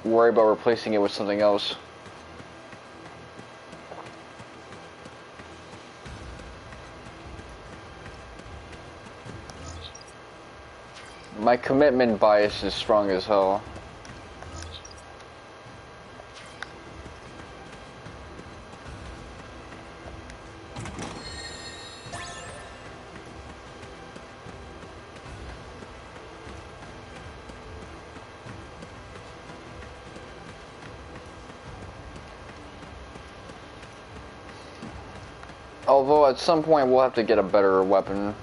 worry about replacing it with something else. My commitment bias is strong as hell. Although at some point we'll have to get a better weapon.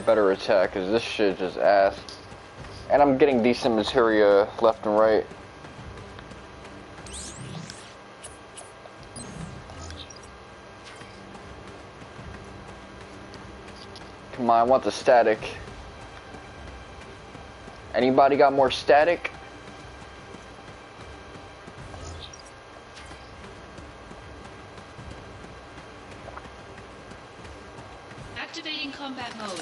Better attack, because this shit is ass. And I'm getting decent materia left and right. Come on, I want the static. Anybody got more static? Activating combat mode.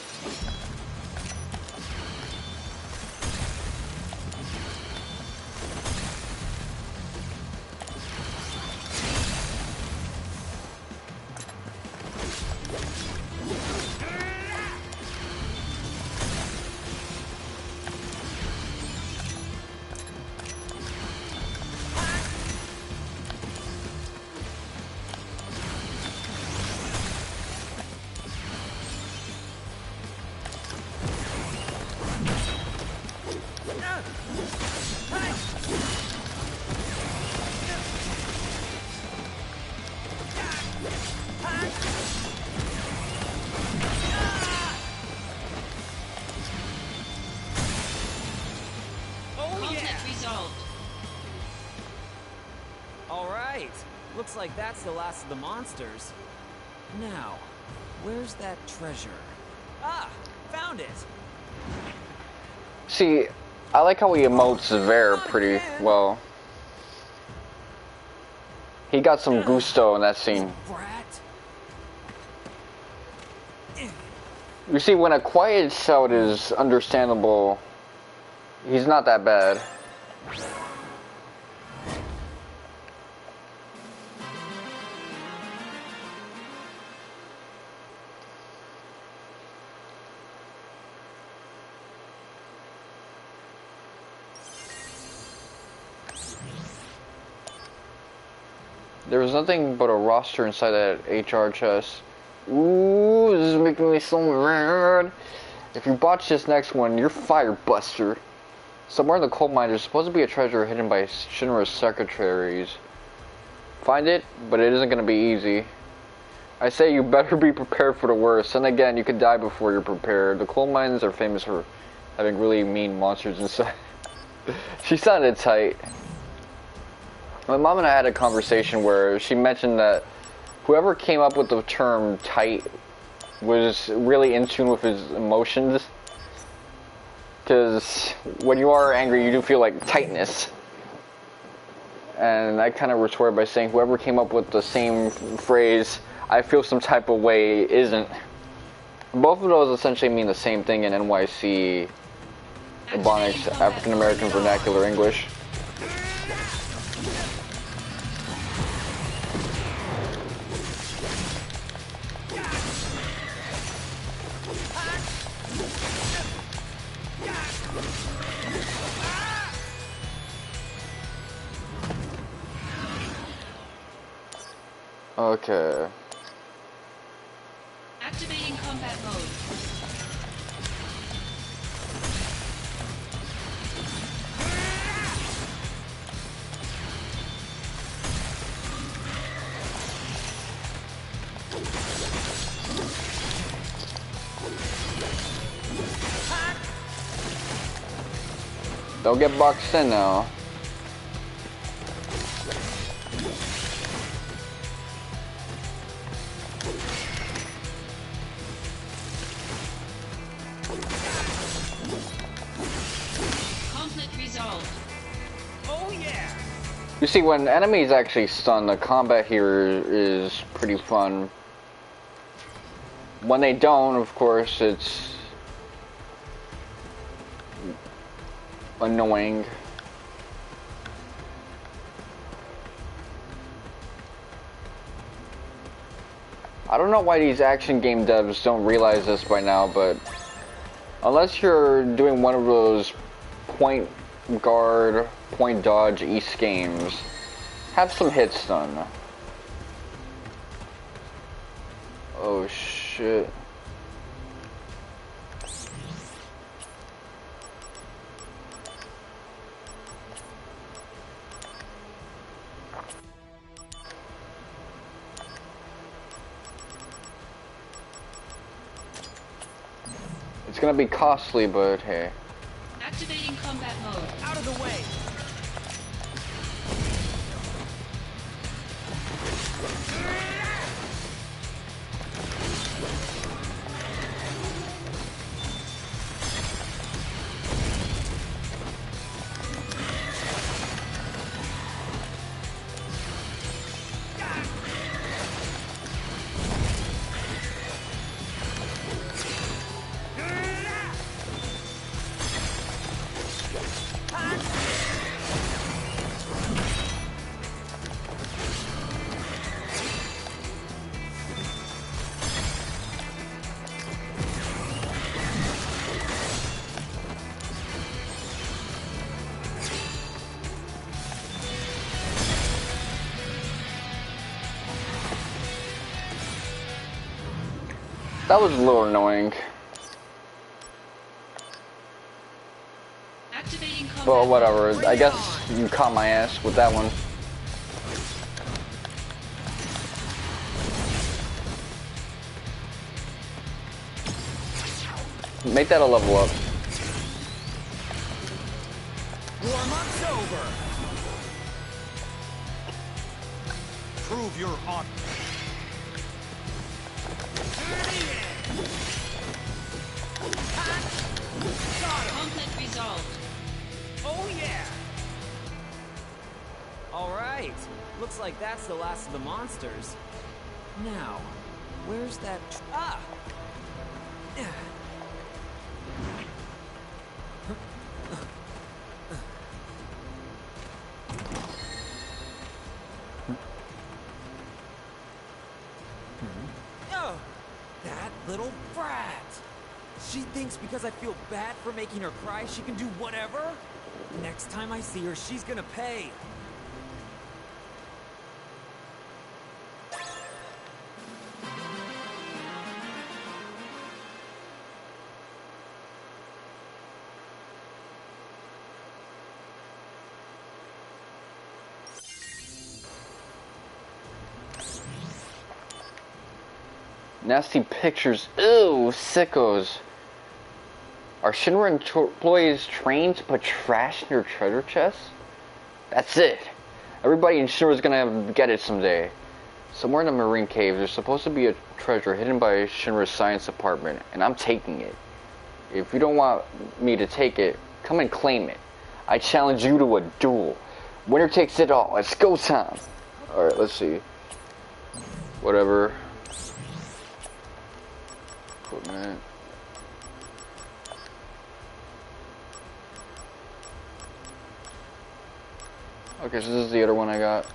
Looks like that's the last of the monsters. Now, where's that treasure? Ah, found it! See, I like how he emotes Ver pretty well. He got some gusto in that scene. You see, when a quiet shout is understandable, he's not that bad. There was nothing but a roster inside that HR chest. Ooh, this is making me so mad. If you botch this next one, you're fired, Buster. Somewhere in the coal mine, there's supposed to be a treasure hidden by Shinra's secretaries. Find it, but it isn't going to be easy. I say you better be prepared for the worst. And again, you could die before you're prepared. The coal mines are famous for having really mean monsters inside. She sounded tight. My mom and I had a conversation where she mentioned that whoever came up with the term tight was really in tune with his emotions. Because when you are angry, you do feel like tightness. And I kind of retorted by saying whoever came up with the same phrase, I feel some type of way, isn't. Both of those essentially mean the same thing in NYC Ebonics, African American Vernacular English. Okay. Activating combat mode. Don't get boxed in now. Conflict resolved. Oh yeah! You see, when enemies actually stun, the combat here is pretty fun. When they don't, of course, it's annoying. I don't know why these action game devs don't realize this by now, but unless you're doing one of those point guard, point dodge East games, have some hit stun. Oh shit. It's gonna be costly, but hey. Activating combat mode. Out of the way! That was a little annoying. Activating combat Well, whatever. mode. I guess you caught my ass with that one. Make that a level up. Warm-up's over! Prove your honor. Conflict resolved. Oh yeah! Alright, looks like that's the last of the monsters. Now, where's that ah! Oh, that little brat! She thinks because I feel bad for making her cry, she can do whatever? Next time I see her, she's gonna pay. Nasty pictures. Ew, sickos. Are Shinra employees trained to put trash in your treasure chests? That's it. Everybody in Shinra is gonna get it someday. Somewhere in the marine cave, there's supposed to be a treasure hidden by Shinra's science department, and I'm taking it. If you don't want me to take it, come and claim it. I challenge you to a duel. Winner takes it all. It's go time. Alright, let's see. Whatever. Equipment. Okay, so this is the other one I got.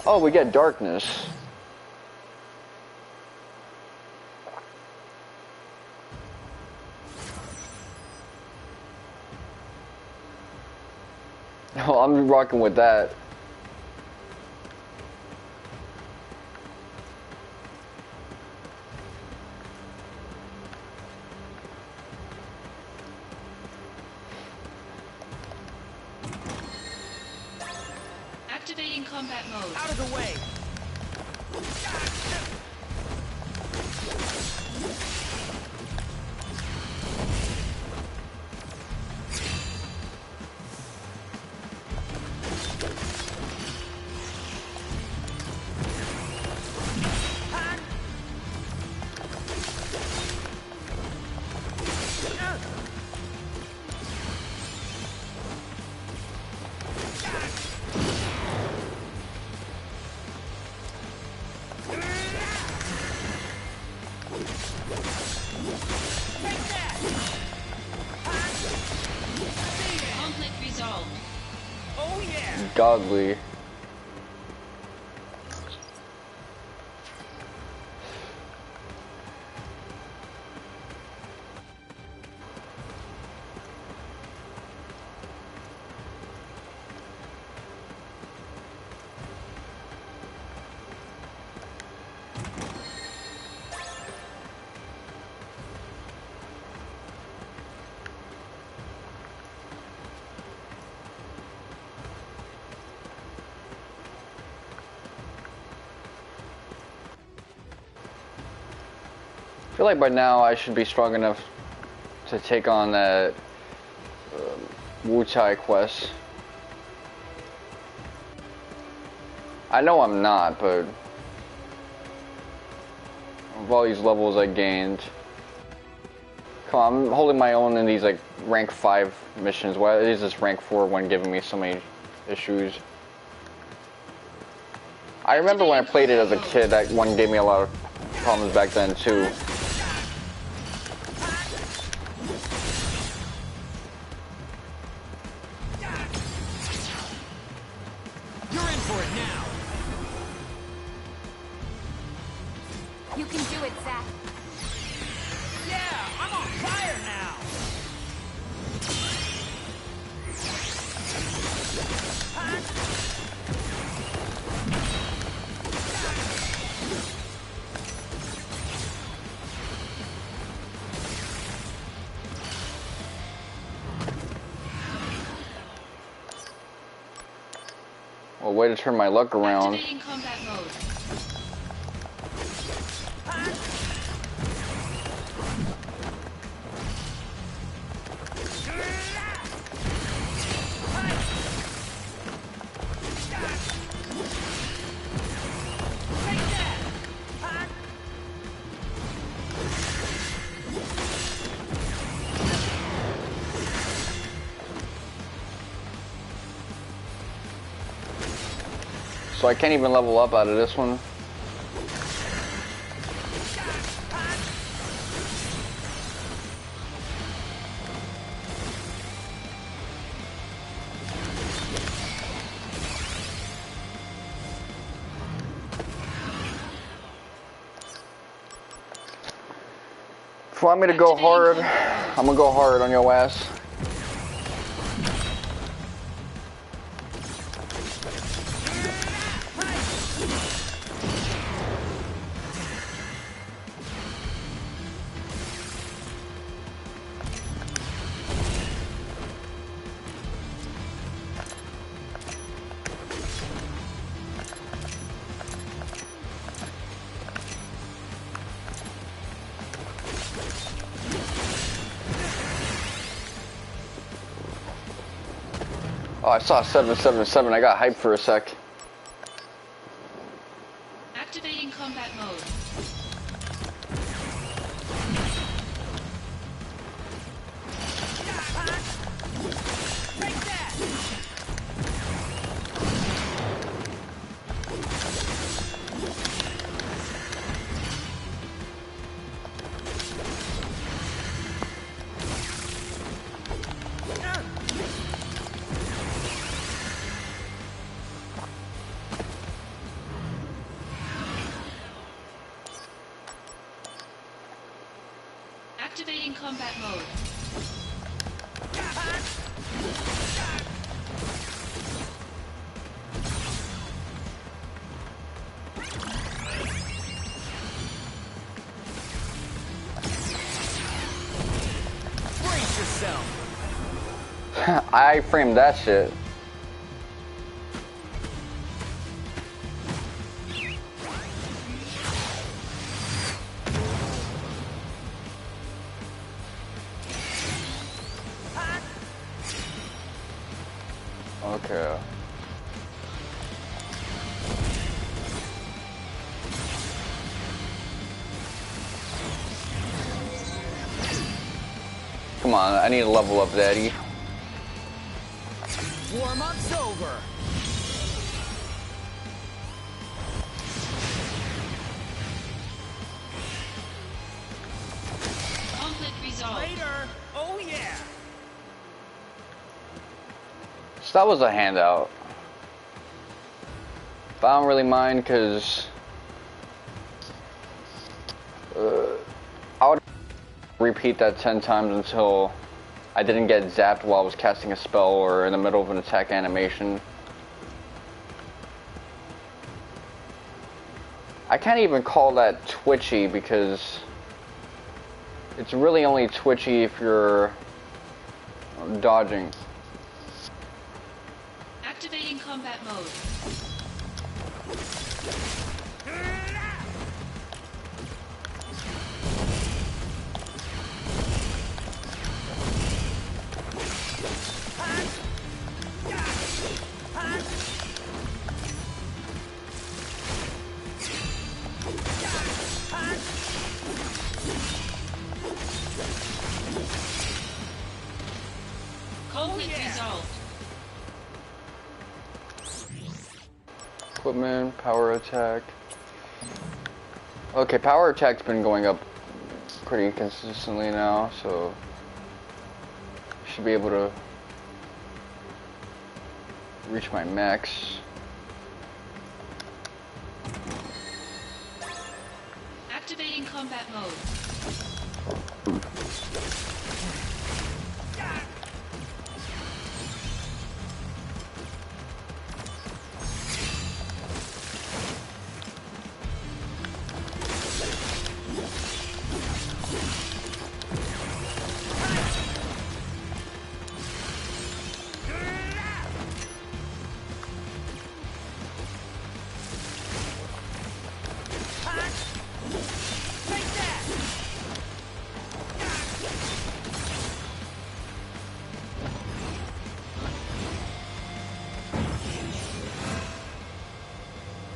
Oh, we get darkness. Oh, I'm rocking with that. Activating combat mode. Out of the way! Conflict resolved. Oh yeah! Godly. I feel like by now I should be strong enough to take on that Wutai quest. I know I'm not, but of all these levels I gained, come on, I'm holding my own in these like rank 5 missions. Why is this rank 4 one giving me so many issues? I remember when I played it as a kid, that one gave me a lot of problems back then too. You're in for it now! You can do it, Zack. Yeah, I'm on fire now! Well, way to turn my luck around. Activating combat mode. So I can't even level up out of this one. If you want me to go hard, I'm gonna go hard on your ass. Oh, I saw 777. I got hyped for a sec. Activating combat mode. Activating combat mode. I framed that shit. Okay. Come on, I need to level up, Daddy. Warm-up's over. Conflict resolved. Later. Oh yeah. So that was a handout. But I don't really mind because I would repeat that 10 times until I didn't get zapped while I was casting a spell or in the middle of an attack animation. I can't even call that twitchy because it's really only twitchy if you're dodging. Activating combat mode. Conflict resolved. Equipment, power attack. Okay, power attack's been going up pretty consistently now, so should be able to reach my max. Activating combat mode.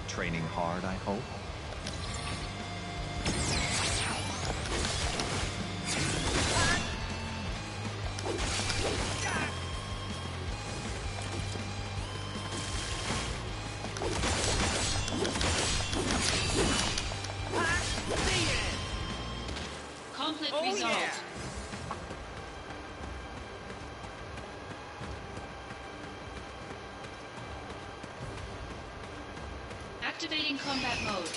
Training hard, I hope. Conflict resolved. Activating combat mode.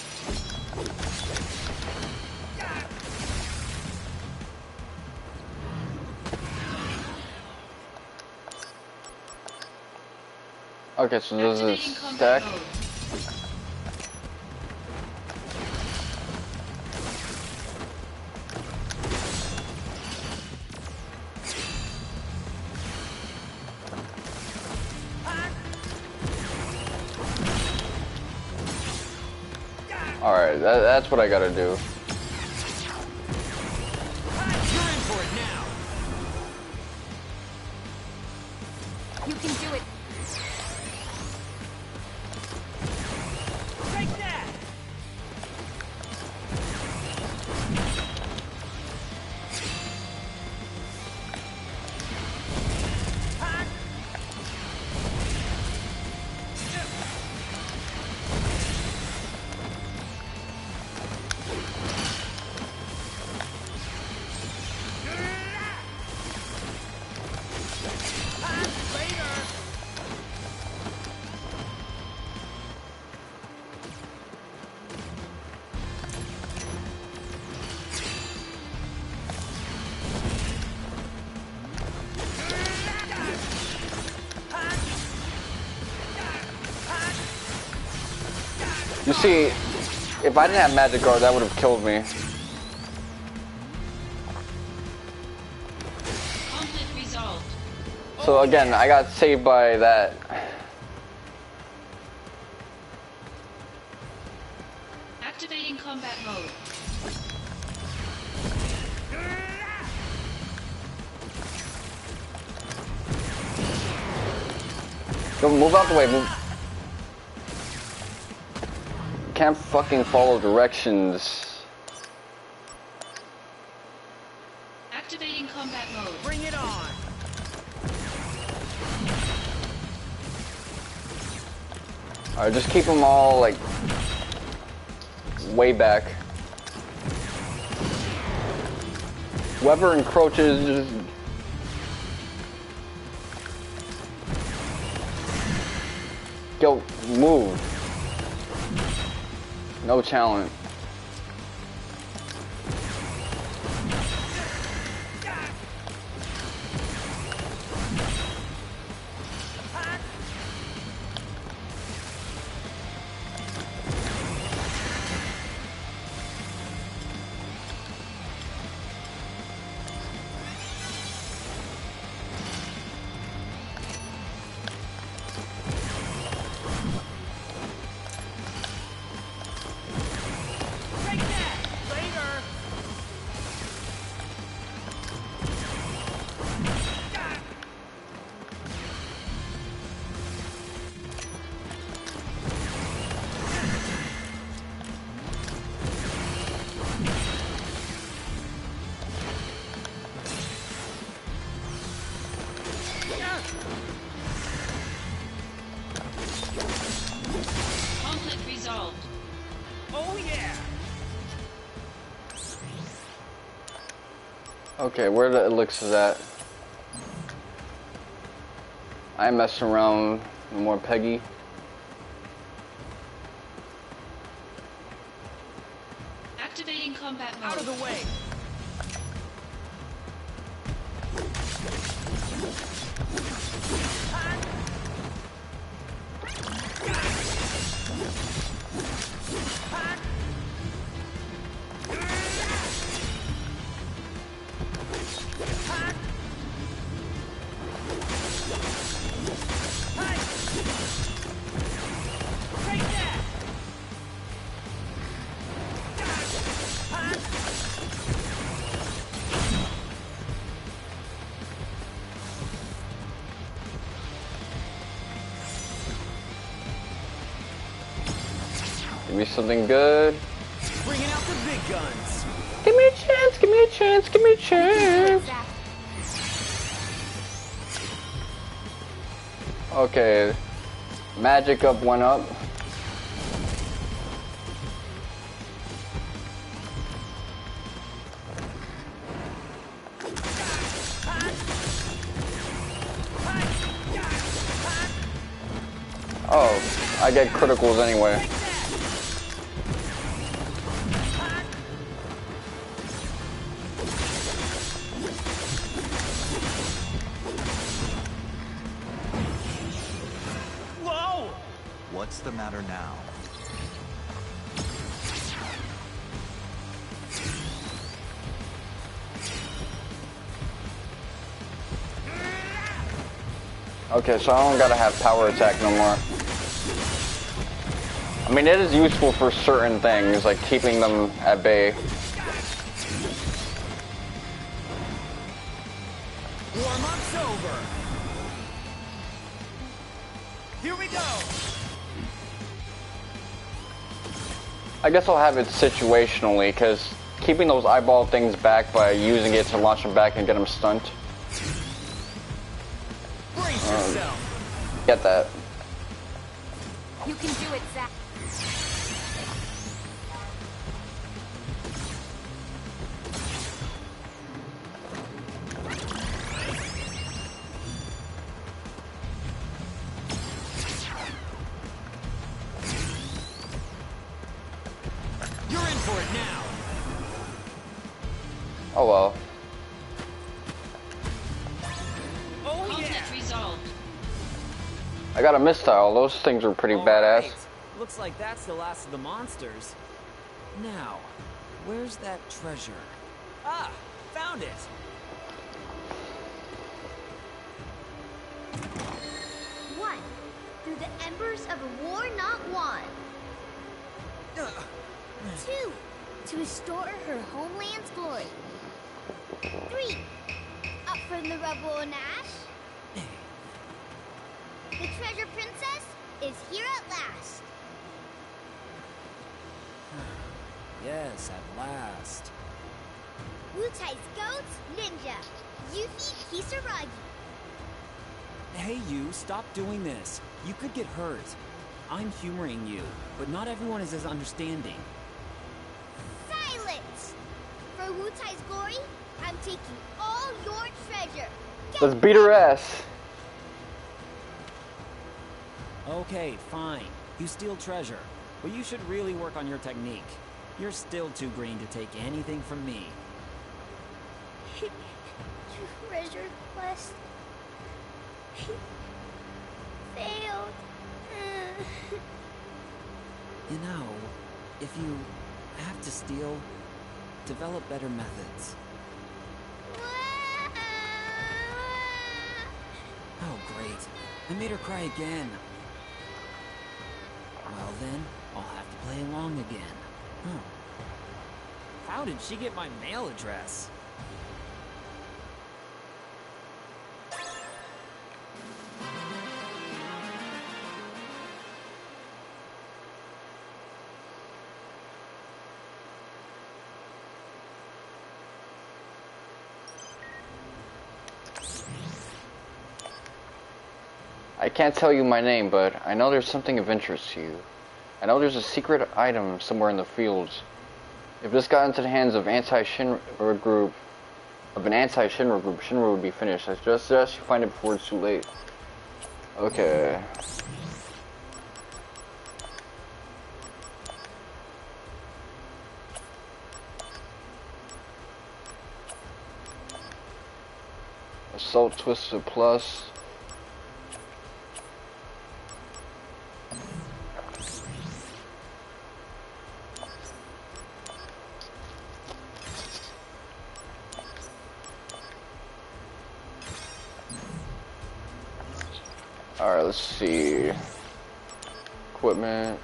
Okay, so this is stack. Alright, that's what I gotta do. You're in for it now. You can do it. Take that. You see, if I didn't have Magic Guard, that would have killed me. Conflict resolved. So again, I got saved by that. Activating combat mode. Go, move out the way. Move. Can't fucking follow directions. Activating combat mode. Bring it on. Alright, just keep them all like way back. Whoever encroaches, just go move. No challenge. Conflict resolved. Oh yeah. Okay, where the elixirs at? I mess around with more Peggy. Activating combat mode. Out of the way. Give me something good. Bringing out the big guns. Give me a chance, give me a chance, give me a chance. Okay. Magic up, one up. Oh, I get criticals anyway. Whoa! What's the matter now? Okay, so I don't gotta have power attack no more. I mean, it is useful for certain things, like keeping them at bay. Warm-up's over. Here we go. I guess I'll have it situationally, because keeping those eyeball things back by using it to launch them back and get them stunned. Brace yourself. Get that. You can do it, Zack. You're in for it now. Oh well. Oh Conflict yeah. resolved. I got a mistile. Those things are pretty badass. Right. Looks like that's the last of the monsters. Now, where's that treasure? Ah, found it. embers of a war not won. 2. To restore her homeland's glory. 3. Up from the rubble and ash. The treasure princess is here at last. Yes, at last. Wutai's goats, ninja. Yuffie Kisaragi. Hey, you, stop doing this. You could get hurt. I'm humoring you, but not everyone is as understanding. Silence! For Wutai's glory, I'm taking all your treasure. Let's beat her ass. Okay, fine. You steal treasure, but you should really work on your technique. You're still too green to take anything from me. Treasure quest failed. You know, if you have to steal, develop better methods. Oh, great. I made her cry again. Well then, I'll have to play along again. How did she get my mail address? I can't tell you my name, but I know there's something of interest to you. I know there's a secret item somewhere in the fields. If this got into the hands of an anti-Shinra group, Shinra would be finished. I suggest you find it before it's too late. Okay. Assault Twister Plus. Alright, let's see. Equipment.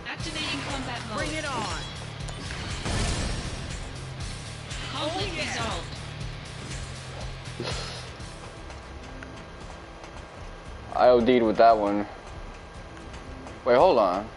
Activating combat mode. Bring it on! Conflict resolved. I OD'd with that one. Wait, hold on.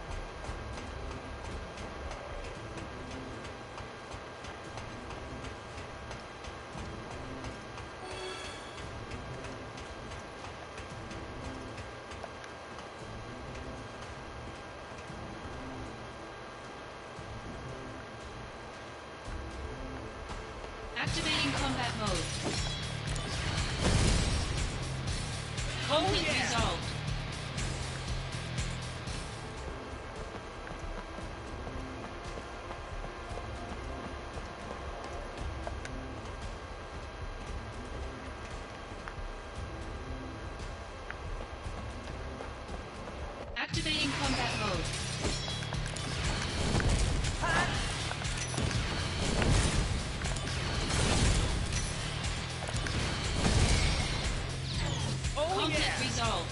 Activating combat mode. Conflict resolved. Activating combat mode. Conflict resolved.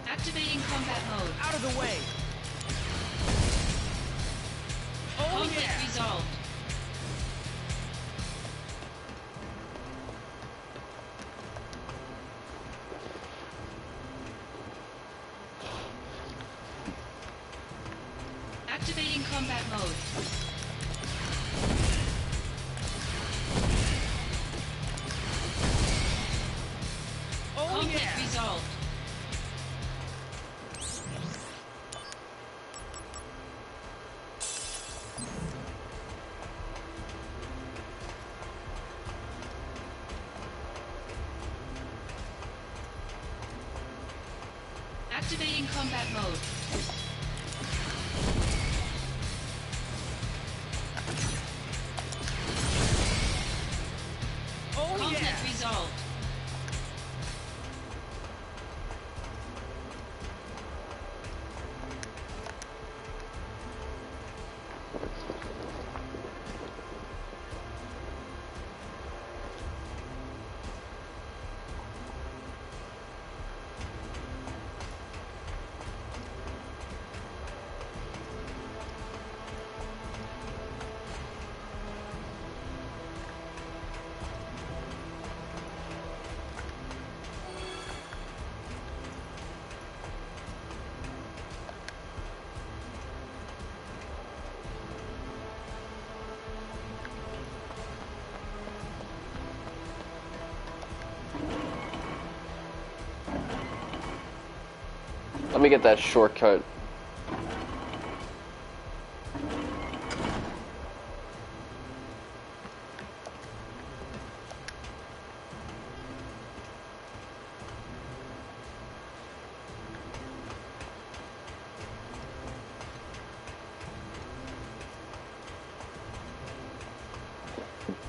Activating combat mode. Out of the way! Conflict resolved. Activating combat mode. Conflict resolved. Activating combat mode. Conflict resolved. Let me get that shortcut.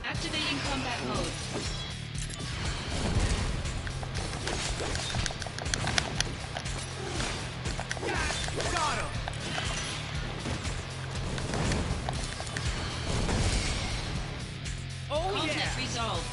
Activating combat mode. Got him! Oh Conflict yeah! resolved.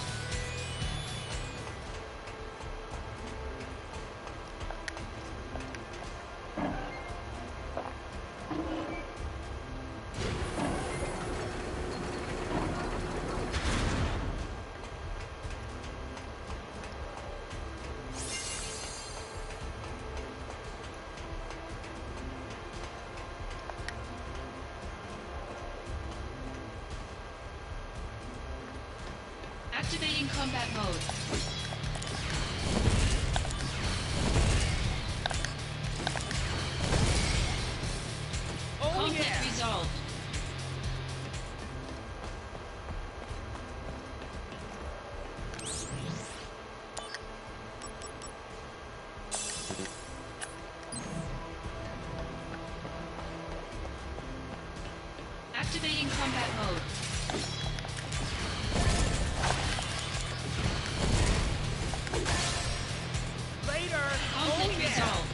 Activating combat mode. Oh Conflict yeah! resolved. Activating combat mode. Later! Conflict Oh yeah! resolved.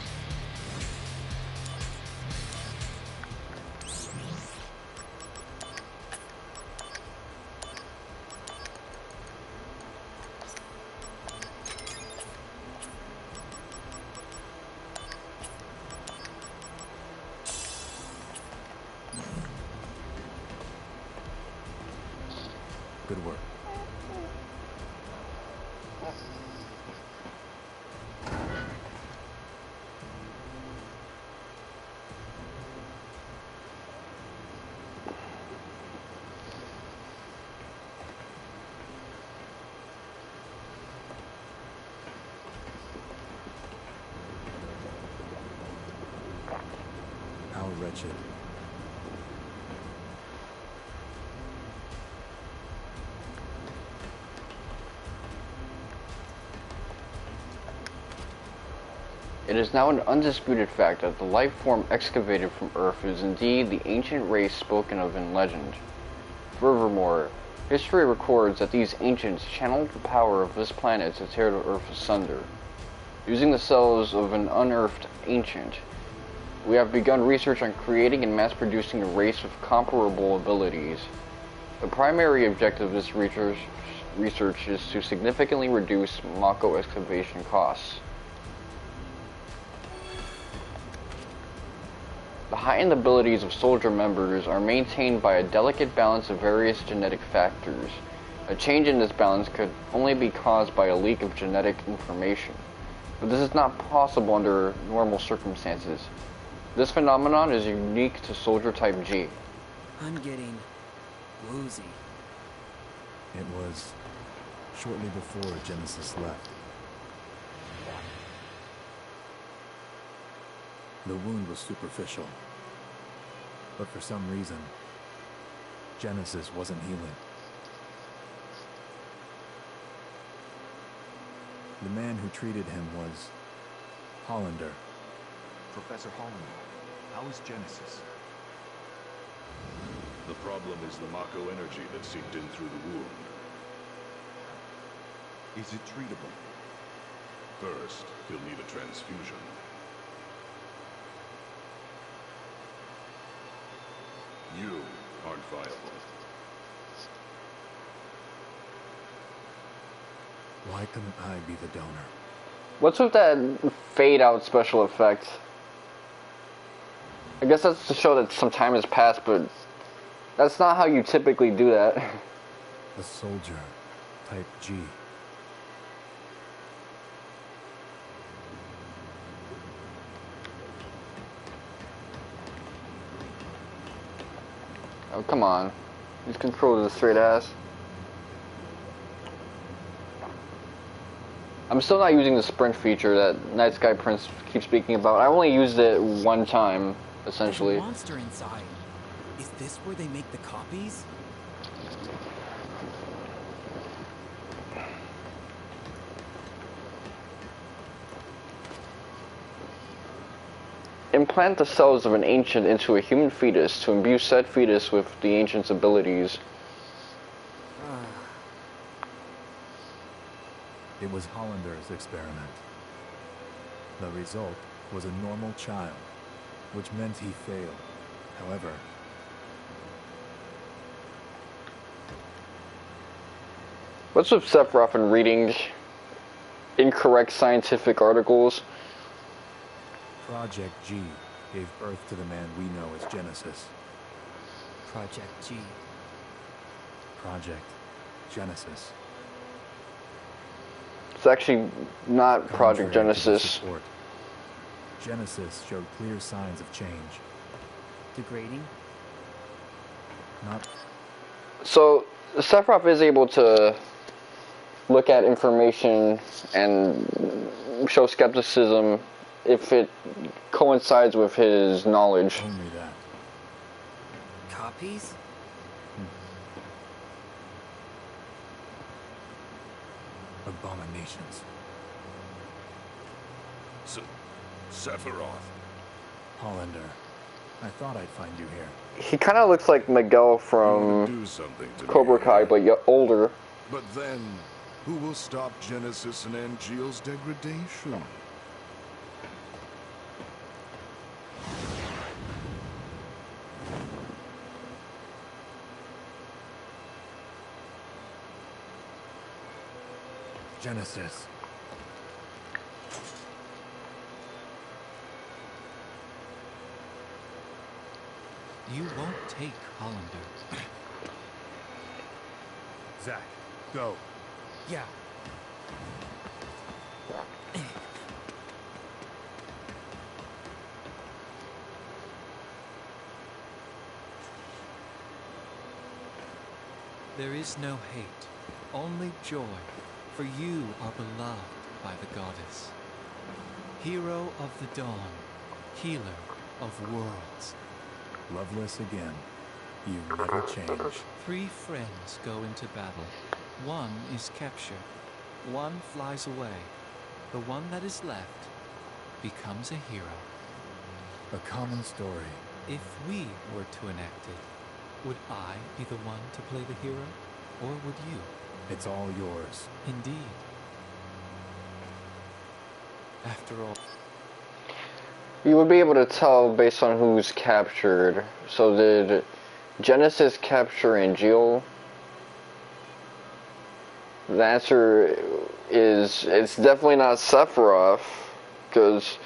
Good work. How wretched. It is now an undisputed fact that the life form excavated from Earth is indeed the ancient race spoken of in legend. Furthermore, history records that these ancients channeled the power of this planet to tear the Earth asunder. Using the cells of an unearthed ancient, we have begun research on creating and mass-producing a race with comparable abilities. The primary objective of this research is to significantly reduce Mako excavation costs. The heightened abilities of soldier members are maintained by a delicate balance of various genetic factors. A change in this balance could only be caused by a leak of genetic information, but this is not possible under normal circumstances. This phenomenon is unique to soldier type G. I'm getting woozy. It was shortly before Genesis left. The wound was superficial, but for some reason, Genesis wasn't healing. The man who treated him was Hollander. Professor Hollander, how is Genesis? The problem is the Mako energy that seeped in through the wound. Is it treatable? First, he'll need a transfusion. You aren't viable. Why couldn't I be the donor? What's with that fade out special effect? I guess that's to show that some time has passed, but that's not how you typically do that. A soldier, type G. Oh, come on. These controls are straight ass. I'm still not using the sprint feature that Night Sky Prince keeps speaking about. I only used it one time, essentially. There's a monster inside. Is this where they make the copies? Implant the cells of an ancient into a human fetus to imbue said fetus with the ancient's abilities. It was Hollander's experiment. The result was a normal child, which meant he failed. However, what's with Sephiroth and reading incorrect scientific articles? Project G gave birth to the man we know as Genesis. Project G. Project Genesis. It's actually not Project Genesis. Genesis showed clear signs of change. Degrading? Not. So, Sephiroth is able to look at information and show skepticism if it coincides with his knowledge. Only that. Copies? Abominations. Sephiroth. Hollander, I thought I'd find you here. He kind of looks like Miguel from Cobra Kai, but older. But then, who will stop Genesis and Angeal's degradation? Genesis. You won't take Hollander. Zack, go. Yeah. There is no hate, only joy, for you are beloved by the goddess. Hero of the dawn, healer of worlds. Loveless again. You never change. 3 friends go into battle. One is captured. One flies away. The one that is left becomes a hero. A common story. If we were to enact it, would I be the one to play the hero? Or would you? It's all yours. Indeed. After all... You would be able to tell based on who's captured. So did Genesis capture Angeal? The answer is it's definitely not Sephiroth, because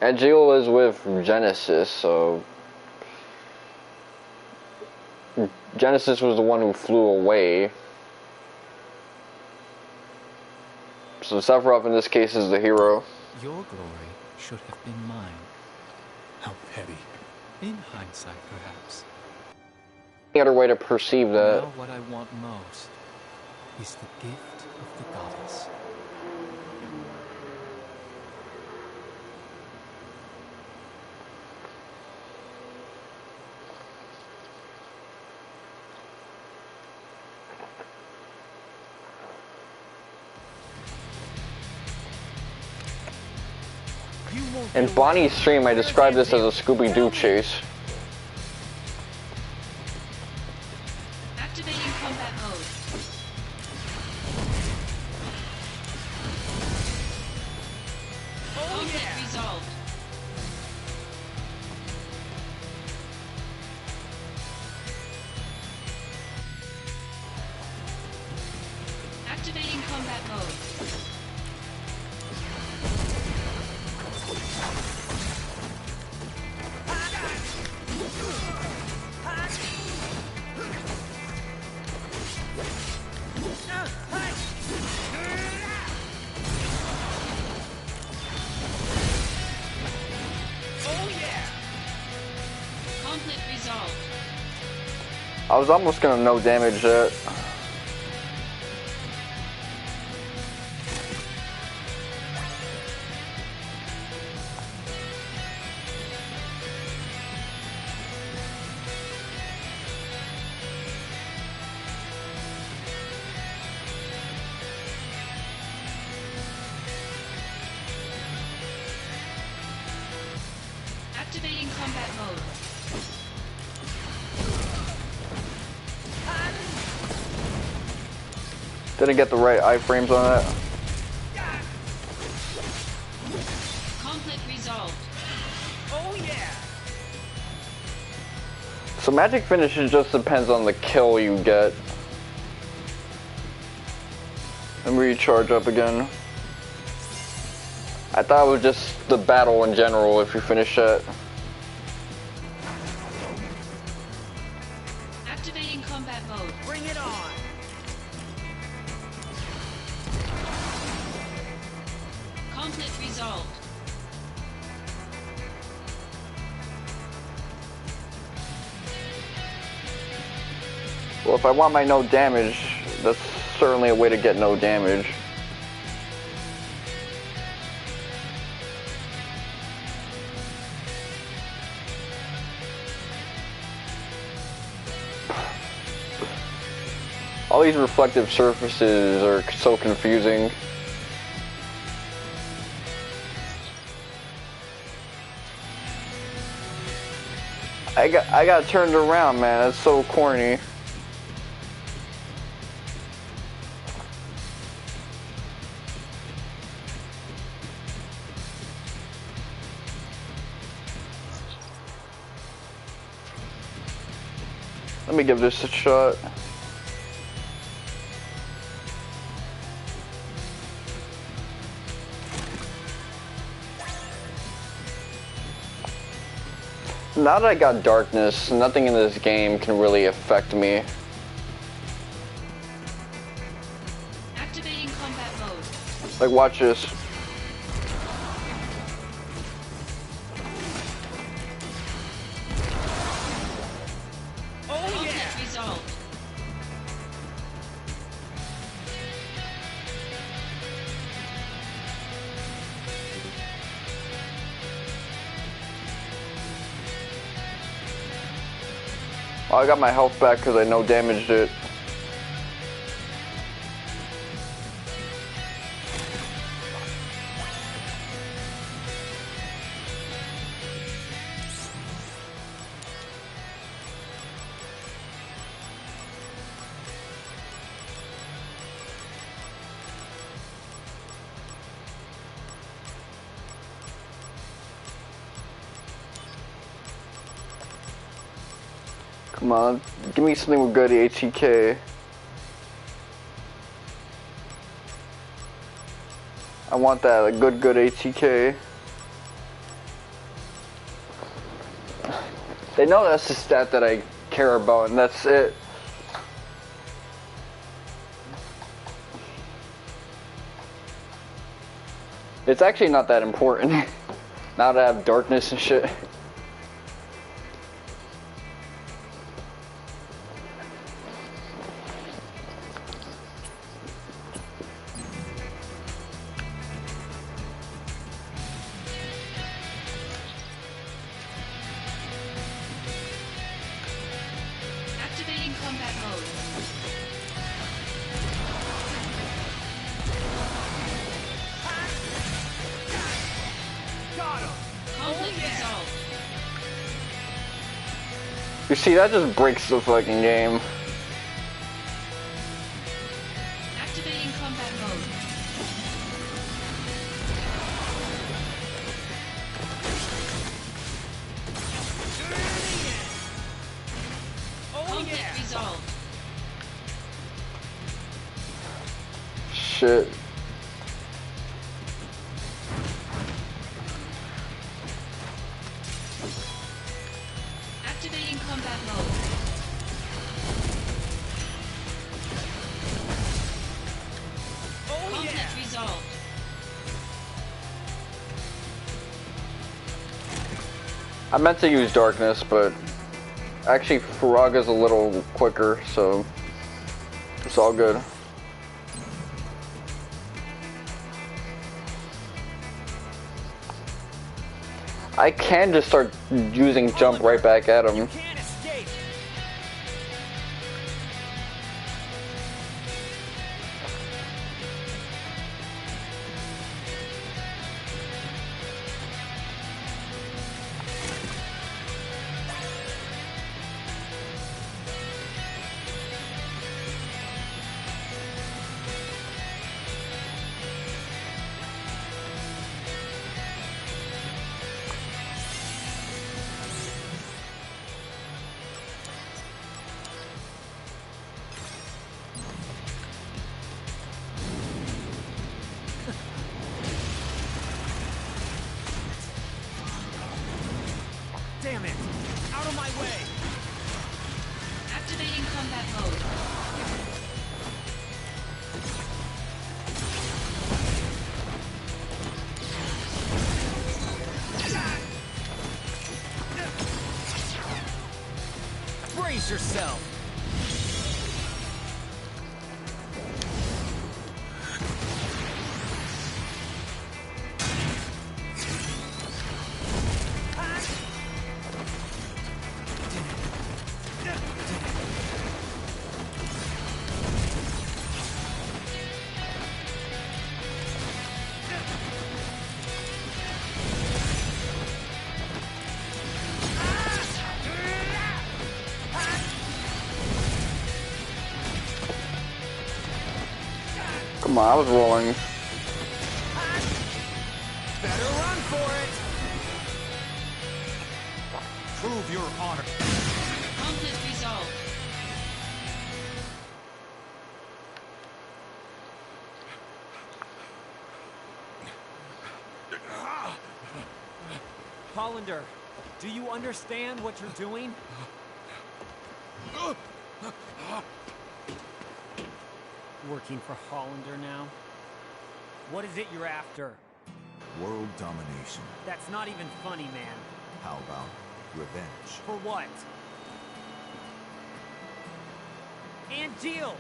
Angeal is with Genesis, so Genesis was the one who flew away. So Sephiroth in this case is the hero. Your glory should have been mine. How petty. In hindsight, perhaps. Any other way to perceive that? Now what I want most is the gift of the goddess. In Bonnie's stream, I described this as a Scooby Doo chase. Activating combat mode. Conflict resolved. Activating combat mode. Conflict resolved. I was almost gonna no damage that. Activating combat mode. Didn't get the right iframes on that. Conflict resolved. Oh yeah! So magic finishes just depends on the kill you get. Let me recharge up again. I thought it was just the battle in general if you finish it. Activating combat mode. Bring it on! Conflict resolved. Well, if I want my no damage, that's certainly a way to get no damage. All these reflective surfaces are so confusing. I got turned around, man. That's so corny. Let me give this a shot. Now that I got darkness, nothing in this game can really affect me. Activating combat mode. Like, watch this. Oh Conflict yeah! resolved. Oh, I got my health back because I no damaged it. Come on, give me something with good ATK. I want that, a good ATK. They know that's the stat that I care about, and that's it. It's actually not that important now to have darkness and shit. Activating combat mode. Conflict resolved. You see, that just breaks the fucking game. Activating combat mode. Conflict resolved. Shit. Activating combat mode. Conflict resolved. I meant to use darkness, but actually Furaga's a little quicker, so it's all good. I can just start using jump right back at him. Damn it! Out of my way! Activating combat mode. Brace yourself! Come on, I was rolling. Better run for it! Prove your honor. Conflict resolved. Hollander, do you understand what you're doing? Working for Hollander now? What is it you're after? World domination. That's not even funny, man. How about revenge? For what? Angeal!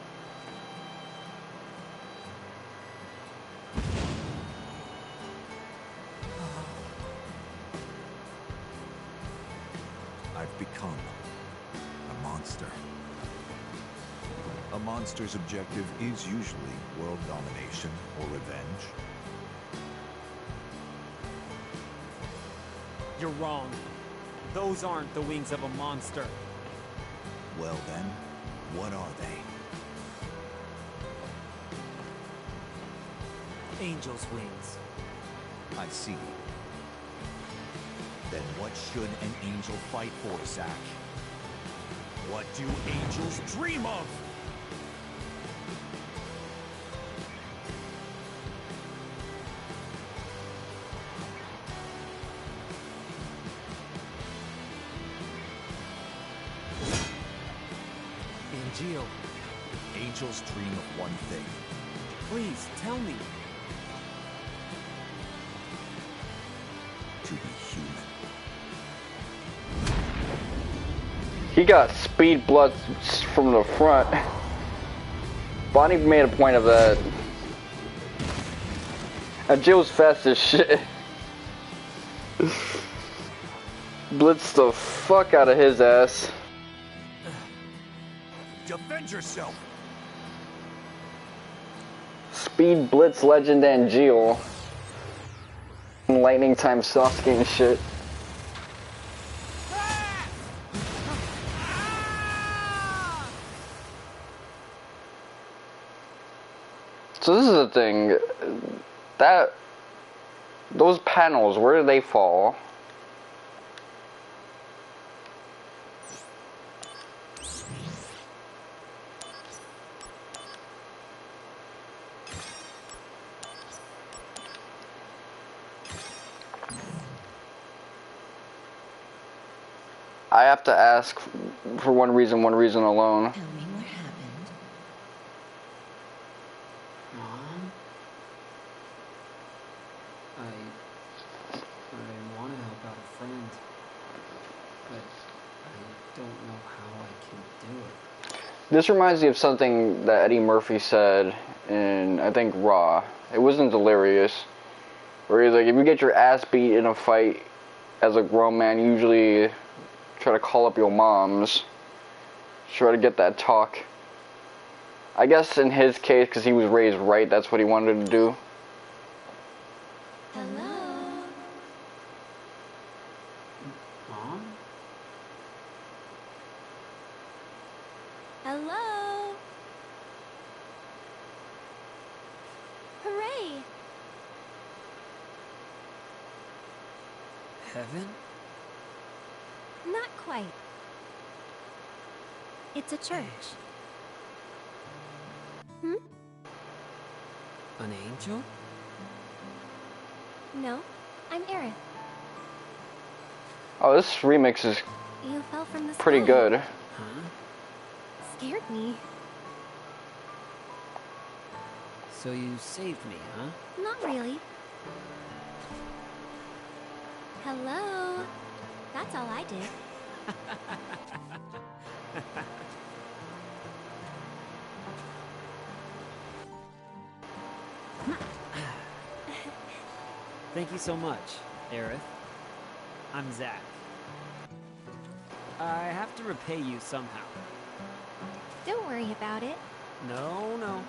I've become a monster. A monster's objective is usually world domination or revenge. You're wrong. Those aren't the wings of a monster. Well then, what are they? Angel's wings. I see. Then what should an angel fight for, Zack? What do angels dream of? Angeal. Angels dream of one thing. Please, tell me. To be human. He got speed blood from the front. Bonnie made a point of that. And Jill's fast as shit. Blitzed the fuck out of his ass. Defend yourself! Speed Blitz Legend Angeal. Lightning time Sasuke and shit. So this is the thing, that those panels, where do they fall? I have to ask for one reason alone. Tell me what happened. Mom? I want to help out a friend, but I don't know how I can do it. This reminds me of something that Eddie Murphy said in, I think, Raw. It wasn't Delirious. Where he's like, if you get your ass beat in a fight as a grown man, you usually try to call up your moms. Try to get that talk. I guess in his case, because he was raised right, that's what he wanted to do. Hello? Mom? Hello? Hooray! Heaven? Not quite. It's a church. Hmm? An angel? No, I'm Aerith. Oh, this remix is You fell from the pretty sky. good. Huh? Scared me. So you saved me, huh? Not really. Hello? That's all I did. Thank you so much, Aerith. I'm Zack. I have to repay you somehow. Don't worry about it. No.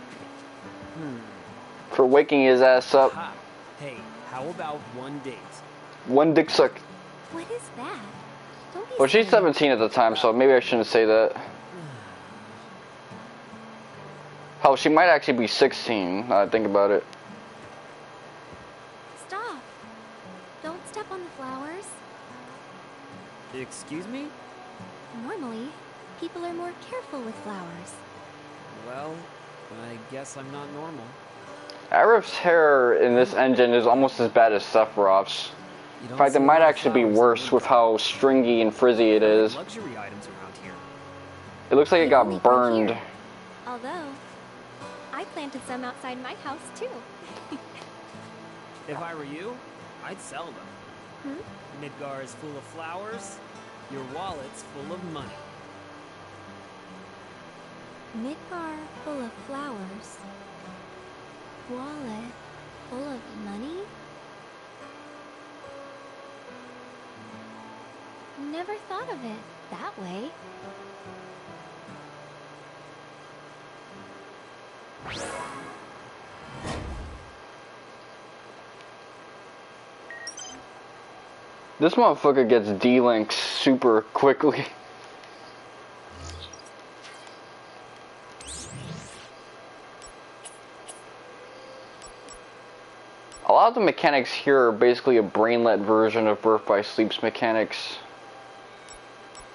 For waking his ass up. Ha. Hey, how about one date? One dick suck. What is that? Don't be Well, she's silly. 17 at the time, so maybe I shouldn't say that. Hell, she might actually be 16, now that I think about it. Stop. Don't step on the flowers. Excuse me? Normally, people are more careful with flowers. Well, I guess I'm not normal. Aerith's hair in this engine is almost as bad as Sephiroth's. In fact, it might actually be worse with how stringy and frizzy it is. Luxury items around here. It looks like it got burned. Although, I planted some outside my house too. If I were you, I'd sell them. Hmm? Midgar is full of flowers, your wallet's full of money. Midgar full of flowers. Wallet full of money? Never thought of it that way. This motherfucker gets D-Link super quickly. A lot of the mechanics here are basically a brainlet version of Birth by Sleep's mechanics.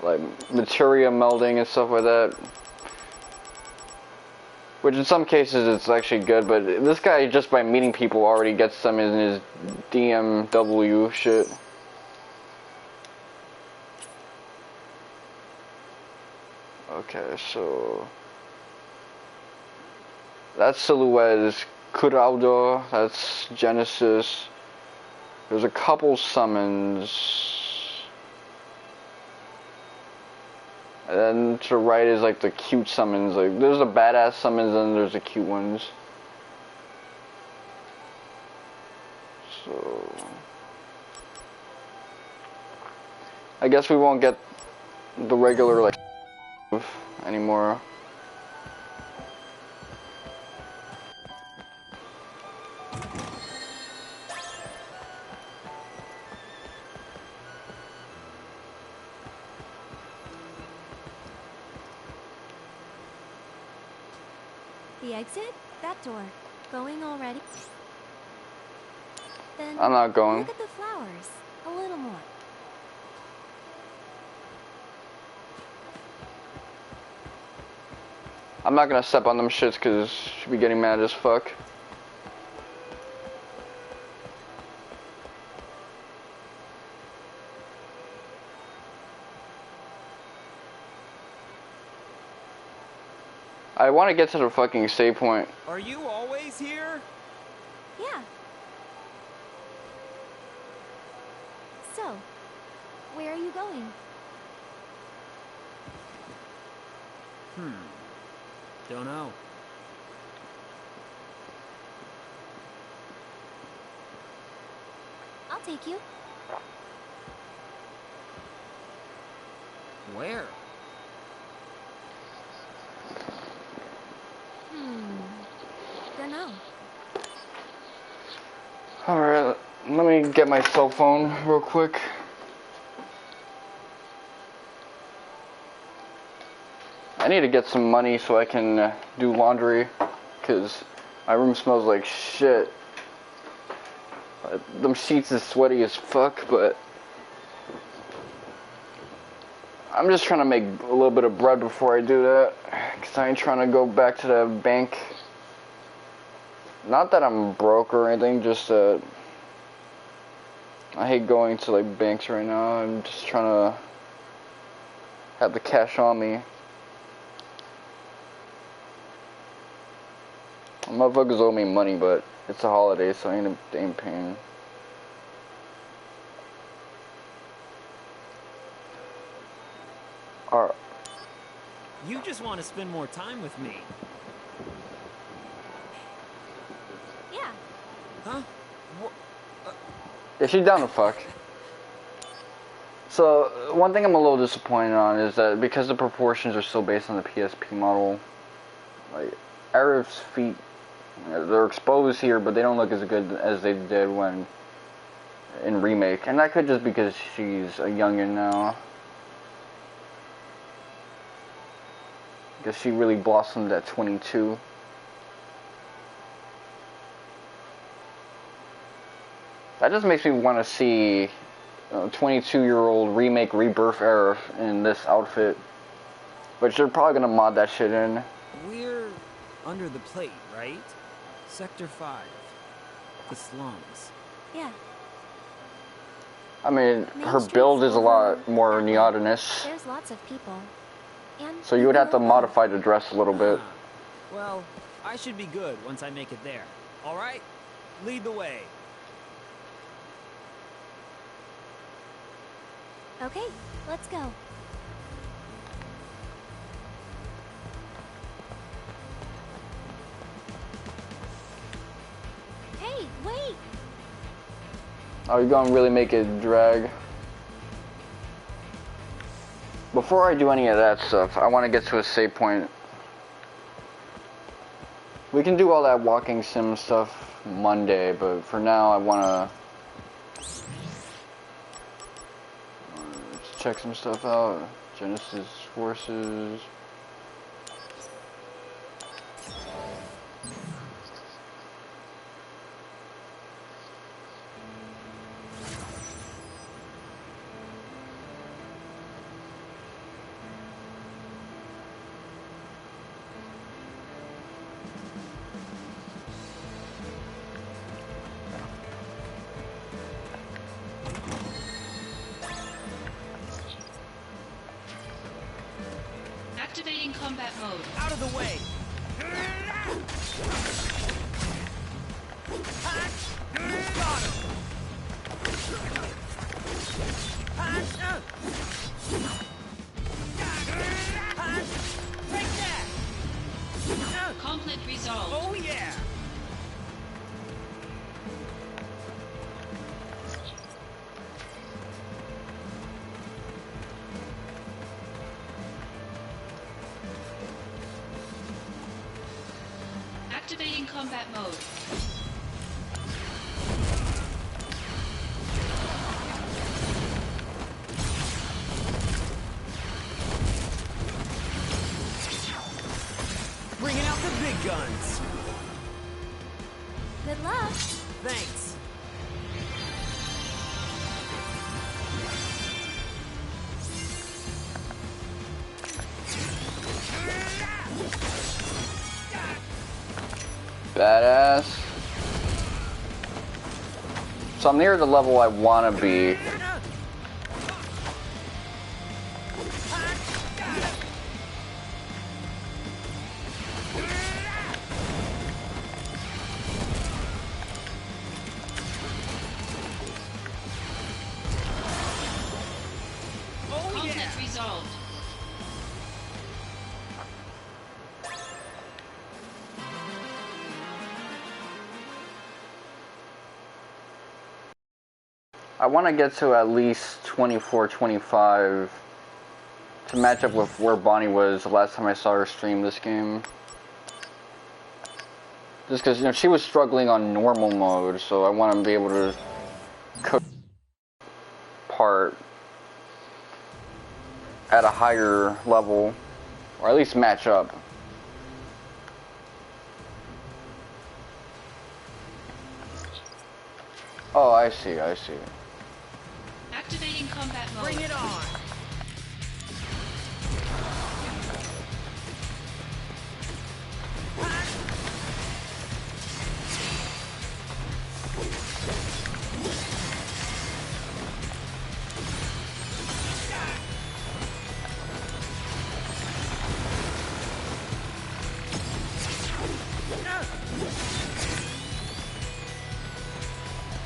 Like materia melding and stuff like that. Which in some cases it's actually good, but this guy just by meeting people already gets them in his DMW shit. Okay, so That silhouette is Kuraudo, that's Genesis. There's a couple summons. And then to the right is like the cute summons. Like there's the badass summons and there's the cute ones. So I guess we won't get the regular like anymore. The exit? That door. Going already? Then I'm not going. Look at the flowers. A little more. I'm not gonna step on them shits because she'll be getting mad as fuck. I want to get to the fucking save point. Are you always here? Yeah. So, where are you going? Don't know. I'll take you. Where? Don't know. Alright, let me get my cell phone real quick. I need to get some money so I can do laundry, because my room smells like shit. Them sheets is sweaty as fuck, but I'm just trying to make a little bit of bread before I do that, because I ain't trying to go back to the bank. Not that I'm broke or anything, just I hate going to like banks right now. I'm just trying to have the cash on me. Motherfuckers owe me money, but it's a holiday, so I ain't paying. Alright. You just want to spend more time with me. Yeah. Huh? Yeah, she's down to fuck. So, one thing I'm a little disappointed on is that because the proportions are still based on the PSP model, like, Aerith's feet, they're exposed here, but they don't look as good as they did when in Remake. And that could just because she's a youngin' now. Because she really blossomed at 22. That just makes me want to see 22-year-old Remake Rebirth Aerith in this outfit. But you're probably going to mod that shit in. We're under the plate, right? Sector 5. The slums. Yeah. I mean, her build is a lot more neotenous. There's lots of people. And So you would have to modify the dress a little bit. Well, I should be good once I make it there. All right? Lead the way. Okay, let's go. Hey, wait! Oh, you're gonna really make it drag? Before I do any of that stuff, I want to get to a save point. We can do all that walking sim stuff Monday, but for now I want to check some stuff out. Genesis forces. Activating combat mode. Out of the way! Conflict resolved. Oh yeah! Activating combat mode. Bringing out the big guns. Good luck. Thanks. Badass. So I'm near the level I want to be. Conflict resolved. I want to get to at least 24, 25 to match up with where Bonnie was the last time I saw her stream this game. Just because, you know, she was struggling on normal mode, so I want to be able to cook part at a higher level, or at least match up. Oh, I see, I see. Activating combat mode. Bring it on!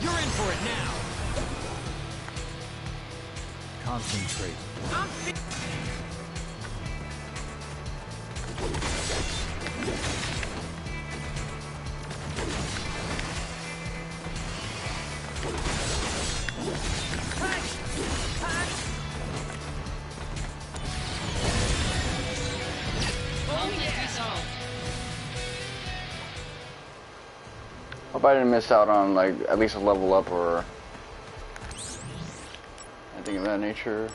You're in for it now. Concentrate. Conflict resolved. Hope I didn't miss out on, like, at least a level up or anything of that nature.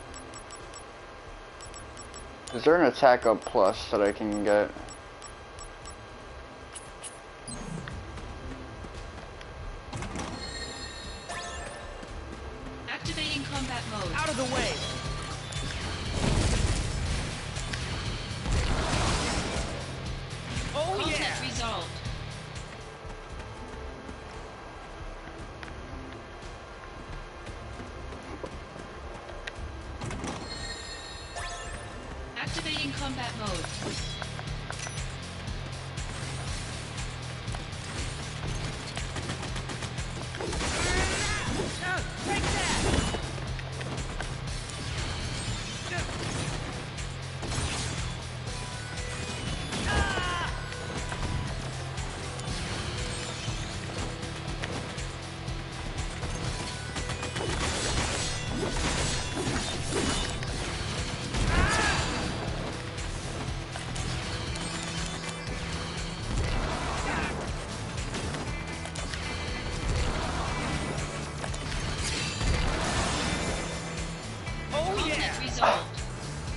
Is there an attack up plus that I can get? Activating combat mode. Out of the way! Oh Conflict yeah! resolved. Activating combat mode. Take that!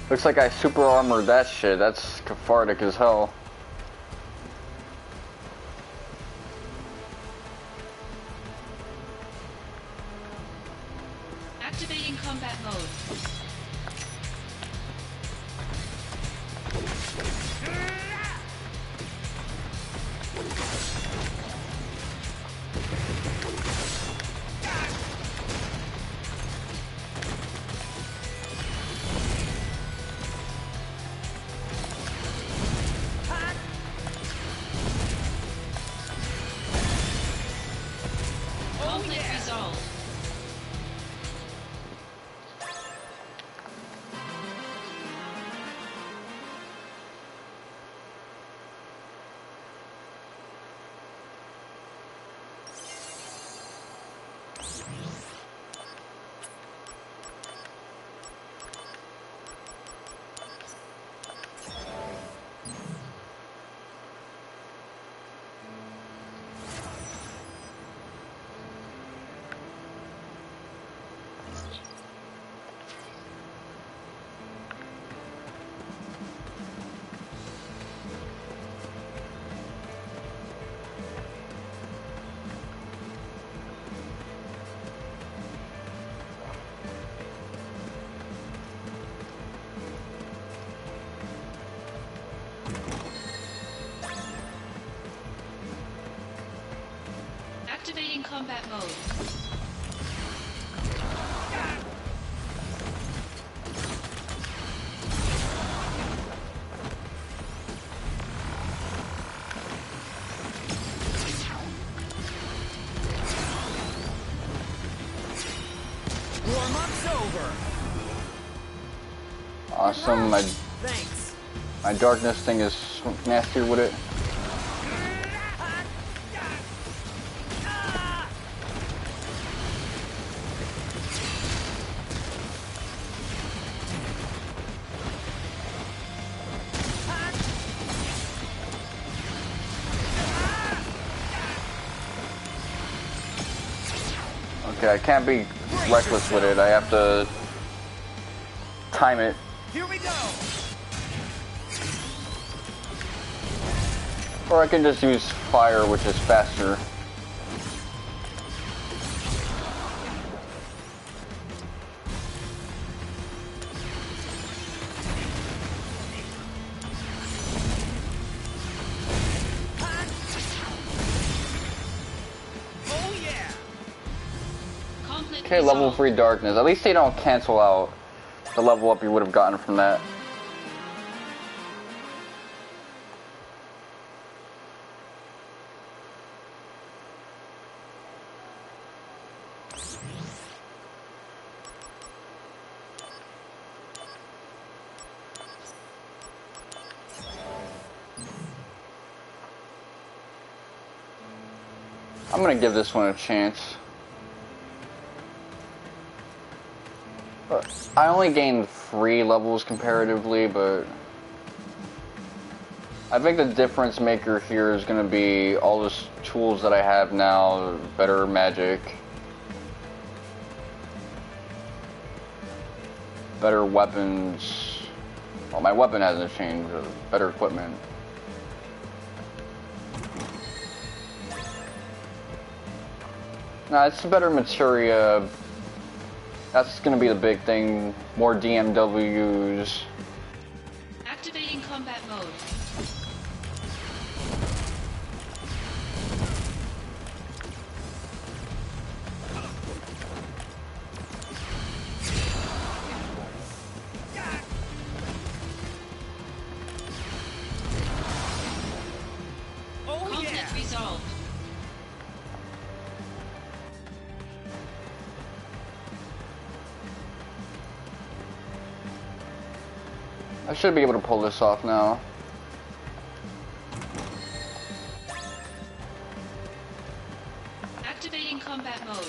Looks like I super armored that shit. That's cathartic as hell. Activating combat mode. combat mode. Warm-up's over. Awesome. Thanks. My darkness thing is nastier with it. Okay, I can't be reckless with it. I have to time it. Here we go. Or I can just use fire, which is faster. Okay, level 3 darkness. At least they don't cancel out the level up you would have gotten from that. I'm gonna give this one a chance. I only gained 3 levels comparatively, but I think the difference maker here is going to be all the tools that I have now, better magic, better weapons. Well, my weapon hasn't changed, better equipment. Nah, it's better materia. That's gonna be the big thing. More DMWs. Activating combat mode. Conflict resolved. I should be able to pull this off now. Activating combat mode.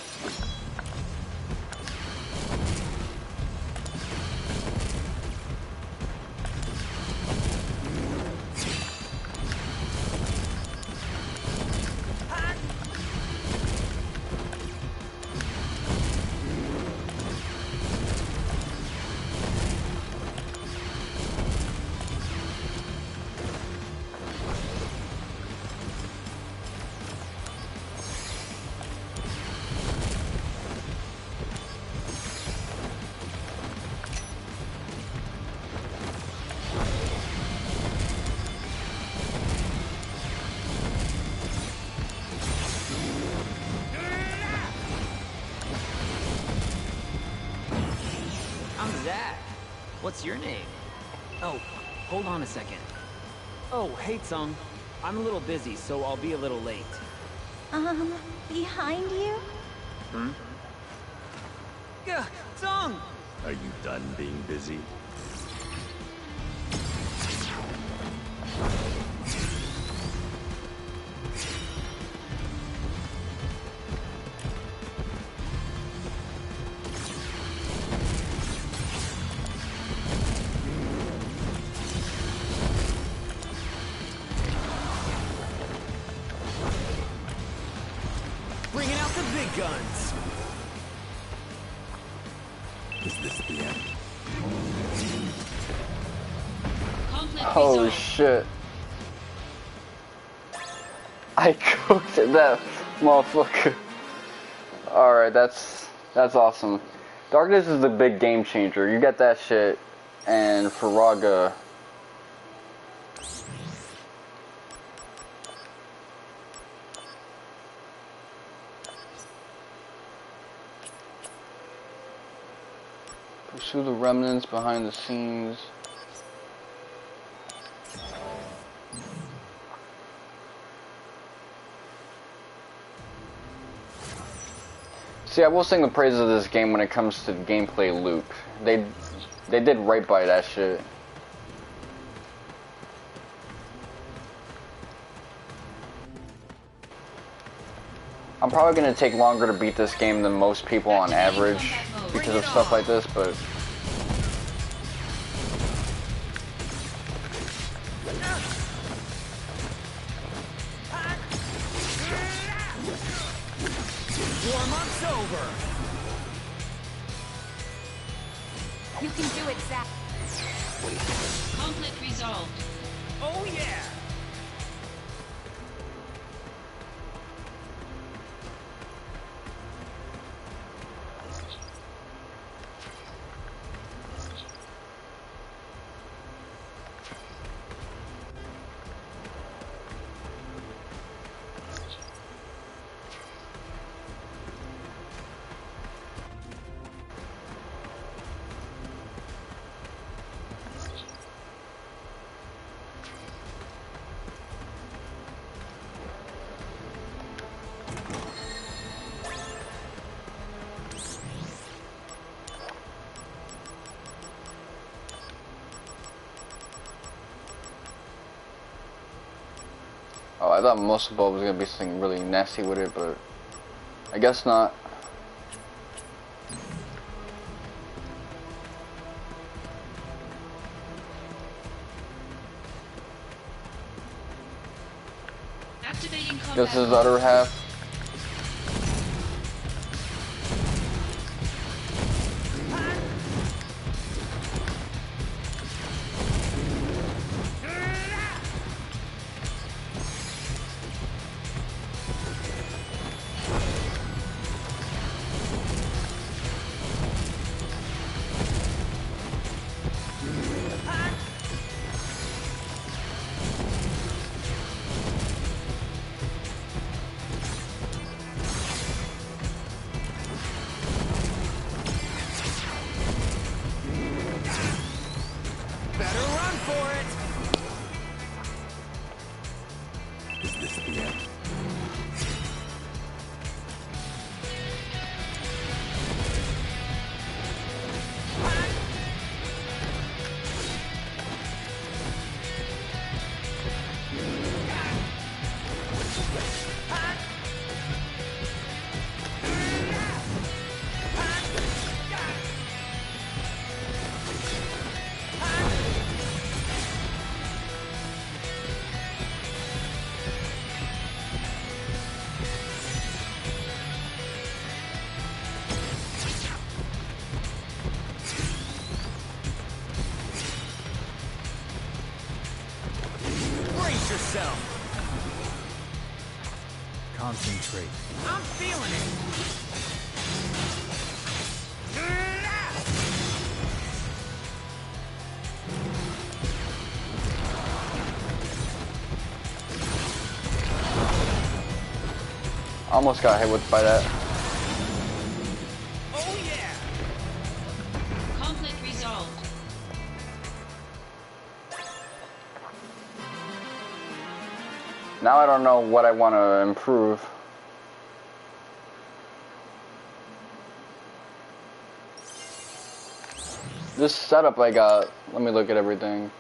Zack. What's your name? Oh, hold on a second. Oh, hey, Tsung. I'm a little busy, so I'll be a little late. Behind you? Hmm? Gah, Tsung! Are you done being busy? Bringing out the big guns! Is this the end? Oh shit. I cooked that motherfucker. Alright, that's awesome. Darkness is the big game changer. You get that shit, and Faraga. Pursue the remnants behind the scenes. See, I will sing the praises of this game when it comes to the gameplay loop. They did right by that shit. I'm probably gonna take longer to beat this game than most people on average because of stuff like this, but Warm-up's over. You can do it, Zack. Conflict resolved. Oh yeah. oh, I thought muscle bulb was gonna be something really nasty with it, but I guess not. Activating combat This is the mode. other half. Better run for it. Is this the end? Brace yourself. Concentrate. I'm feeling it. Almost got hit with by that. Oh yeah. Conflict resolved. Now I don't know what I want to improve. This setup I got, let me look at everything.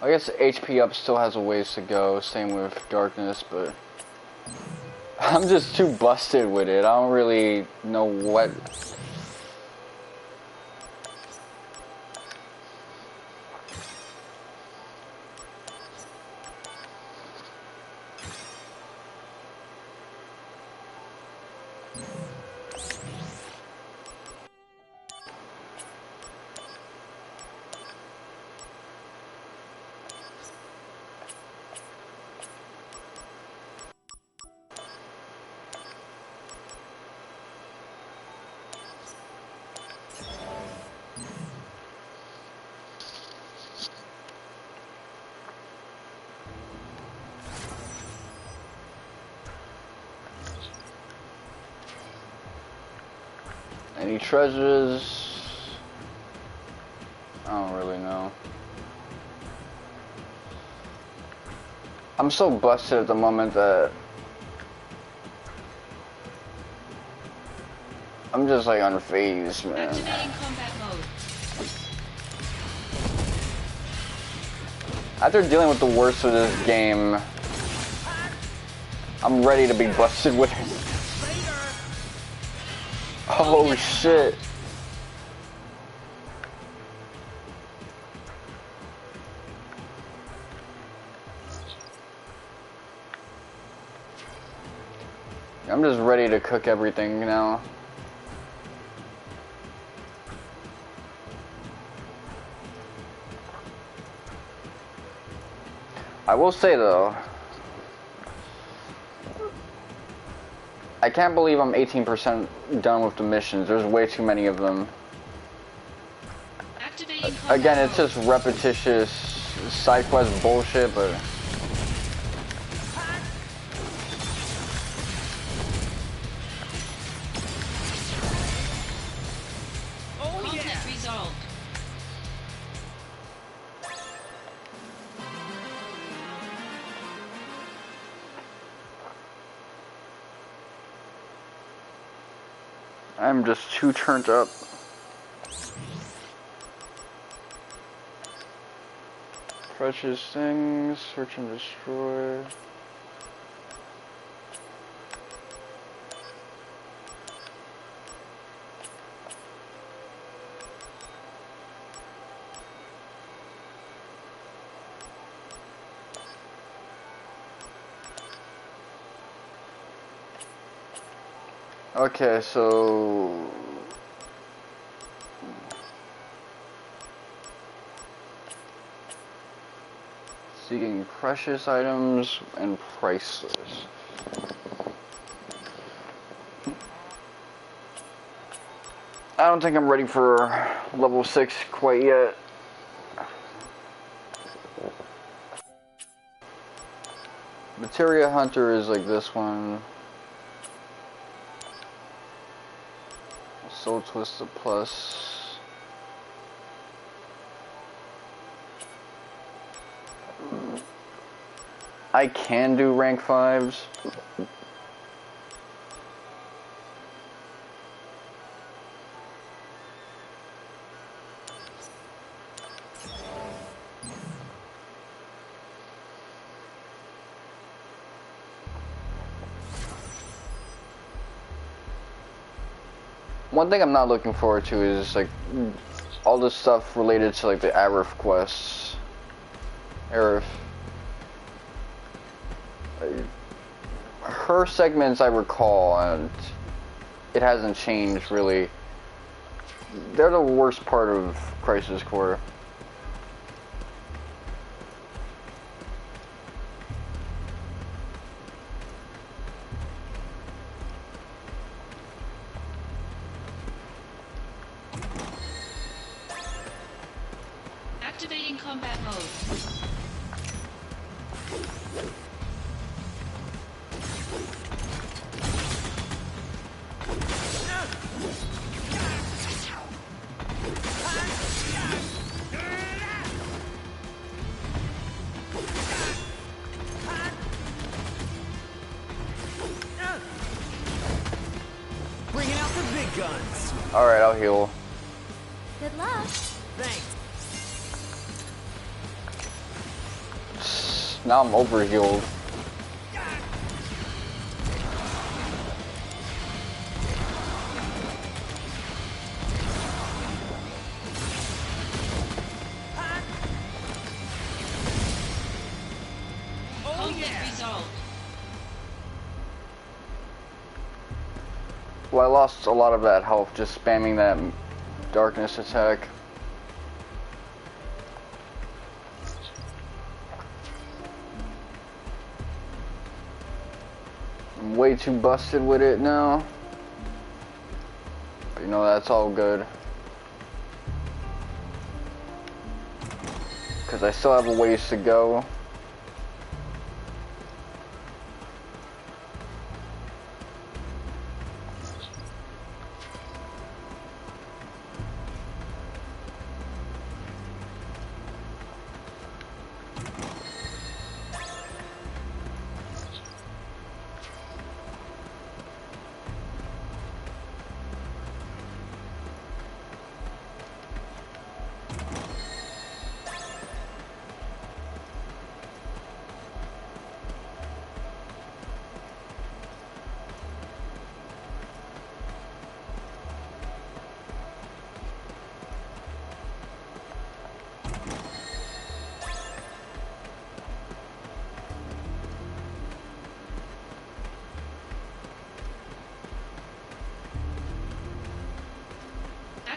I guess HP up still has a ways to go, same with darkness, but I'm just too busted with it. I don't really know what. Any treasures? I don't really know. I'm so busted at the moment that I'm just like unfazed, man. Activating combat mode. After dealing with the worst of this game, I'm ready to be busted with it. Oh shit. I'm just ready to cook everything now. I will say though, I can't believe I'm 18% done with the missions. There's way too many of them. Again, it's just repetitious side quest bullshit, but Conflict resolved. I'm just too turned up. Precious things, search and destroy. Okay, so seeking precious items and priceless. I don't think I'm ready for level 6 quite yet. Materia Hunter is like this one. Soul Twister Plus. I can do rank 5s. One thing I'm not looking forward to is like all the stuff related to like the Arif quests. Arif. Her segments I recall, and it hasn't changed really. They're the worst part of Crisis Core. Activating combat mode. Bringing out the big guns. Alright, I'll heal. Good luck. Thanks. Now I'm overhealed. Well, I lost a lot of that health just spamming that darkness attack. I'm way too busted with it now. But you know, that's all good. Because I still have a ways to go.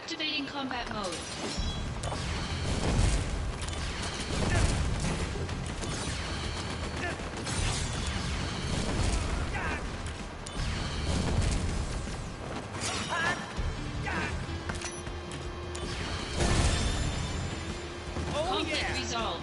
Activating combat mode. Conflict resolved.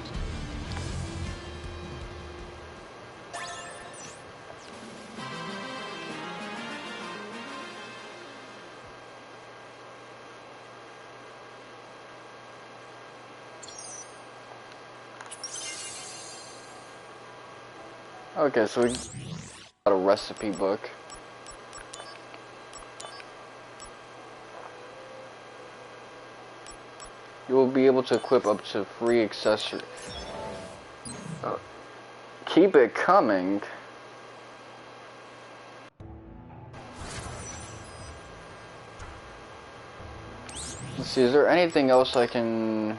Okay, so we got a recipe book. You will be able to equip up to 3 accessories. Keep it coming. Let's see, is there anything else I can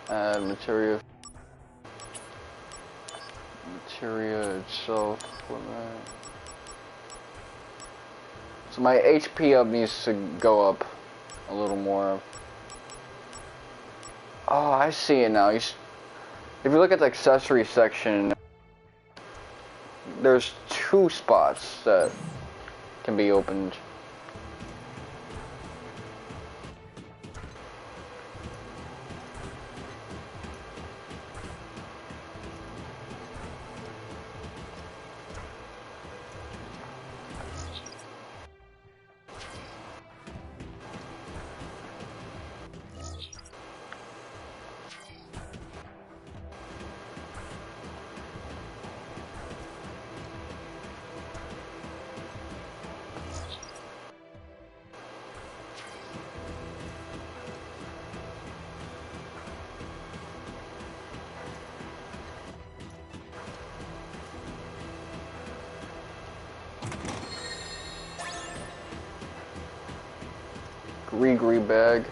add? Materia itself. So my HP up needs to go up a little more. Oh, I see it now. If you look at the accessory section, there's 2 spots that can be opened. Gree bag.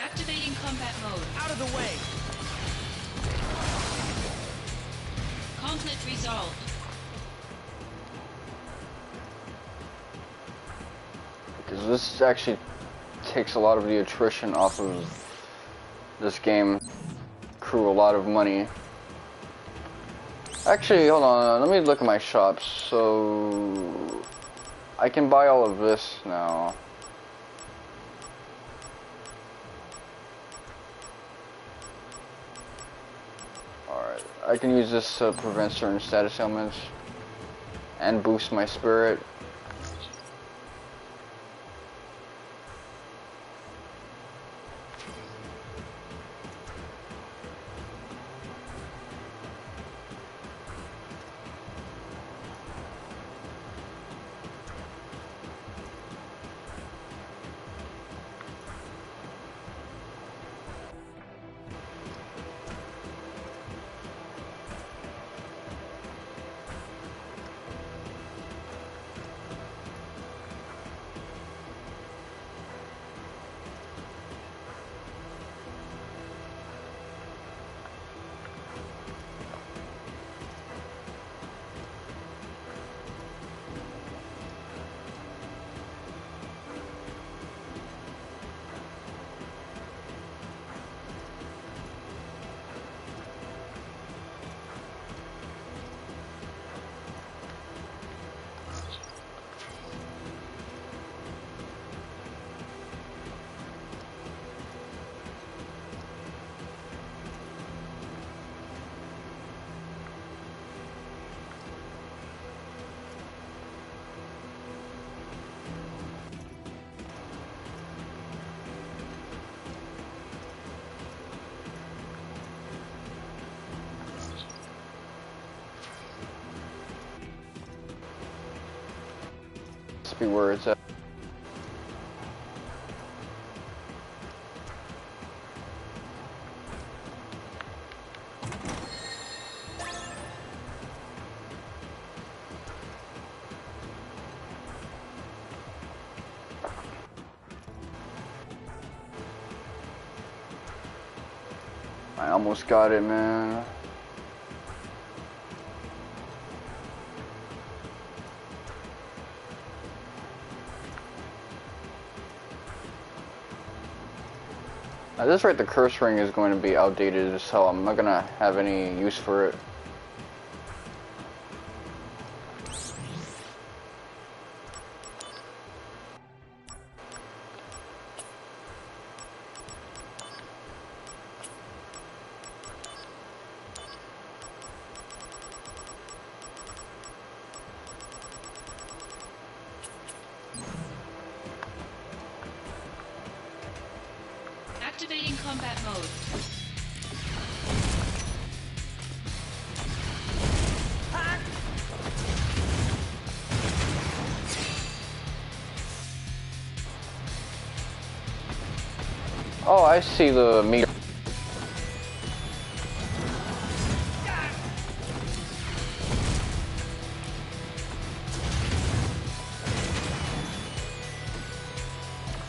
Activating combat mode. Out of the way! Conflict resolved. Because this actually takes a lot of the attrition off of this game. Accrue a lot of money. Actually, hold on, let me look at my shops. So I can buy all of this now. Alright, I can use this to prevent certain status ailments and boost my spirit. be where it's at. I almost got it, man. At this rate, the curse ring is going to be outdated as hell. I'm not gonna have any use for it. Activating combat mode. Oh, I see the meter.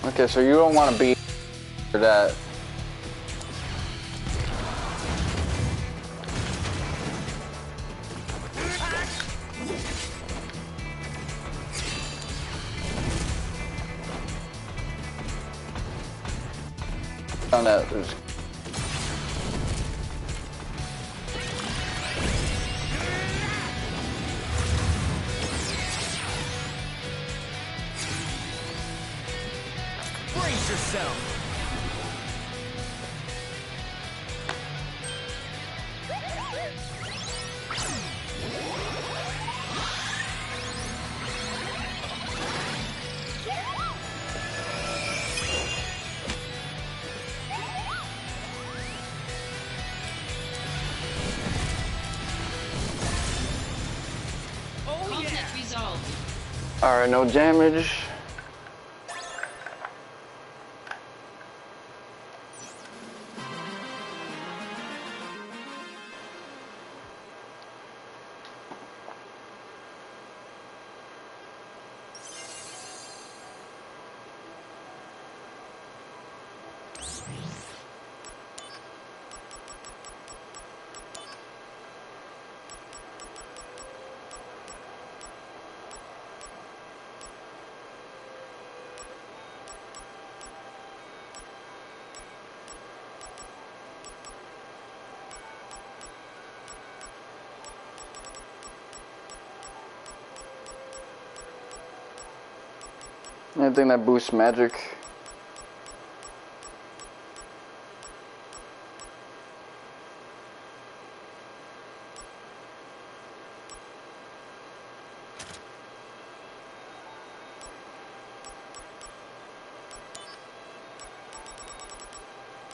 Okay, so you don't want to be for that. On that, there's Brace yourself. Conflict resolved. alright, no damage. Anything that boosts magic.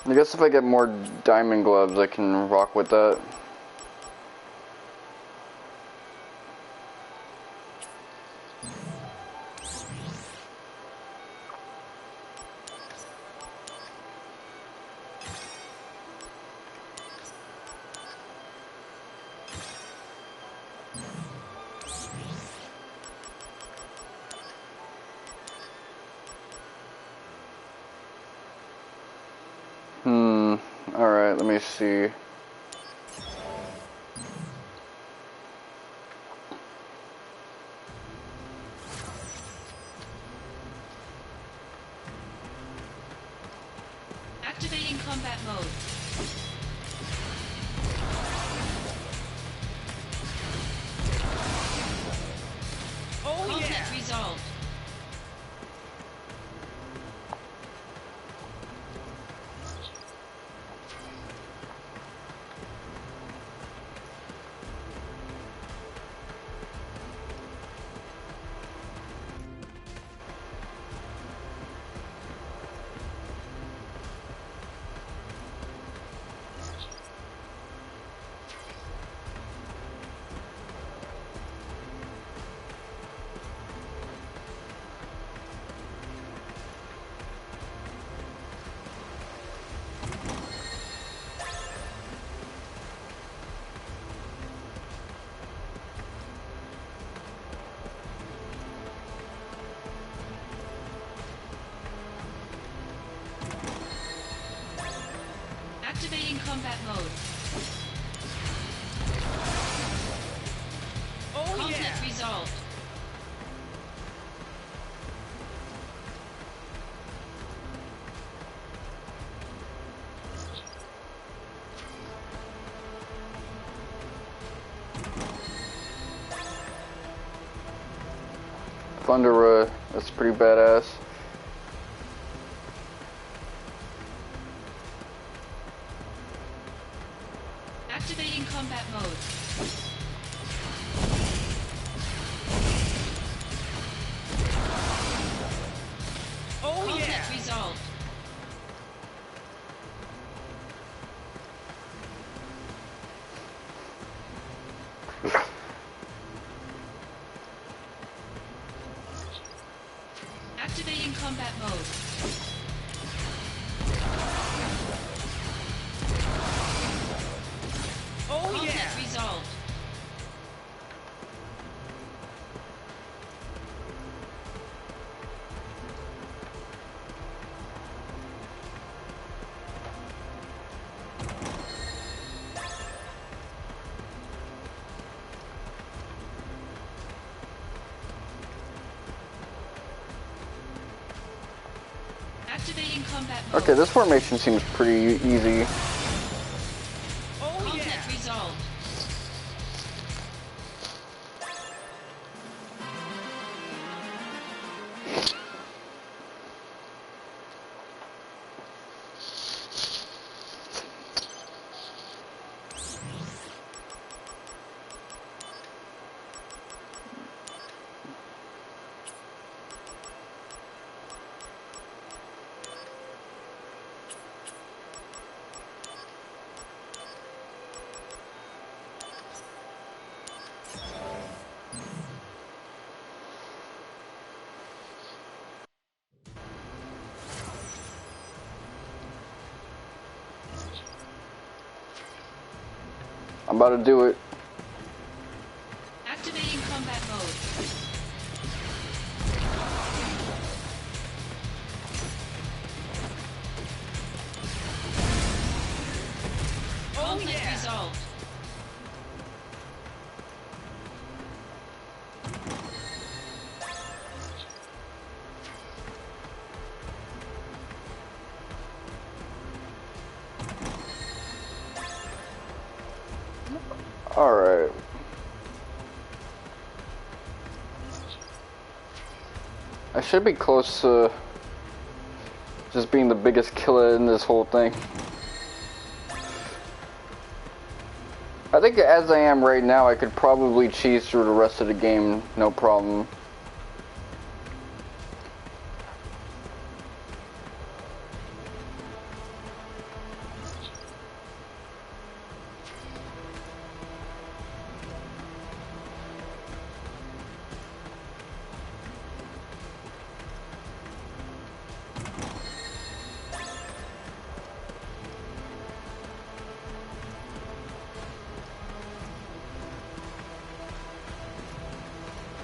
I guess if I get more diamond gloves, I can rock with that. Alright, let me see. Activating combat mode. Oh Conflict yeah. resolved. resolved. Thunder, that's pretty badass. Activating combat mode. Oh Conflict yeah! resolved. Activating combat mode. Oh Conflict yeah! resolved. Activating combat mode. Okay, this formation seems pretty easy. Oh Conflict yeah! resolved. I'm about to do it. Activating combat mode. Oh Conflict yeah! resolved. Alright. I should be close to just being the biggest killer in this whole thing. I think as I am right now, I could probably cheese through the rest of the game, no problem.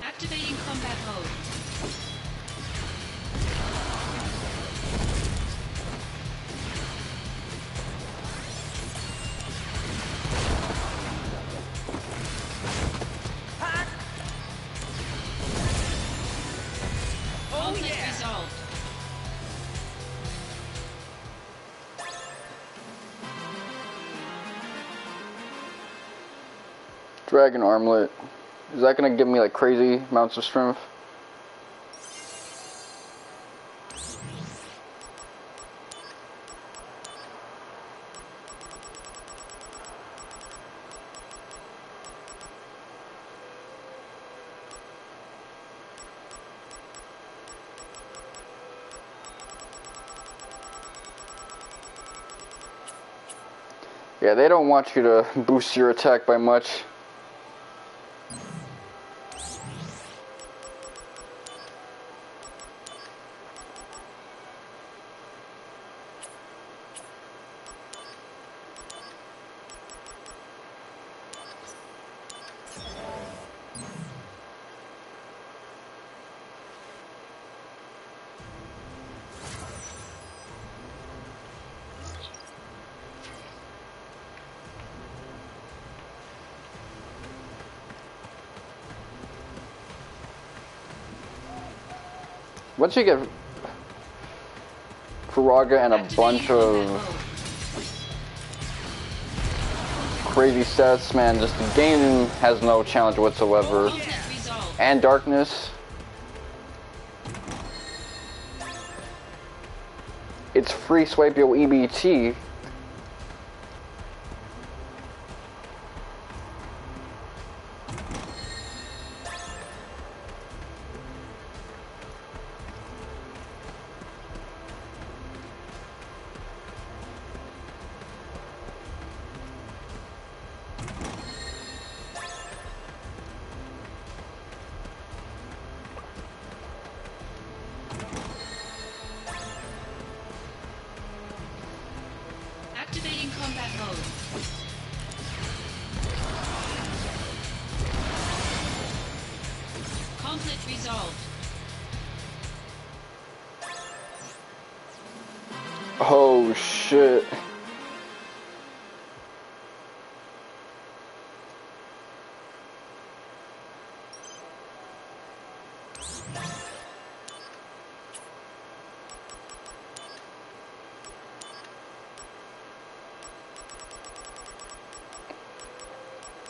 Activating combat mode. Oh Conflict yeah! resolved. Dragon Armlet. Is that gonna give me like crazy amounts of strength? Yeah, they don't want you to boost your attack by much. Once you get Faraga and a bunch of crazy sets, man, just the game has no challenge whatsoever. And darkness. It's free swipe your EBT. Activating combat mode. Conflict resolved. Oh shit.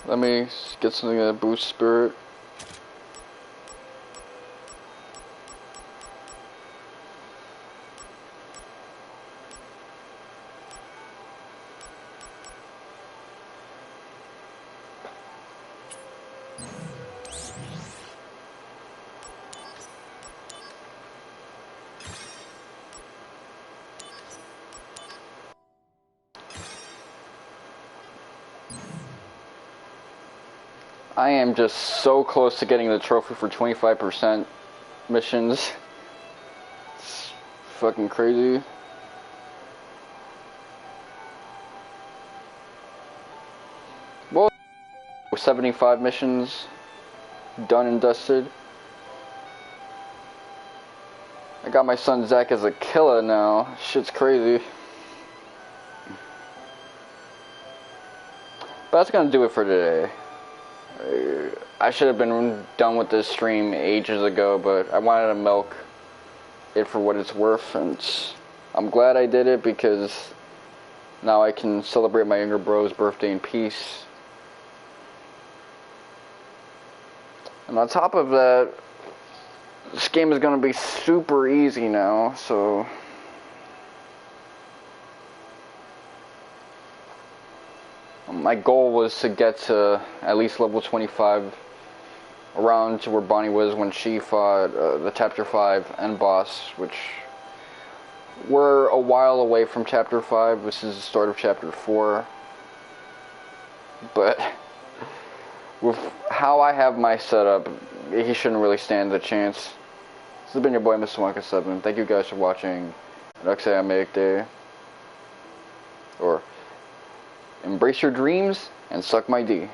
Let me get something that boosts spirit. I am just so close to getting the trophy for 25% missions. It's fucking crazy. Well, 75 missions done and dusted. I got my son Zack as a killer now. Shit's crazy. But that's gonna do it for today. I should have been done with this stream ages ago, but I wanted to milk it for what it's worth, and I'm glad I did it because now I can celebrate my younger bro's birthday in peace. And on top of that, this game is going to be super easy now, so my goal was to get to at least level 25, around to where Bonnie was when she fought the Chapter 5 end boss, which we're a while away from Chapter 5. This is the start of Chapter 4. But with how I have my setup, he shouldn't really stand a chance. This has been your boy, Mr. Wonka7. Thank you guys for watching. Day. Or embrace your dreams and suck my D.